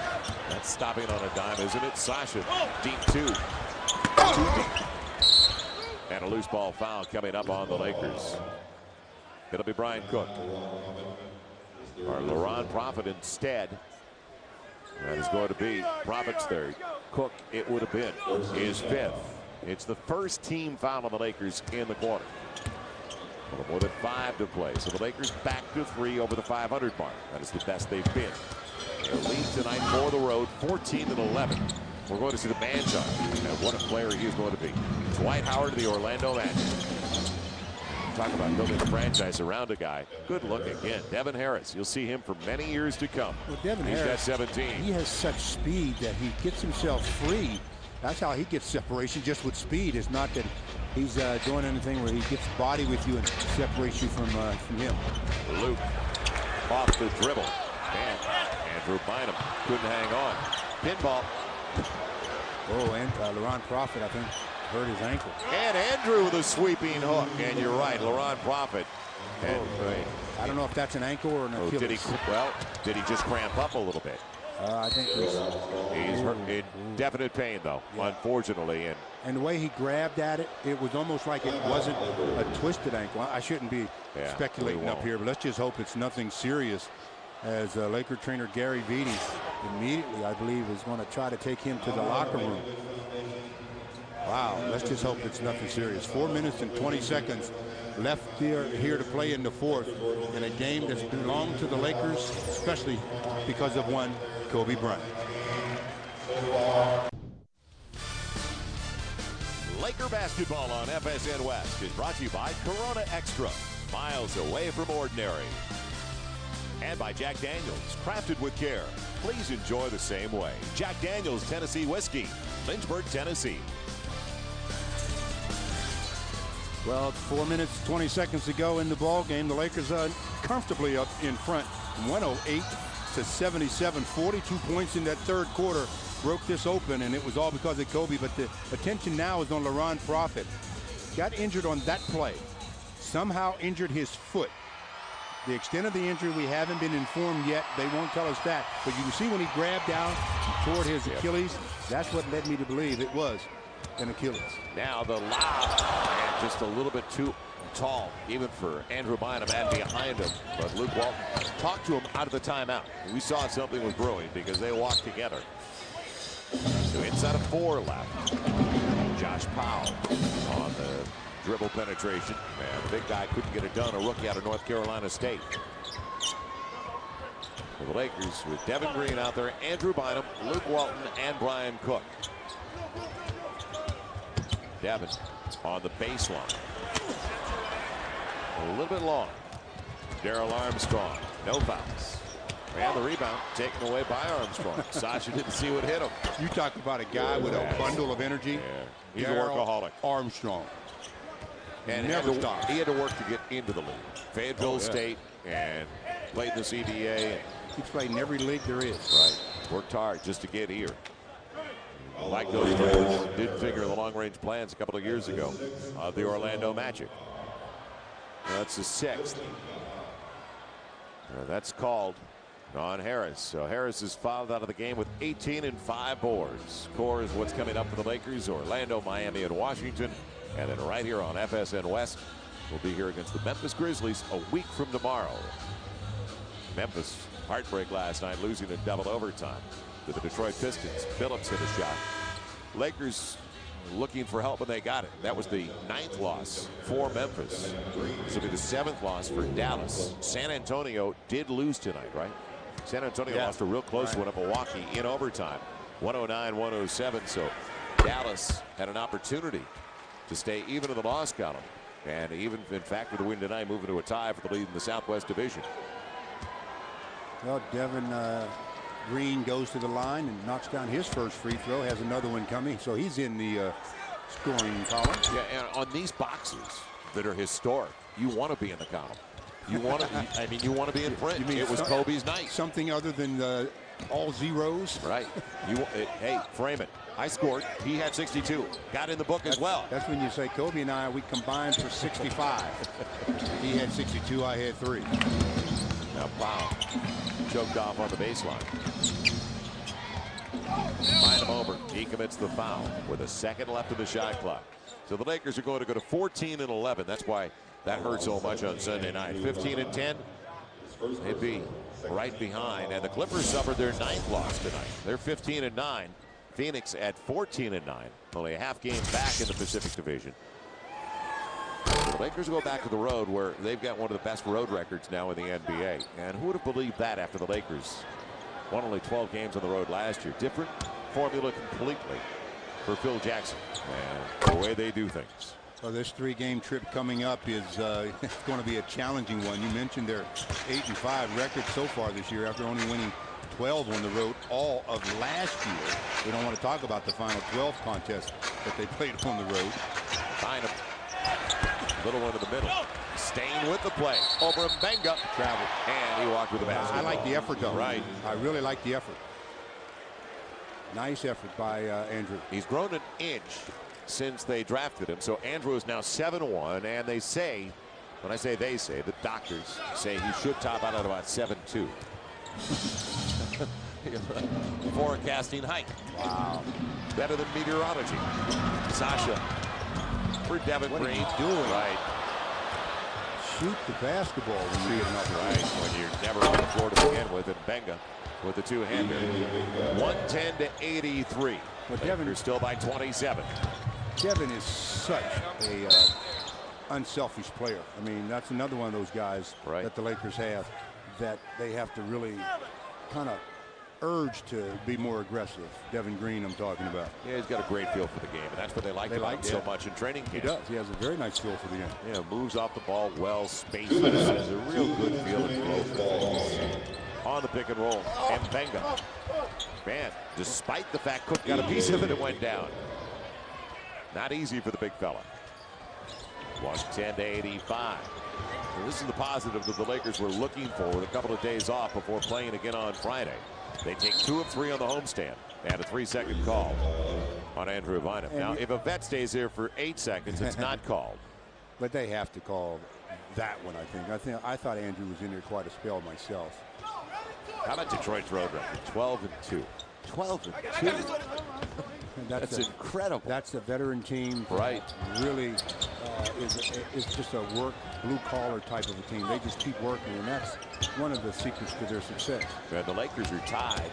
That's stopping on a dime, isn't it? Sasha, deep 2. 2 deep. And a loose ball foul coming up on the Lakers. It'll be Brian Cook. Or Laron Prophet instead. That is going to be Prophet's third. Cook, it would have been his 5th. It's the first team foul on the Lakers in the quarter. More than 5 to play. So the Lakers back to 3 over the 500 mark. That is the best they've been. Their lead tonight for the road, 14-11. We're going to see the man shot. And what a player he is going to be. Dwight Howard, the Orlando Magic. Talk about building a franchise around a guy. Good look again. Devin Harris. You'll see him for many years to come. Well, Devin He's Harris, got 17. He has such speed that he gets himself free. That's how he gets separation, just with speed. It's not that he's doing anything where he gets body with you and separates you from him. Luke off the dribble. And Andrew Bynum couldn't hang on. Pinball. Oh, and Laron Prophet, I think, hurt his ankle. And Andrew with a sweeping hook. And you're right, Laron Prophet. And, I don't know if that's an ankle or an Achilles. Did he just cramp up a little bit? I think he's hurt in definite pain, though, unfortunately. And the way he grabbed at it, it was almost like it wasn't a twisted ankle. I shouldn't be speculating up here, but let's just hope it's nothing serious, as Laker trainer Gary Vitti immediately, I believe, is going to try to take him to the locker room. Wow, let's just hope it's nothing serious. 4 minutes and 20 seconds left here to play in the fourth in a game that's belonged to the Lakers, especially because of one Kobe Bryant. Laker basketball on FSN West is brought to you by Corona Extra, miles away from ordinary. And by Jack Daniels, crafted with care. Please enjoy the same way. Jack Daniels Tennessee Whiskey, Lynchburg, Tennessee. Well, 4 minutes, 20 seconds to go in the ball game. The Lakers are comfortably up in front, 108 to 77. 42 points in that third quarter broke this open, and it was all because of Kobe. But the attention now is on LaRon Prophet. Got injured on that play. Somehow injured his foot. The extent of the injury, we haven't been informed yet. They won't tell us that. But you can see when he grabbed down toward his Achilles, that's what led me to believe it was an Achilles. Now the lob, and just a little bit too tall, even for Andrew Bynum, and behind him. But Luke Walton talked to him out of the timeout. We saw something was brewing because they walked together. So inside of 4 left. Josh Powell on the dribble penetration. Man, the big guy couldn't get it done. A rookie out of North Carolina State. For the Lakers with Devin Green out there, Andrew Bynum, Luke Walton, and Brian Cook. Devin on the baseline. A little bit long. Darrell Armstrong, no fouls. And the rebound taken away by Armstrong. Sasha didn't see what hit him. You talk about a guy with a bundle of energy. Yeah, he's Darrell a workaholic. Armstrong. And he had to work to get into the league. Fayetteville State and played in the CDA. He's played in every league there is. Right. Worked hard just to get here. Like those players did figure the long-range plans a couple of years ago of the Orlando Magic. That's the 6th. That's called on Harris. So Harris is fouled out of the game with 18 and 5 boards. Core is what's coming up for the Lakers. Orlando, Miami, and Washington. And then right here on FSN West, we'll be here against the Memphis Grizzlies a week from tomorrow. Memphis, heartbreak last night, losing in double overtime to the Detroit Pistons. Phillips hit a shot. Lakers looking for help, and they got it. That was the 9th loss for Memphis. This will be the 7th loss for Dallas. San Antonio did lose tonight, right? San Antonio lost a real close one at Milwaukee in overtime, 109-107. So Dallas had an opportunity to stay even in the loss column, and even in fact with the win tonight, moving to a tie for the lead in the Southwest Division. Well, Devin Green goes to the line and knocks down his first free throw. Has another one coming, so he's in the scoring column. Yeah, and on these boxes that are historic, you want to be in the column. You want to. I mean, you want to be in print. It was Kobe's night. Something other than all zeros. Right. Hey, frame it. I scored. He had 62. Got in the book as well. That's when you say Kobe and I, we combined for 65. He had 62. I had 3. Now Powell choked off on the baseline. Find him over. He commits the foul with a second left in the shot clock. So the Lakers are going to go to 14 and 11. That's why that hurt so much on Sunday night. 15 and 10. They'd be right behind. And the Clippers suffered their 9th loss tonight. They're 15 and 9. Phoenix at 14 and 9. Only a half game back in the Pacific Division. The Lakers go back to the road where they've got one of the best road records now in the NBA. And who would have believed that after the Lakers won only 12 games on the road last year? Different formula completely for Phil Jackson and the way they do things. Well, this 3-game trip coming up is going to be a challenging one. You mentioned their 8-5 record so far this year after only winning 12 on the road all of last year. We don't want to talk about the final 12 contest that they played on the road. Find him. Little one in the middle. Staying with the play. Over Mbenga. Travel. And he walked with the basket. I like the effort, though. Right. I really like the effort. Nice effort by Andrew. He's grown an inch since they drafted him. So Andrew is now 7'1", and they say, when I say they say, the doctors say he should top out at about 7'2". Forecasting height. Wow. Better than meteorology. Sasha for Devin Green. What are you doing? Right. Shoot the basketball when you get enough. Right. When you're never on the floor to begin with. And Mbenga with the two-hander. 110-83. But Devin is still by 27. Devin is such a unselfish player. I mean, that's another one of those guys that the Lakers have that they have to really kind of urge to be more aggressive. Devin Green, I'm talking about. Yeah, he's got a great feel for the game, and that's what they like so much in training camp. He does. He has a very nice feel for the game. Yeah, moves off the ball well, spaces, has a real good feel in both. On the pick and roll, Mbenga. Man, despite the fact Cook got a piece of it, it went down. Not easy for the big fella. 110-85. Well, this is the positive that the Lakers were looking for with a couple of days off before playing again on Friday. They take 2 of 3 on the homestand and a 3-second call on Andrew Bynum. Now, if a vet stays here for 8 seconds, it's not called. But they have to call that one, I think. I thought Andrew was in there quite a spell myself. How about Detroit's road record? 12-2. 12-2. That's incredible. That's a veteran team. Right. Really is just a work, blue-collar type of a team. They just keep working, and that's one of the secrets to their success. And the Lakers are tied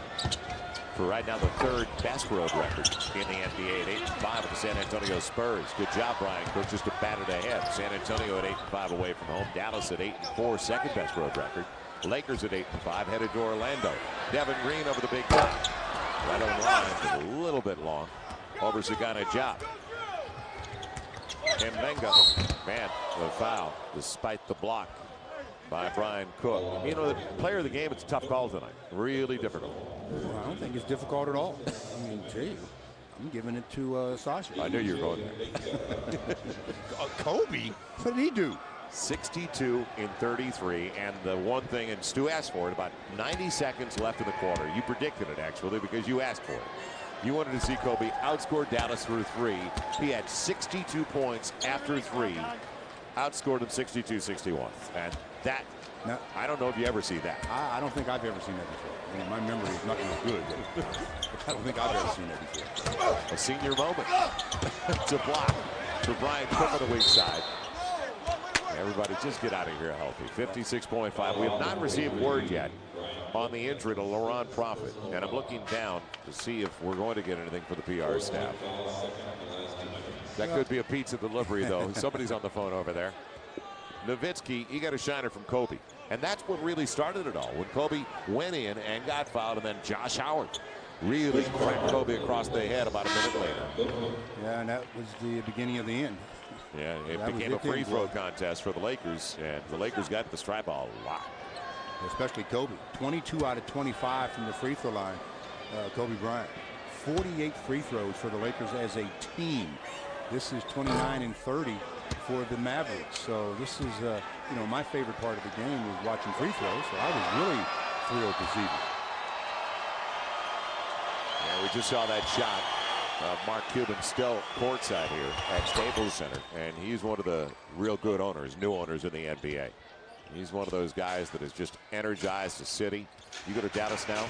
for right now the 3rd best road record in the NBA at 8-5 with the San Antonio Spurs. Good job, Bryant Cook, just a batted ahead. San Antonio at 8-5 away from home. Dallas at 8-4, 2nd best road record. Lakers at 8-5, headed to Orlando. Devin Green over the big guy. Right on the line, but a little bit long. Over Sagana Diop. Mbenga, man, the foul, despite the block by Brian Cook. You know, the player of the game, it's a tough call tonight. Really difficult. Well, I don't think it's difficult at all. I mean, gee, I'm giving it to Sasha. I knew you were going there. Kobe? What did he do? 62 in 33, and the one thing, and Stu asked for it, about 90 seconds left in the quarter. You predicted it, actually, because you asked for it. You wanted to see Kobe outscore Dallas through 3. He had 62 points after 3. Outscored him 62-61. And that, now, I don't know if you ever see that. I don't think I've ever seen that before. I mean, my memory is not real good. I don't think I've ever seen that before. A senior moment to block for Brian Cook on the weak side. Everybody just get out of here healthy. 56.5. We have not received word yet on the injury to Laurent Prophet. And I'm looking down to see if we're going to get anything for the PR staff. That could be a pizza delivery, though. Somebody's on the phone over there. Nowitzki, he got a shiner from Kobe. And that's what really started it all. When Kobe went in and got fouled, and then Josh Howard really cracked Kobe across the head about a minute later. Yeah, and that was the beginning of the end. Yeah, it became a free throw contest for the Lakers, and the Lakers got the stripe a lot. Especially Kobe. 22 out of 25 from the free throw line. Kobe Bryant. 48 free throws for the Lakers as a team. This is 29 and 30 for the Mavericks. So this is, you know, my favorite part of the game was watching free throws. So I was really thrilled to see it. Yeah, we just saw that shot. Mark Cuban still courtside here at Staples Center, and he's one of the real good owners, new owners in the NBA. He's one of those guys that has just energized the city. You go to Dallas now,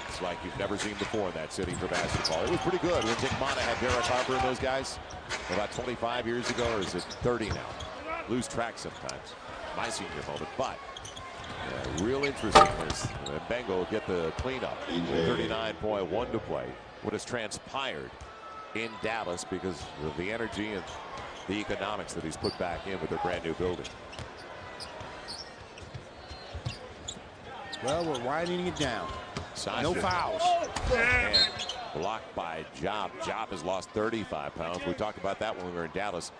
it's like you've never seen before in that city for basketball. It was pretty good when Dick Motta had Derek Harper and those guys about 25 years ago, or is it 30 now? Lose track sometimes. My senior moment, but real interesting is Mbenga will get the cleanup. 39.1 to play. What has transpired in Dallas because of the energy and the economics that he's put back in with their brand new building. Well, we're winding it down. Sasha. No fouls. And blocked by Diop. Diop has lost 35 pounds. We talked about that when we were in Dallas.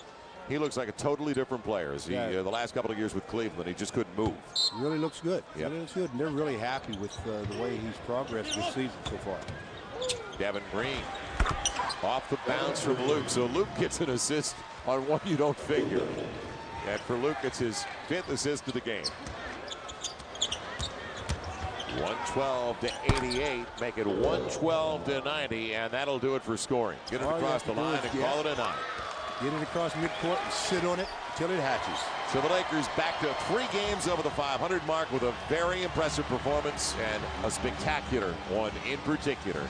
He looks like a totally different player. As he, the last couple of years with Cleveland, he just couldn't move. Really looks good. Yep. Really looks good, and they're really happy with the way he's progressed this season so far. Devin Green off the bounce from Luke. So Luke gets an assist on one you don't figure. And for Luke, it's his 5th assist of the game. 112-88, make it 112-90, and that'll do it for scoring. Get it across the line and call it a night. Get it across midcourt and sit on it until it hatches. So the Lakers back to 3 games over the 500 mark with a very impressive performance and a spectacular one in particular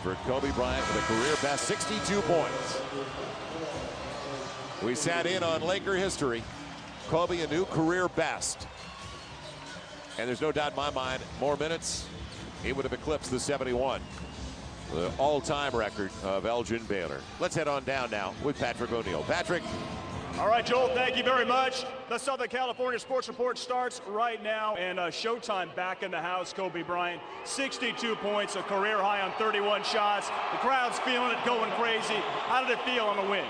for Kobe Bryant with a career best 62 points. We sat in on Laker history. Kobe a new career best. And there's no doubt in my mind, more minutes, he would have eclipsed the 71. The all-time record of Elgin Baylor. Let's head on down now with Patrick O'Neill. Patrick, All right, Joel, thank you very much. The Southern California Sports Report starts right now, and Showtime back in the house. Kobe Bryant, 62 points, a career high on 31 shots. The crowd's feeling it, going crazy. How did it feel on the win?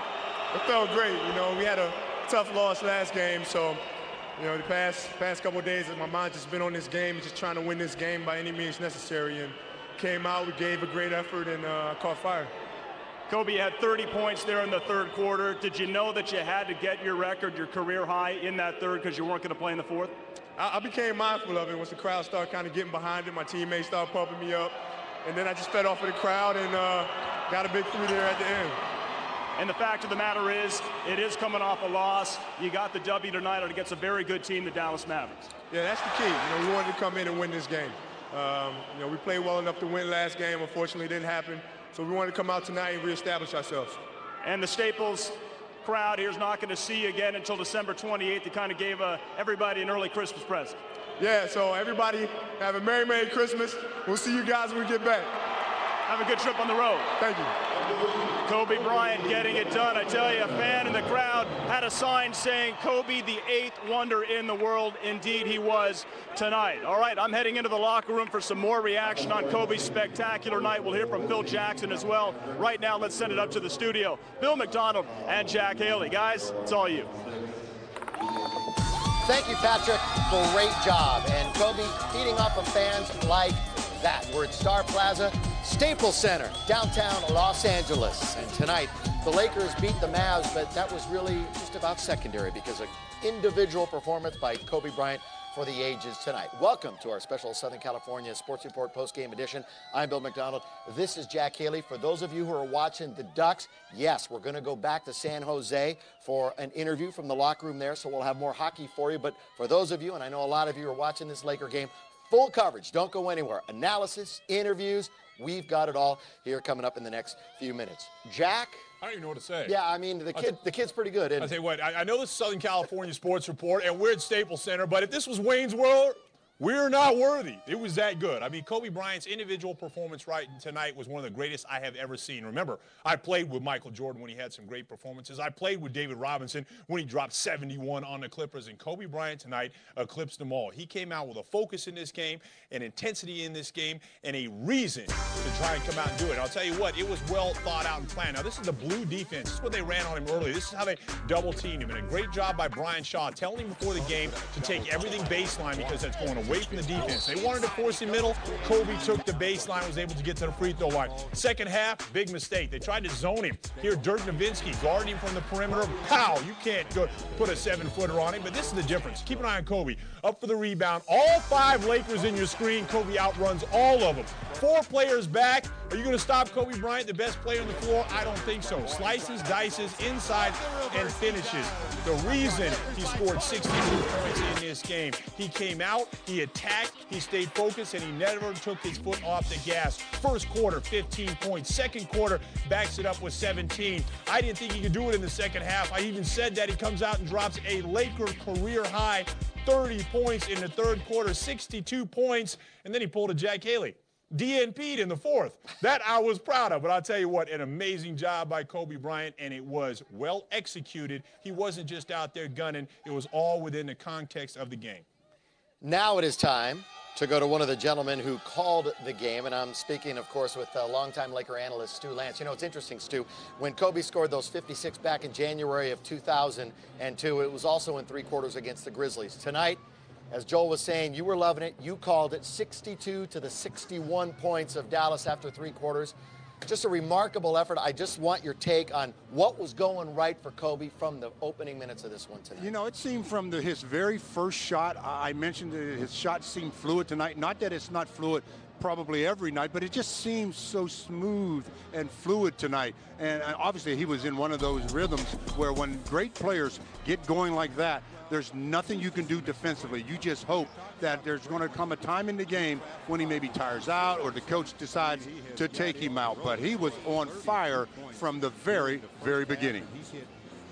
It felt great. You know, we had a tough loss last game, so, you know, the past couple of days, my mind just been on this game, just trying to win this game by any means necessary. And came out, we gave a great effort, and caught fire. Kobe had 30 points there in the third quarter. Did you know that you had to get your record, your career high in that third because you weren't going to play in the fourth? I became mindful of it once the crowd started kind of getting behind it. My teammates started pumping me up. And then I just fed off of the crowd and got a big three there at the end. And the fact of the matter is, it is coming off a loss. You got the W tonight against a very good team, the Dallas Mavericks. Yeah, that's the key. You know, we wanted to come in and win this game. You know, we played well enough to win last game. Unfortunately, it didn't happen. So we wanted to come out tonight and reestablish ourselves. And the Staples crowd here is not going to see you again until December 28th. They kind of gave everybody an early Christmas present. Yeah, so everybody have a Merry, Merry Christmas. We'll see you guys when we get back. Have a good trip on the road. Thank you. Kobe Bryant getting it done. I tell you, a fan in the crowd had a sign saying, Kobe, the 8th wonder in the world. Indeed, he was tonight. All right, I'm heading into the locker room for some more reaction on Kobe's spectacular night. We'll hear from Phil Jackson as well. Right now, let's send it up to the studio. Bill McDonald and Jack Haley. Guys, it's all you. Thank you, Patrick. Great job. And Kobe feeding off of fans like that. We're at Star Plaza, Staples Center, downtown Los Angeles. And tonight, the Lakers beat the Mavs, but that was really just about secondary because of individual performance by Kobe Bryant for the ages tonight. Welcome to our special Southern California Sports Report post-game edition. I'm Bill McDonald. This is Jack Haley. For those of you who are watching the Ducks, yes, we're going to go back to San Jose for an interview from the locker room there, so we'll have more hockey for you. But for those of you, and I know a lot of you are watching this Laker game, full coverage. Don't go anywhere. Analysis, interviews, we've got it all here coming up in the next few minutes. Jack? I don't even know what to say. Yeah, I mean, the kid's pretty good. I'll tell you what, I know this is Southern California Sports Report, and we're at Staples Center, but if this was Wayne's World, we're not worthy. It was that good. I mean, Kobe Bryant's individual performance right tonight was one of the greatest I have ever seen. Remember, I played with Michael Jordan when he had some great performances. I played with David Robinson when he dropped 71 on the Clippers, and Kobe Bryant tonight eclipsed them all. He came out with a focus in this game, an intensity in this game, and a reason to try and come out and do it. And I'll tell you what, it was well thought out and planned. Now, this is the blue defense. This is what they ran on him earlier. This is how they double-teamed him. And a great job by Brian Shaw telling him before the game to take everything baseline because that's going away from the defense. They wanted to force him middle. Kobe took the baseline, was able to get to the free throw line. Second half, big mistake. They tried to zone him. Here, Dirk Nowitzki guarding him from the perimeter. Pow! You can't go put a 7-footer on him, but this is the difference. Keep an eye on Kobe. Up for the rebound. All 5 Lakers in your screen. Kobe outruns all of them. 4 players back. Are you going to stop Kobe Bryant, the best player on the floor? I don't think so. Slices, dices, inside, and finishes. The reason he scored 62 points in this game. He came out, he attacked, he stayed focused, and he never took his foot off the gas. First quarter, 15 points. Second quarter, backs it up with 17. I didn't think he could do it in the second half. I even said that. He comes out and drops a Laker career high 30 points in the third quarter, 62 points, and then he pulled a Jack Haley. DNP'd in the fourth. That I was proud of, but I'll tell you what, an amazing job by Kobe Bryant, and it was well executed. He wasn't just out there gunning. It was all within the context of the game. Now it is time to go to one of the gentlemen who called the game, and I'm speaking, of course, with longtime Laker analyst Stu Lance. You know, it's interesting, Stu, when Kobe scored those 56 back in January of 2002, it was also in 3 quarters against the Grizzlies. Tonight, as Joel was saying, you were loving it. You called it 62 to the 61 points of Dallas after 3 quarters. Just a remarkable effort. I just want your take on what was going right for Kobe from the opening minutes of this one tonight. You know, it seemed from his very first shot, I mentioned that his shot seemed fluid tonight. Not that it's not fluid probably every night, but it just seems so smooth and fluid tonight. And obviously he was in one of those rhythms where when great players get going like that, there's nothing you can do defensively. You just hope that there's going to come a time in the game when he maybe tires out or the coach decides to take him out. But he was on fire from the very, very beginning. He's hit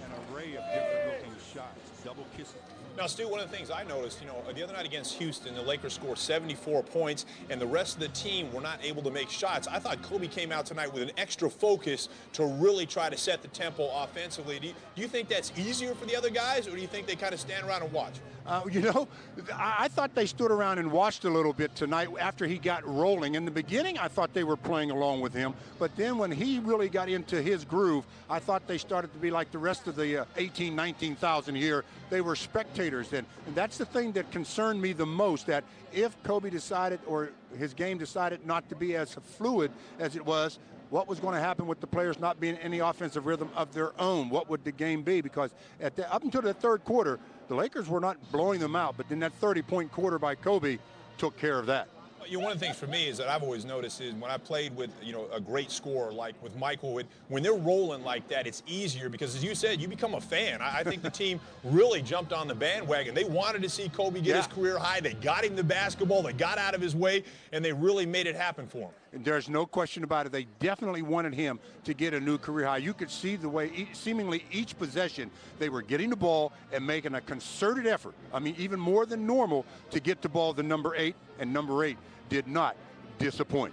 an array of different looking shots. double kisses. Now, Stu, one of the things I noticed, the other night against Houston, the Lakers scored 74 points, and the rest of the team were not able to make shots. I thought Kobe came out tonight with an extra focus to really try to set the tempo offensively. Do you think that's easier for the other guys, or do you think they kind of stand around and watch? I thought they stood around and watched a little bit tonight after he got rolling. In the beginning, I thought they were playing along with him, but then when he really got into his groove, I thought they started to be like the rest of the 19,000 here. They were spectators then, and that's the thing that concerned me the most, that if Kobe decided, or his game decided not to be as fluid as it was, what was going to happen with the players not being any offensive rhythm of their own? What would the game be? Because up until the third quarter, the Lakers were not blowing them out, but then that 30-point quarter by Kobe took care of that. One of the things for me is that I've always noticed is when I played with, a great scorer like with Michael, when they're rolling like that, it's easier because, as you said, you become a fan. I think the team really jumped on the bandwagon. They wanted to see Kobe get his career high. They got him the basketball. They got out of his way, and they really made it happen for him. And there's no question about it. They definitely wanted him to get a new career high. You could see the way seemingly each possession they were getting the ball and making a concerted effort. I mean, even more than normal to get the ball to number 8, and number 8 did not disappoint.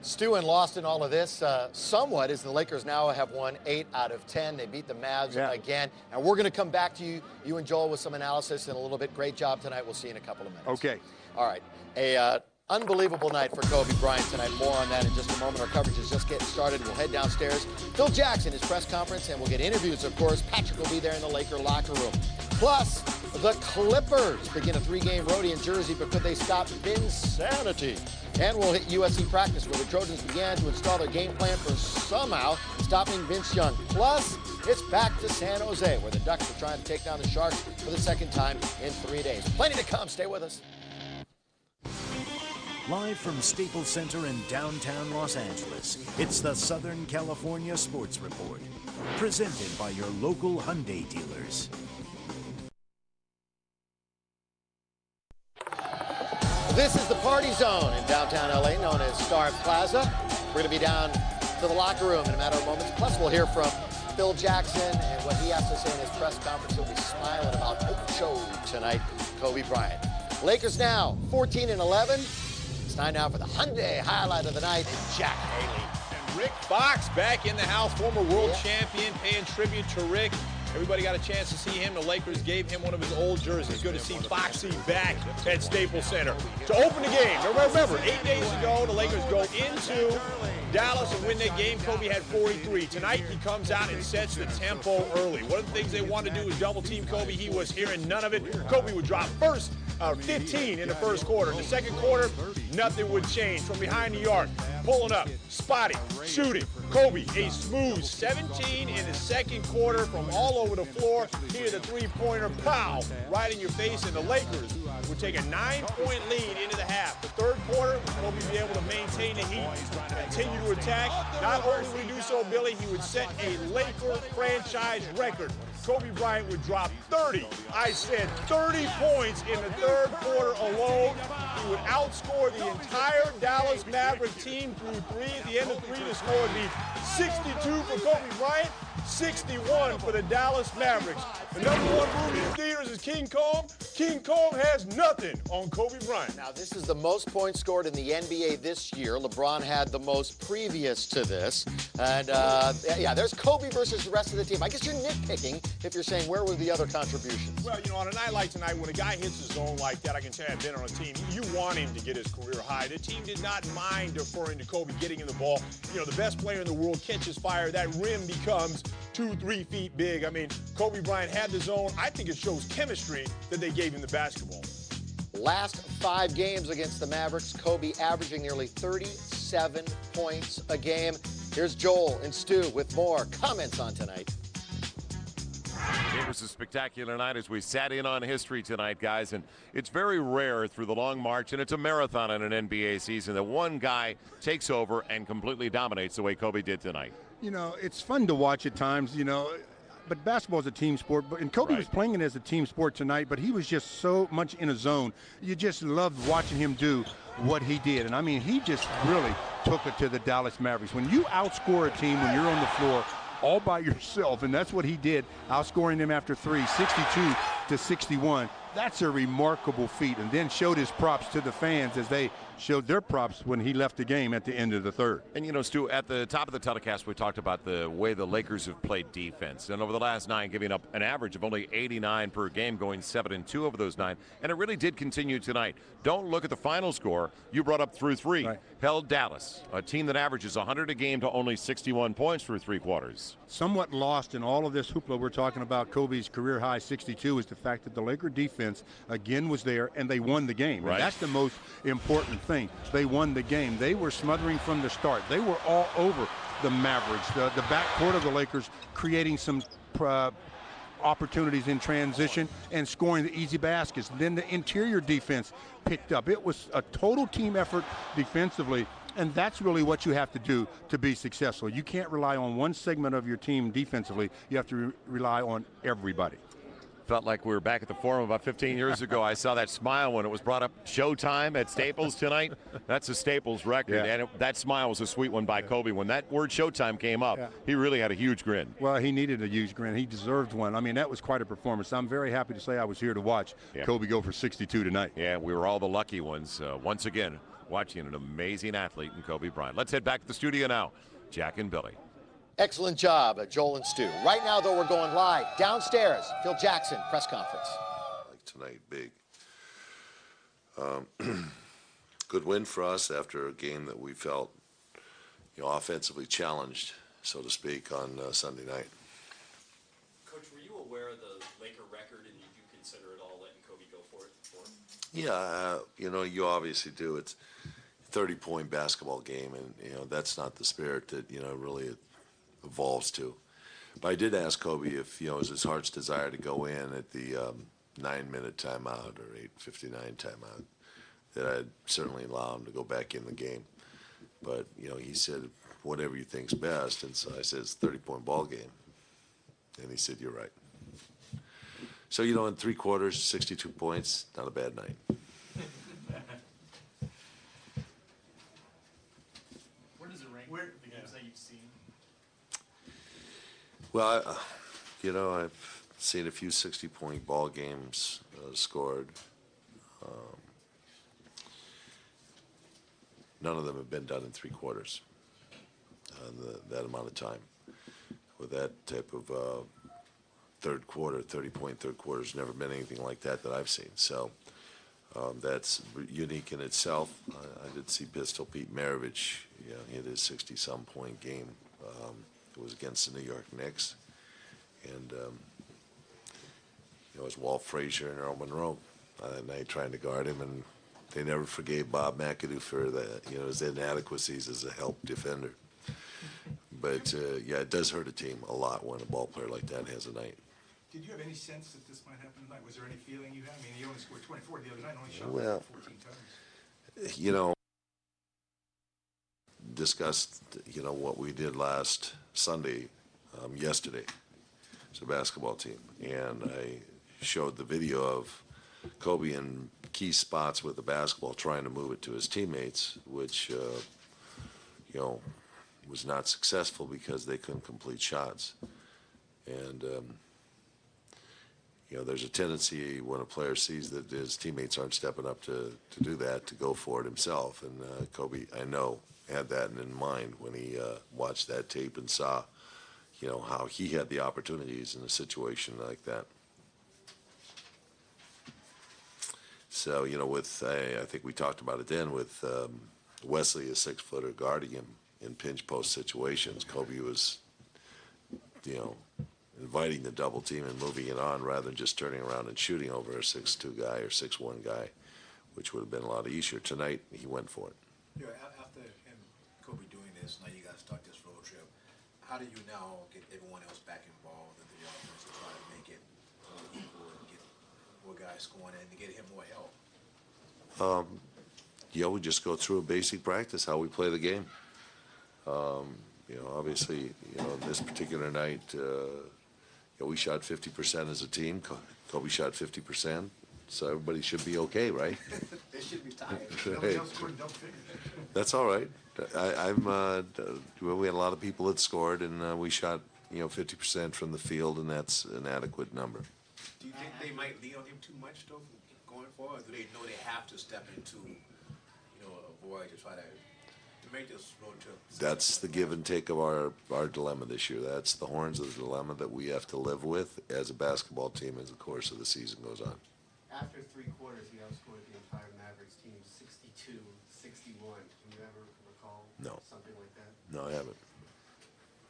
Stu, and lost in all of this somewhat as the Lakers now have won 8 out of 10. They beat the Mavs again. And we're going to come back to you and Joel with some analysis in a little bit. Great job tonight. We'll see you in a couple of minutes. Okay. All right. A unbelievable night for Kobe Bryant tonight. More on that in just a moment. Our coverage is just getting started. We'll head downstairs. Phil Jackson, his press conference, and we'll get interviews, of course. Patrick will be there in the Laker locker room. Plus, the Clippers begin a 3-game roadie in Jersey, but could they stop Vinsanity? And we'll hit USC practice, where the Trojans began to install their game plan for somehow stopping Vince Young. Plus, it's back to San Jose, where the Ducks are trying to take down the Sharks for the second time in 3 days. Plenty to come. Stay with us. Live from Staples Center in downtown Los Angeles, it's the Southern California Sports Report, presented by your local Hyundai dealers. This is the party zone in downtown LA, known as Star Plaza. We're going to be down to the locker room in a matter of moments. Plus, we'll hear from Phil Jackson and what he has to say in his press conference. He'll be smiling about Ocho tonight, Kobe Bryant. Lakers now 14-11. It's time now for the Hyundai highlight of the night, Jack Haley. And Rick Fox back in the house, former world champion, paying tribute to Rick. Everybody got a chance to see him. The Lakers gave him one of his old jerseys. Good to see Foxy back at Staples Center to open the game. Now remember, 8 days ago, the Lakers go into Dallas and win that game. Kobe had 43. Tonight, he comes out and sets the tempo early. One of the things they wanted to do was double team Kobe. He was hearing none of it. Kobe would drop 15 in the first quarter. In the second quarter, nothing would change. From behind the arc, pulling up, spotting, shooting. Kobe, a smooth 17 in the second quarter from all over the floor. Here's the three-pointer, pow, right in your face, and the Lakers would take a 9-point lead into the half. The third quarter, Kobe would be able to maintain the heat, continue to attack. Not only would he do so, Billy, he would set a Laker franchise record. Kobe Bryant would drop 30. I said 30 points in the third quarter alone. He would outscore the entire Dallas Maverick team through 3. At the end of 3, the score would be 62 for Kobe Bryant, 61 for the Dallas Mavericks. The #1 movie in theaters is King Kong. King Kong has nothing on Kobe Bryant. Now, this is the most points scored in the NBA this year. LeBron had the most previous to this. And, yeah, there's Kobe versus the rest of the team. I guess you're nitpicking if you're saying where were the other contributions. Well, on a night like tonight, when a guy hits the zone like that, I can tell you I've been on a team. You want him to get his career high. The team did not mind deferring to Kobe, getting him the ball. The best player in the world catches fire. That rim becomes 2-3 feet big. I mean, Kobe Bryant had the zone. I think it shows chemistry that they gave him the basketball. Last 5 games against the Mavericks, Kobe averaging nearly 37 points a game. Here's Joel and Stu with more comments on tonight. It was a spectacular night as we sat in on history tonight, guys, and it's very rare through the long march, and it's a marathon in an NBA season, that one guy takes over and completely dominates the way Kobe did tonight. It's fun to watch at times, but basketball is a team sport, and Kobe was playing it as a team sport tonight, but he was just so much in a zone. You just loved watching him do what he did, and I mean, he just really took it to the Dallas Mavericks. When you outscore a team when you're on the floor, all by yourself, and that's what he did, outscoring them after 3, 62-61. That's a remarkable feat, and then showed his props to the fans as they showed their props when he left the game at the end of the third. And, you know, Stu, at the top of the telecast, we talked about the way the Lakers have played defense. And over the last 9, giving up an average of only 89 per game, going 7-2 over those 9. And it really did continue tonight. Don't look at the final score. You brought up through 3. Right. Held Dallas, a team that averages 100 a game to only 61 points through 3 quarters. Somewhat lost in all of this hoopla we're talking about, Kobe's career high 62, is the fact that the Laker defense again was there and they won the game. Right. And that's the most important thing. They won the game. They were smothering from the start. They were all over the Mavericks, the backcourt of the Lakers, creating some opportunities in transition and scoring the easy baskets. Then the interior defense picked up. It was a total team effort defensively, and that's really what you have to do to be successful. You can't rely on one segment of your team defensively. You have to rely on everybody. Felt like we were back at the Forum about 15 years ago. I saw that smile when it was brought up, Showtime at Staples tonight. That's a Staples record, and that smile was a sweet one by Kobe. When that word Showtime came up, he really had a huge grin. Well, he needed a huge grin. He deserved one. I mean, that was quite a performance. I'm very happy to say I was here to watch Kobe go for 62 tonight. Yeah, we were all the lucky ones. Once again, watching an amazing athlete in Kobe Bryant. Let's head back to the studio now. Jack and Billy. Excellent job, Joel and Stu. Right now, though, we're going live downstairs. Phil Jackson, press conference. Like tonight, big. Good win for us after a game that we felt, you know, offensively challenged, so to speak, on Sunday night. Coach, were you aware of the Laker record, and did you consider at all letting Kobe go for it before? Yeah, you know, you obviously do. It's a 30-point basketball game, and, you know, that's not the spirit that, you know, really evolves to. But I did ask Kobe if, you know, it was his heart's desire to go in at the 9-minute timeout or 8:59 timeout, that I'd certainly allow him to go back in the game. But, you know, he said, whatever you think's best. And so I said, it's a 30-point ball game. And he said, you're right. So, you know, in 3 quarters, 62 points, not a bad night. Where does it rank? Where the games that you've seen? Well, you know, I've seen a few 60-point ball games scored. None of them have been done in 3 quarters, that amount of time. With that type of third quarter, 30-point third quarter, has never been anything like that I've seen. So that's unique in itself. I did see Pistol Pete Maravich, you know, he had his 60-some point game. It was against the New York Knicks. And, you know, it was Walt Frazier and Earl Monroe that night trying to guard him, and they never forgave Bob McAdoo for the, you know, his inadequacies as a help defender. But, yeah, it does hurt a team a lot when a ball player like that has a night. Did you have any sense that this might happen tonight? Was there any feeling you had? I mean, he only scored 24 the other night, only shot 14 times. You know, discussed, you know, what we did last Sunday, yesterday, as a basketball team. And I showed the video of Kobe in key spots with the basketball trying to move it to his teammates, which, you know, was not successful because they couldn't complete shots. And, you know, there's a tendency when a player sees that his teammates aren't stepping up to do that, to go for it himself. And Kobe, I know, had that in mind when he watched that tape and saw, you know, how he had the opportunities in a situation like that. So, you know, with, I think we talked about it then, with Wesley, a 6-footer, guarding him in pinch post situations, Kobe was, you know, inviting the double team and moving it on rather than just turning around and shooting over a 6'2" guy or 6'1" guy, which would have been a lot easier. Tonight, he went for it. Yeah, after him, Kobe doing this, now you guys start this road trip. How do you now get everyone else back involved in the offense to try to make it equal and get more guys scoring and to get him more help? You know, we just go through a basic practice, how we play the game. You know, obviously, you know, this particular night, you know, we shot 50% as a team. Kobe shot 50%, so everybody should be okay, right? They should be tired. Right. That's all right. We had a lot of people that scored, and we shot 50% from the field, and that's an adequate number. Do you think they might lean on him too much, though, going forward? Or do they know they have to step into, a void to try to make this road trip? That's the give and take of our dilemma this year. That's the horns of the dilemma that we have to live with as a basketball team as the course of the season goes on. After 3 quarters, he outscored the entire Mavericks team 62-61. Can you ever recall something like that? No, I haven't.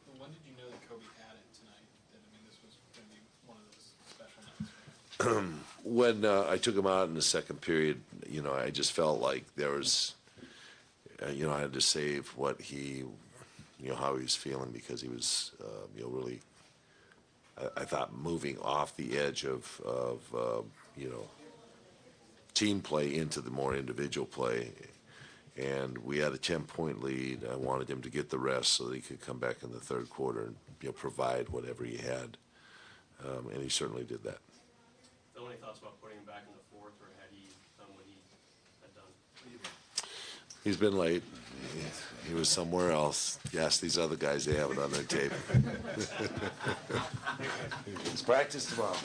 Well, when did you know that Kobe had it tonight? That, I mean, this was going to be one of those special nights. When I took him out in the second period, I just felt like there was, I had to save what he, how he was feeling, because he was, really, I thought, moving off the edge of team play into the more individual play. And we had a 10-point lead. I wanted him to get the rest so that he could come back in the third quarter and provide whatever he had. And he certainly did that. Phil, any thoughts about putting him back in the fourth, or had he done what he had done? He's been late. He was somewhere else. You ask these other guys, they have it on their tape. It's practice tomorrow.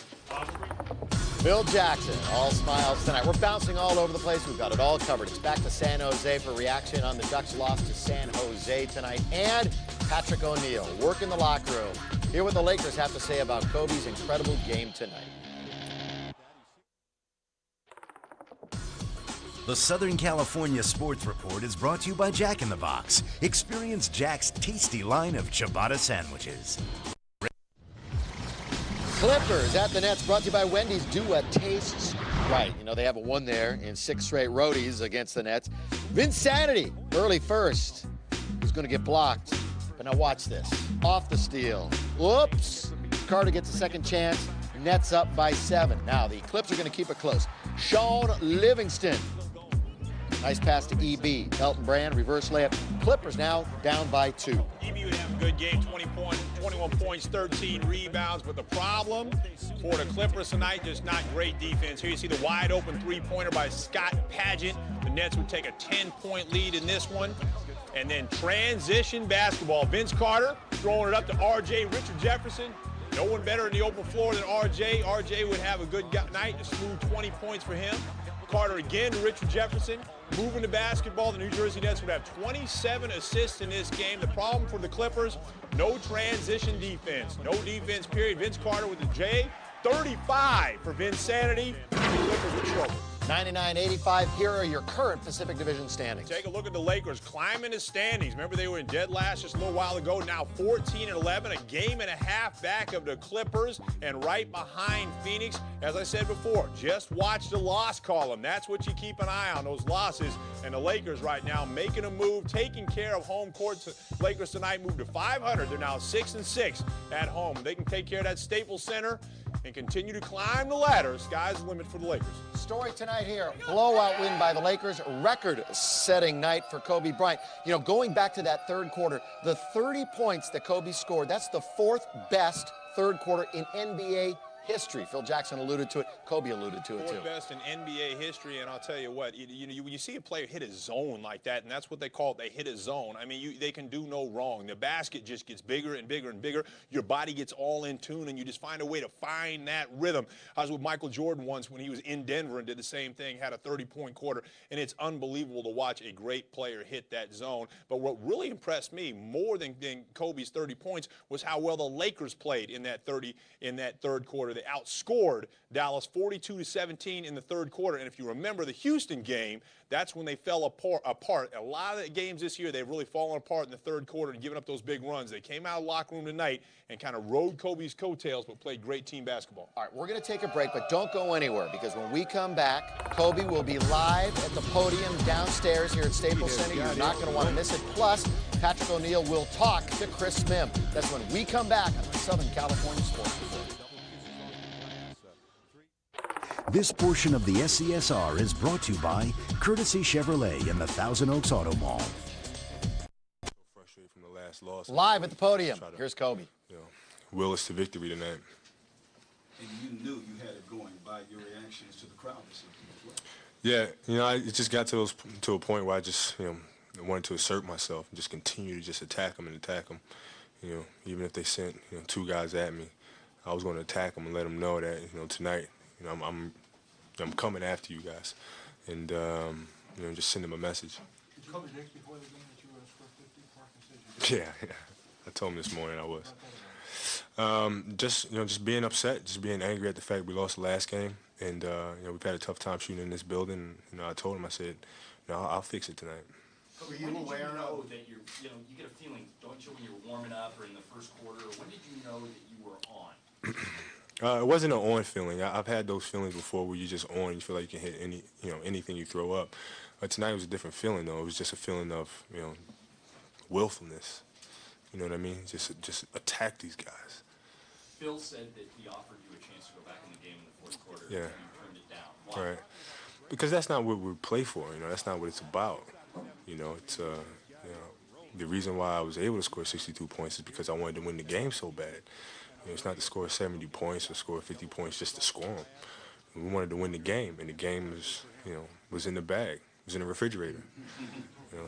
Phil Jackson, all smiles tonight. We're bouncing all over the place. We've got it all covered. It's back to San Jose for reaction on the Ducks' loss to San Jose tonight. And Patrick O'Neal working the locker room. Hear what the Lakers have to say about Kobe's incredible game tonight. The Southern California Sports Report is brought to you by Jack in the Box. Experience Jack's tasty line of ciabatta sandwiches. Clippers at the Nets, brought to you by Wendy's. Do what tastes right. They haven't won there in 6 straight roadies against the Nets. Vinsanity, early first. He's going to get blocked. But now watch this. Off the steal. Whoops. Carter gets a second chance. Nets up by 7. Now the Clips are going to keep it close. Sean Livingston. Nice pass to E.B. Elton Brand, reverse layup. Clippers now down by 2. E.B. would have a good game, 21 points, 13 rebounds. But the problem for the Clippers tonight, just not great defense. Here you see the wide open three-pointer by Scott Padgett. The Nets would take a 10-point lead in this one. And then transition basketball. Vince Carter throwing it up to R.J. Richard Jefferson. No one better in the open floor than R.J. R.J. would have a good night, a smooth 20 points for him. Carter again to Richard Jefferson. Moving the basketball, the New Jersey Nets would have 27 assists in this game. The problem for the Clippers, no transition defense. No defense, period. Vince Carter with the J. 35 for Vinsanity. The Clippers in trouble. 99-85, here are your current Pacific Division standings. Take a look at the Lakers climbing the standings. Remember, they were in dead last just a little while ago. Now 14-11, a game and a half back of the Clippers and right behind Phoenix. As I said before, just watch the loss column. That's what you keep an eye on, those losses. And the Lakers right now making a move, taking care of home court. Lakers tonight moved to 500. They're now 6-6 at home. They can take care of that Staples Center and continue to climb the ladder. Sky's the limit for the Lakers. Story tonight here, blowout win by the Lakers, record-setting night for Kobe Bryant. Going back to that third quarter, the 30 points that Kobe scored, that's the 4th best third quarter in NBA history. Phil Jackson alluded to it. Kobe alluded to it, too. 4th best in NBA history, and I'll tell you what, when you see a player hit a zone like that, and that's what they call it, they hit a zone, I mean, they can do no wrong. The basket just gets bigger and bigger and bigger. Your body gets all in tune, and you just find a way to find that rhythm. I was with Michael Jordan once when he was in Denver and did the same thing, had a 30-point quarter, and it's unbelievable to watch a great player hit that zone. But what really impressed me more than Kobe's 30 points was how well the Lakers played in that third quarter. They outscored Dallas 42-17 in the third quarter. And if you remember the Houston game, that's when they fell apart. A lot of the games this year, they've really fallen apart in the third quarter and given up those big runs. They came out of the locker room tonight and kind of rode Kobe's coattails, but played great team basketball. All right, we're going to take a break, but don't go anywhere, because when we come back, Kobe will be live at the podium downstairs here at Staples Center. You're not going to want to miss it. Plus, Patrick O'Neal will talk to Chris Mim. That's when we come back on the Southern California Sports Report. This portion of the SCSR is brought to you by Courtesy Chevrolet in the Thousand Oaks Auto Mall. Frustrated from the last loss. Live at the podium, here's Kobe. Will us to victory tonight. And you knew you had it going by your reactions to the crowd this evening. Yeah, it just got to a point where I just, wanted to assert myself and just continue to just attack them and attack them. even if they sent 2 guys at me, I was going to attack them and let them know that tonight, I'm coming after you guys, and just send them a message. Did you tell Dirk before the game that you were going to score 50? Parkinson, Yeah, I told him this morning I was. Just being upset, just being angry at the fact we lost the last game, and we've had a tough time shooting in this building. I told him, I said, I'll fix it tonight. Were you aware that you get a feeling, don't you, when you're warming up or in the first quarter? When did you know that you were on? It wasn't an on feeling. I've had those feelings before where you're just on. You feel like you can hit anything you throw up. Tonight was a different feeling, though. It was just a feeling of, willfulness. You know what I mean? Just attack these guys. Phil said that he offered you a chance to go back in the game in the fourth quarter. Yeah. And you turned it down. Why? Right. Because that's not what we play for. That's not what it's about. It's the reason why I was able to score 62 points is because I wanted to win the game so bad. It's not to score 70 points or score 50 points just to score them. We wanted to win the game, and the game was in the bag. It was in the refrigerator.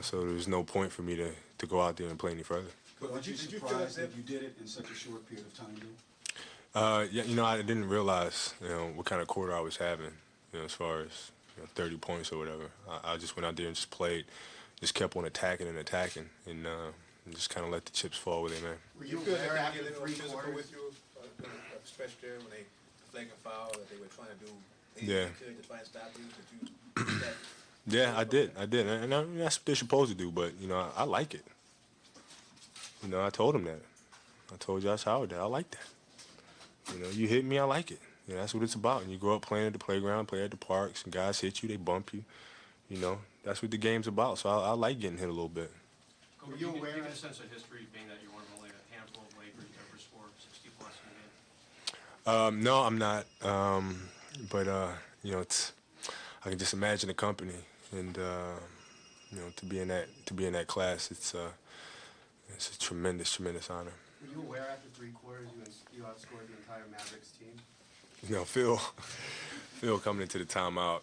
So there was no point for me to go out there and play any further. But were you surprised that you did it in such a short period of time, though? Yeah, I didn't realize, what kind of quarter I was having, as far as 30 points or whatever. I just went out there and just played, just kept on attacking and attacking, and just kind of let the chips fall where they may. Were you aware after the 3 quarters with you, especially when they flagging foul, that they were trying to do anything they could to try and stop you? Did you that? Yeah, I did, and that's what they're supposed to do. But I like it. I told them that. I told Josh Howard that I like that. You hit me, I like it. That's what it's about. And you grow up playing at the playground, play at the parks, and guys hit you, they bump you. That's what the game's about. So I like getting hit a little bit. Were you aware of a sense of history, being that you're one of only a handful of Lakers to ever score 60 plus in a game? No, I'm not. But I can just imagine the company, and to be in that class, it's a tremendous honor. Were you aware after 3 quarters you outscored the entire Mavericks team? Phil coming into the timeout,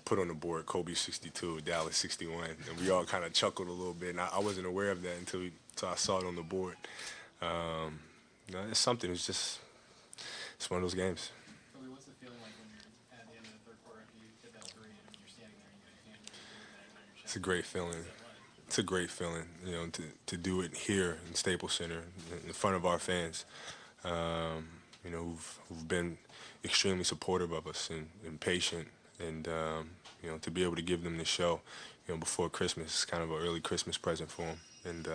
put on the board Kobe 62, Dallas 61, and we all kind of chuckled a little bit. And I wasn't aware of that until I saw it on the board. It's something. It's one of those games. Kobe, what's the feeling like when you're at the end of the third quarter after you hit that 3 and you're standing there and you got your hand? It's a great feeling. It's a great feeling, to do it here in Staples Center in front of our fans, who've been extremely supportive of us and patient, and to be able to give them the show, before Christmas. It's kind of an early Christmas present for them, and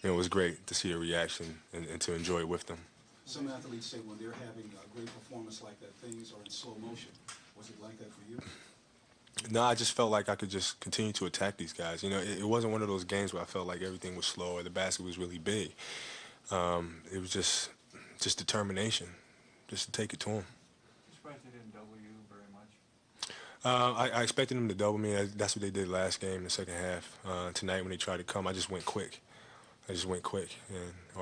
it was great to see a reaction and to enjoy it with them. Some athletes say when they're having a great performance like that, things are in slow motion. Was it like that for you? No, I just felt like I could just continue to attack these guys. It wasn't one of those games where I felt like everything was slow or the basket was really big. It was just determination, just to take it to them. You surprised they didn't double you very much? I expected them to double me. That's what they did last game in the second half. Tonight when they tried to come, I just went quick. Or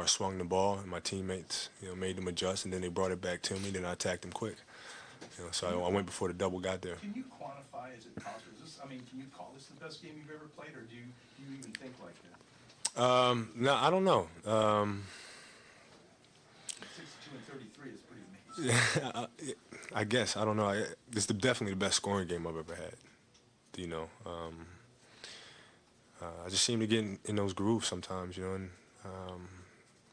I swung the ball, and my teammates, made them adjust, and then they brought it back to me. Then I attacked them quick. So I went before the double got there. Can you quantify? Is it possible? Can you call this the best game you've ever played, or do you even think like that? No, I don't know. 62 and 33 is pretty amazing. I guess. I don't know. It's definitely the best scoring game I've ever had. I just seem to get in those grooves sometimes, and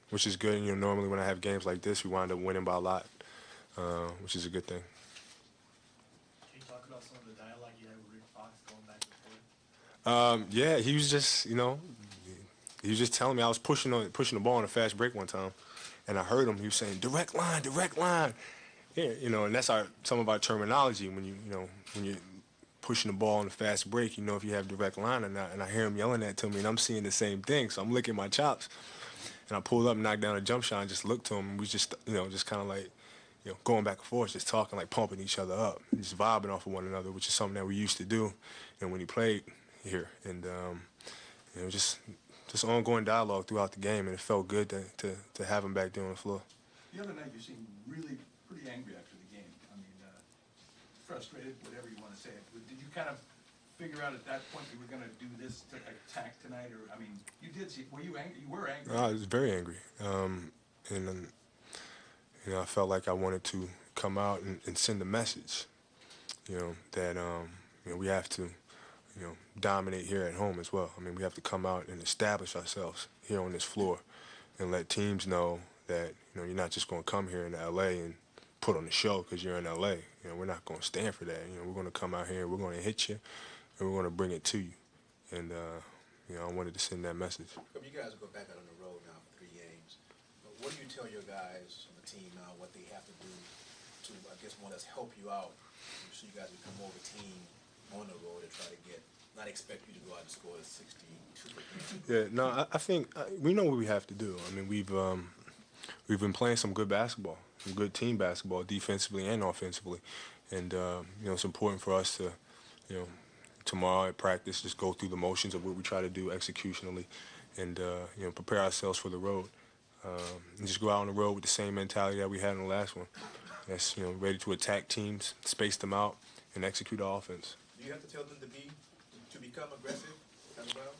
which is good. Normally when I have games like this, we wind up winning by a lot, which is a good thing. Can you talk about some of the dialogue you had with Rick Fox going back and forth? Yeah, he was just, he was just telling me I was pushing the ball on a fast break one time, and I heard him. He was saying direct line. Yeah, and that's some of our terminology when you're pushing the ball on a fast break. If you have direct line or not. And I hear him yelling that to me, and I'm seeing the same thing. So I'm licking my chops, and I pulled up, knocked down a jump shot, and just looked to him. And we just just kind of like, going back and forth, just talking, like pumping each other up, just vibing off of one another, which is something that we used to do, when he played here. And just ongoing dialogue throughout the game, and it felt good to have him back there on the floor. The other night you seemed really pretty angry after the game. Frustrated, whatever you want to say. Did you kind of figure out at that point you were going to do this to attack tonight? Or, I mean, you did see, were you angry? You were angry. I was very angry. And you know, I felt like I wanted to come out and send a message, you know, that, you know, we have to, you know, dominate here at home as well. I mean, we have to come out and establish ourselves here on this floor and let teams know that, you know, you're not just going to come here in L.A. and put on the show because you're in L.A. You know, we're not going to stand for that. You know, we're going to come out here, we're going to hit you, and we're going to bring it to you. And, you know, I wanted to send that message. You guys will go back out on the road now for 3 games. But what do you tell your guys on the team now what they have to do to, I guess, more or less help you out so you guys become more of a team on the road and try to get, not expect you to go out and score 62 again? Yeah, no, I think we know what we have to do. I mean, we've been playing some good basketball, some good team basketball, defensively and offensively. And, you know, it's important for us to, you know, tomorrow at practice just go through the motions of what we try to do executionally and, you know, prepare ourselves for the road. And just go out on the road with the same mentality that we had in the last one. That's, you know, ready to attack teams, space them out, and execute our offense. Do you have to tell them to become aggressive as well?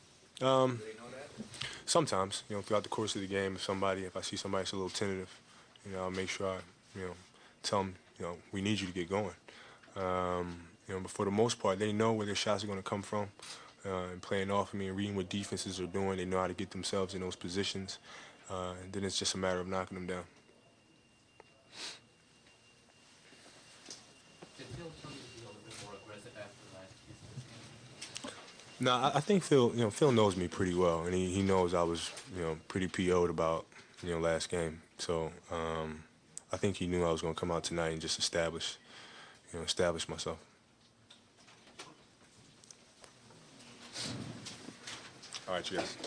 Do they know that? Sometimes, you know, throughout the course of the game, if I see somebody that's a little tentative, you know, I'll make sure I, you know, tell them, you know, we need you to get going. You know, but for the most part, they know where their shots are going to come from. And playing off of me and reading what defenses are doing, they know how to get themselves in those positions. And then it's just a matter of knocking them down. Did Phil tell you to be a little bit more aggressive after last year's game? No, I think Phil, you know, Phil knows me pretty well, and he knows I was, you know, pretty PO'd about, you know, last game. So I think he knew I was going to come out tonight and just establish myself. All right, you guys.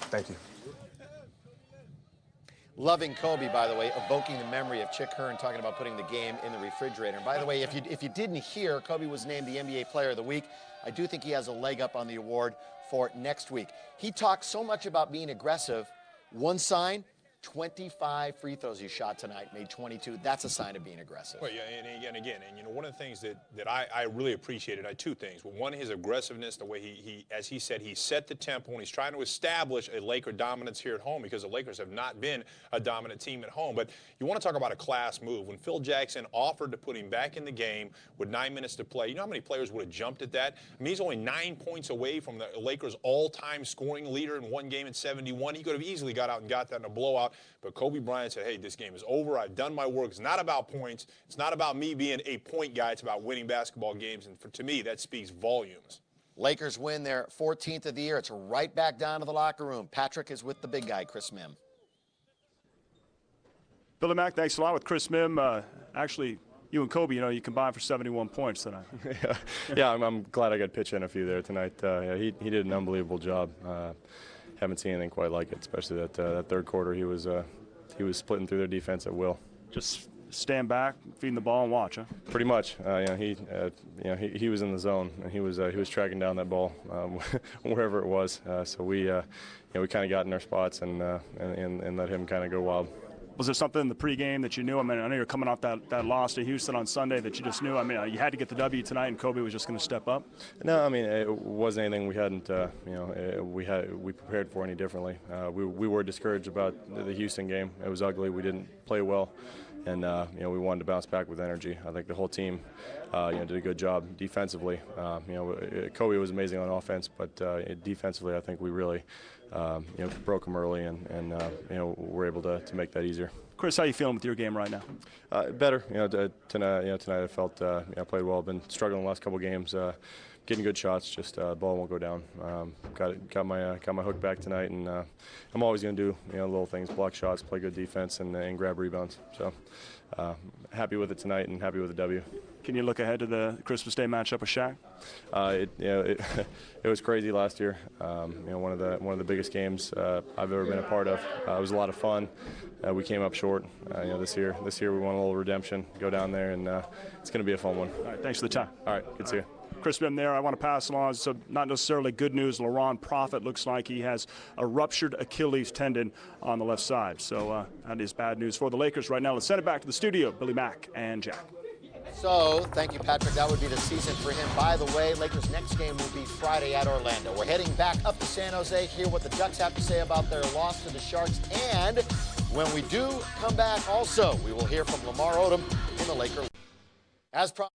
Thank you. Loving Kobe, by the way, evoking the memory of Chick Hearn talking about putting the game in the refrigerator. And by the way, if you didn't hear, Kobe was named the NBA Player of the Week. I do think he has a leg up on the award for next week. He talked so much about being aggressive. One sign, 25 free throws he shot tonight, made 22. That's a sign of being aggressive. Well, yeah, and again, you know, one of the things that I really appreciated, two things. One, his aggressiveness, the way he, as he said, he set the tempo, and he's trying to establish a Laker dominance here at home because the Lakers have not been a dominant team at home. But you want to talk about a class move. When Phil Jackson offered to put him back in the game with 9 minutes to play, you know how many players would have jumped at that? I mean, he's only 9 points away from the Lakers' all-time scoring leader in one game in 71. He could have easily got out and got that in a blowout. But Kobe Bryant said, hey, this game is over. I've done my work. It's not about points. It's not about me being a point guy. It's about winning basketball games. And to me, that speaks volumes. Lakers win their 14th of the year. It's right back down to the locker room. Patrick is with the big guy, Chris Mim. Billy Mack, thanks a lot with Chris Mim. Actually, you and Kobe, you know, you combined for 71 points tonight. Yeah, I'm glad I got pitch in a few there tonight. Yeah, he did an unbelievable job. Haven't seen anything quite like it, especially that third quarter. He was splitting through their defense at will. Just stand back, feeding the ball, and watch, huh? Pretty much. You know, he was in the zone, and he was tracking down that ball wherever it was. So we you know, we kind of got in our spots and let him kind of go wild. Was there something in the pregame that you knew? I mean, I know you're coming off that loss to Houston on Sunday that you just knew. I mean, you had to get the W tonight, and Kobe was just going to step up. No, I mean, it wasn't anything we hadn't, you know, we prepared for any differently. We were discouraged about the Houston game. It was ugly. We didn't play well, and you know, we wanted to bounce back with energy. I think the whole team, you know, did a good job defensively. You know, Kobe was amazing on offense, but defensively, I think we really, you know, broke them early, and you know, we're able to make that easier. Chris, how are you feeling with your game right now? Better. You know, tonight I felt you know, I played well. I've been struggling the last couple games, getting good shots. Just ball won't go down. Got my hook back tonight, and I'm always going to do, you know, little things, block shots, play good defense, and grab rebounds. So happy with it tonight, and happy with the W. Can you look ahead to the Christmas Day matchup with Shaq? You know, it was crazy last year. You know, one of the biggest games I've ever been a part of. It was a lot of fun. We came up short. You know, this year we want a little redemption. Go down there, and it's going to be a fun one. All right, thanks for the time. All right, good to see you. Chris Mim there. I want to pass along, so not necessarily good news. Laron Prophet looks like he has a ruptured Achilles tendon on the left side. So that is bad news for the Lakers right now. Let's send it back to the studio. Billy Mack and Jack. So, thank you, Patrick. That would be the season for him. By the way, Lakers' next game will be Friday at Orlando. We're heading back up to San Jose, hear what the Ducks have to say about their loss to the Sharks. And when we do come back also, we will hear from Lamar Odom in the Lakers. As